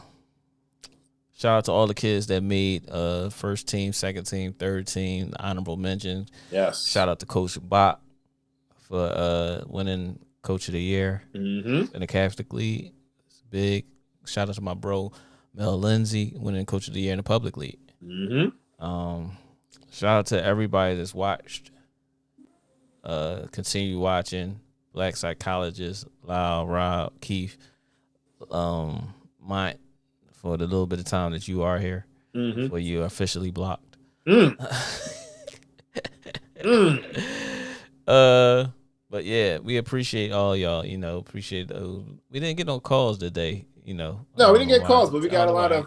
out to all the kids that made first team, second team, third team, the honorable mention. Yes. Shout out to Coach Bach for winning Coach of the Year in the Catholic League. It's big. Shout out to my bro Mel Lindsay winning Coach of the Year in the Public League. Shout out to everybody that's watched. Continue watching. Black Psychologist, Lyle, Rob, Keith, Mike, for the little bit of time that you are here, where you are officially blocked. But yeah, we appreciate all y'all. Appreciate we didn't get no calls today. No, we didn't get calls, but we got a lot of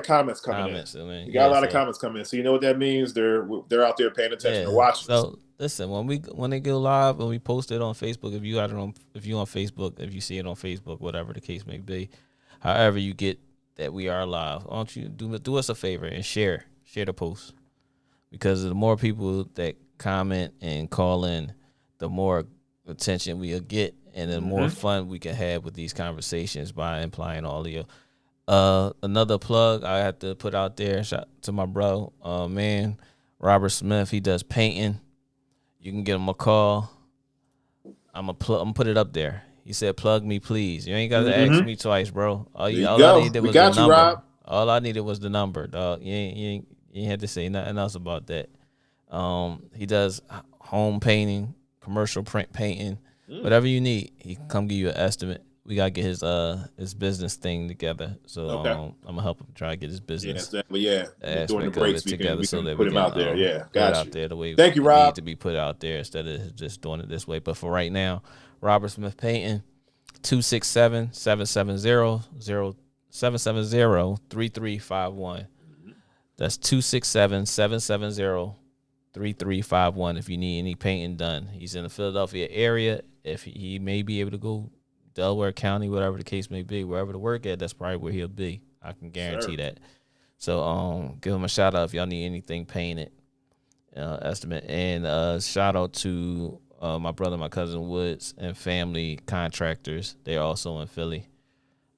comments coming in. We got a lot of comments coming in. So you know what that means? They're out there paying attention to watching. So listen, when they go live, when we post it on Facebook, if you on Facebook, if you see it on Facebook, whatever the case may be, however you get that we are live, why don't you do us a favor and share the post, because the more people that comment and call in, the more attention we'll get. And the more fun we can have with these conversations by implying all of you. Another plug I have to put out there, shout to my bro, man, Robert Smith. He does painting. You can get him a call. I'm gonna put it up there. He said, "Plug me, please." You ain't got to ask me twice, bro. All I needed was the number. Rob. All I needed was the number, dog. You ain't had to say nothing else about that. He does home painting, commercial print painting. Whatever you need, he can come give you an estimate. We gotta get his business thing together. So I'm gonna help him try to get his business. During the breaks, we can so that put him out there. Yeah, put it out there the way Thank you, Rob. Need to be put out there instead of just doing it this way. But for right now, Robert Smith Painting, 267-770-3351. That's 267-770-3351 if you need any painting done. He's in the Philadelphia area. If he may be able to go Delaware County, whatever the case may be, wherever to work at, that's probably where he'll be. I can guarantee that. So give him a shout out if y'all need anything painted. Estimate. And shout out to my brother, my cousin Woods, and family contractors. They're also in Philly.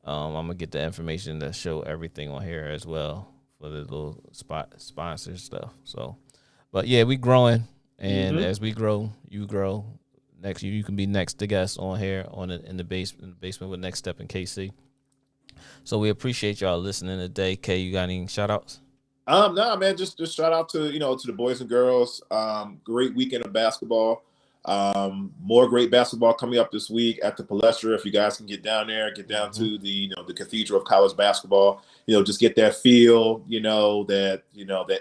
I'm gonna get the information to show everything on here as well for the little sponsor stuff. So, but yeah, we growing, and as we grow, you grow. Next, you can be next to guest on here in the basement with Next Step in KC. So we appreciate y'all listening today. K, you got any shout outs? No, man, just shout out to to the boys and girls. Great weekend of basketball. More great basketball coming up this week at the Palestra. If you guys can get down there, get down to the the cathedral of college basketball. Just get that feel. That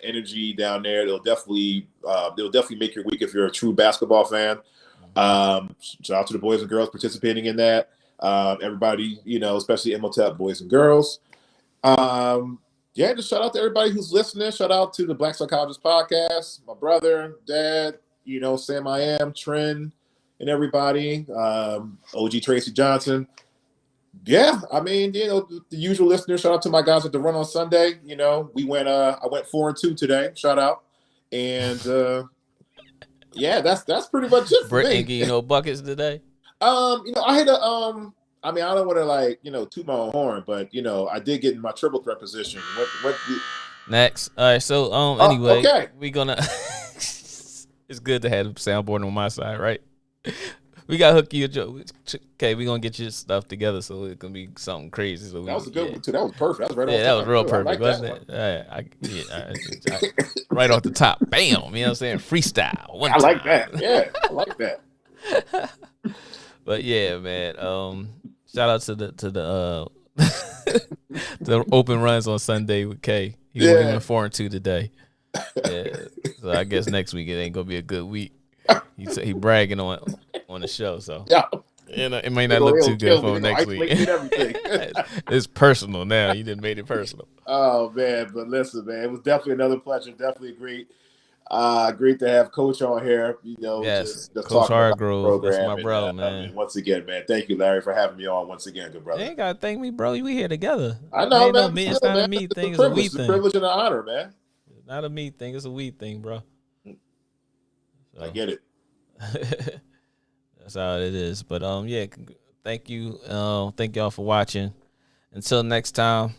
energy down there. It'll definitely make your week if you're a true basketball fan. Shout out to the boys and girls participating in that. Everybody, especially MOTEP boys and girls. Just shout out to everybody who's listening. Shout out to the Black Psychologist Podcast, my brother, dad, Sam I Am, Trent, and everybody. OG Tracy Johnson. Yeah, I mean, the usual listeners. Shout out to my guys at the Run on Sunday. We went I went 4-2 today. Shout out. And that's pretty much it for Britt me. ain't getting no buckets today. I had a I don't want to toot my own horn, but I did get in my triple threat position. What Next. All right, so anyway, okay. we gonna it's good to have the soundboard on my side, right? We gotta hook you a joke. Okay, we gonna get your stuff together so it can be something crazy. So that was a good one too. That was perfect. That was right on that was real too. perfect, wasn't it? Right off the top. Bam. You know what I'm saying? Freestyle. I like that. Yeah, I like that. But yeah, man. Shout out to the the open runs on Sunday with K. He went 4-2 today. Yeah. So I guess next week it ain't gonna be a good week. He bragging on the show, so yeah. It may not look too good for him next week. It's personal now. You done made it personal. Oh man, but listen, man, it was definitely another pleasure. Definitely great to have Coach on here. Yes, just Coach Hargrove. That's my and, bro, man. Once again, man, thank you, Larry, for having me on once again, good brother. You ain't gotta thank me, bro. We here together. I know, man. It's not a me thing. It's a we thing. It's a privilege and an honor, man. It's not a me thing. It's a we thing, bro. So. I get it. That's how it is. But thank you. Thank y'all for watching. Until next time,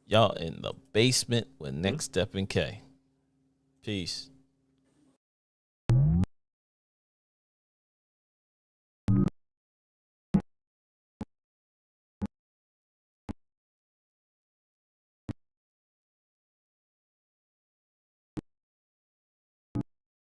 y'all in the basement with Next Step in K. Peace.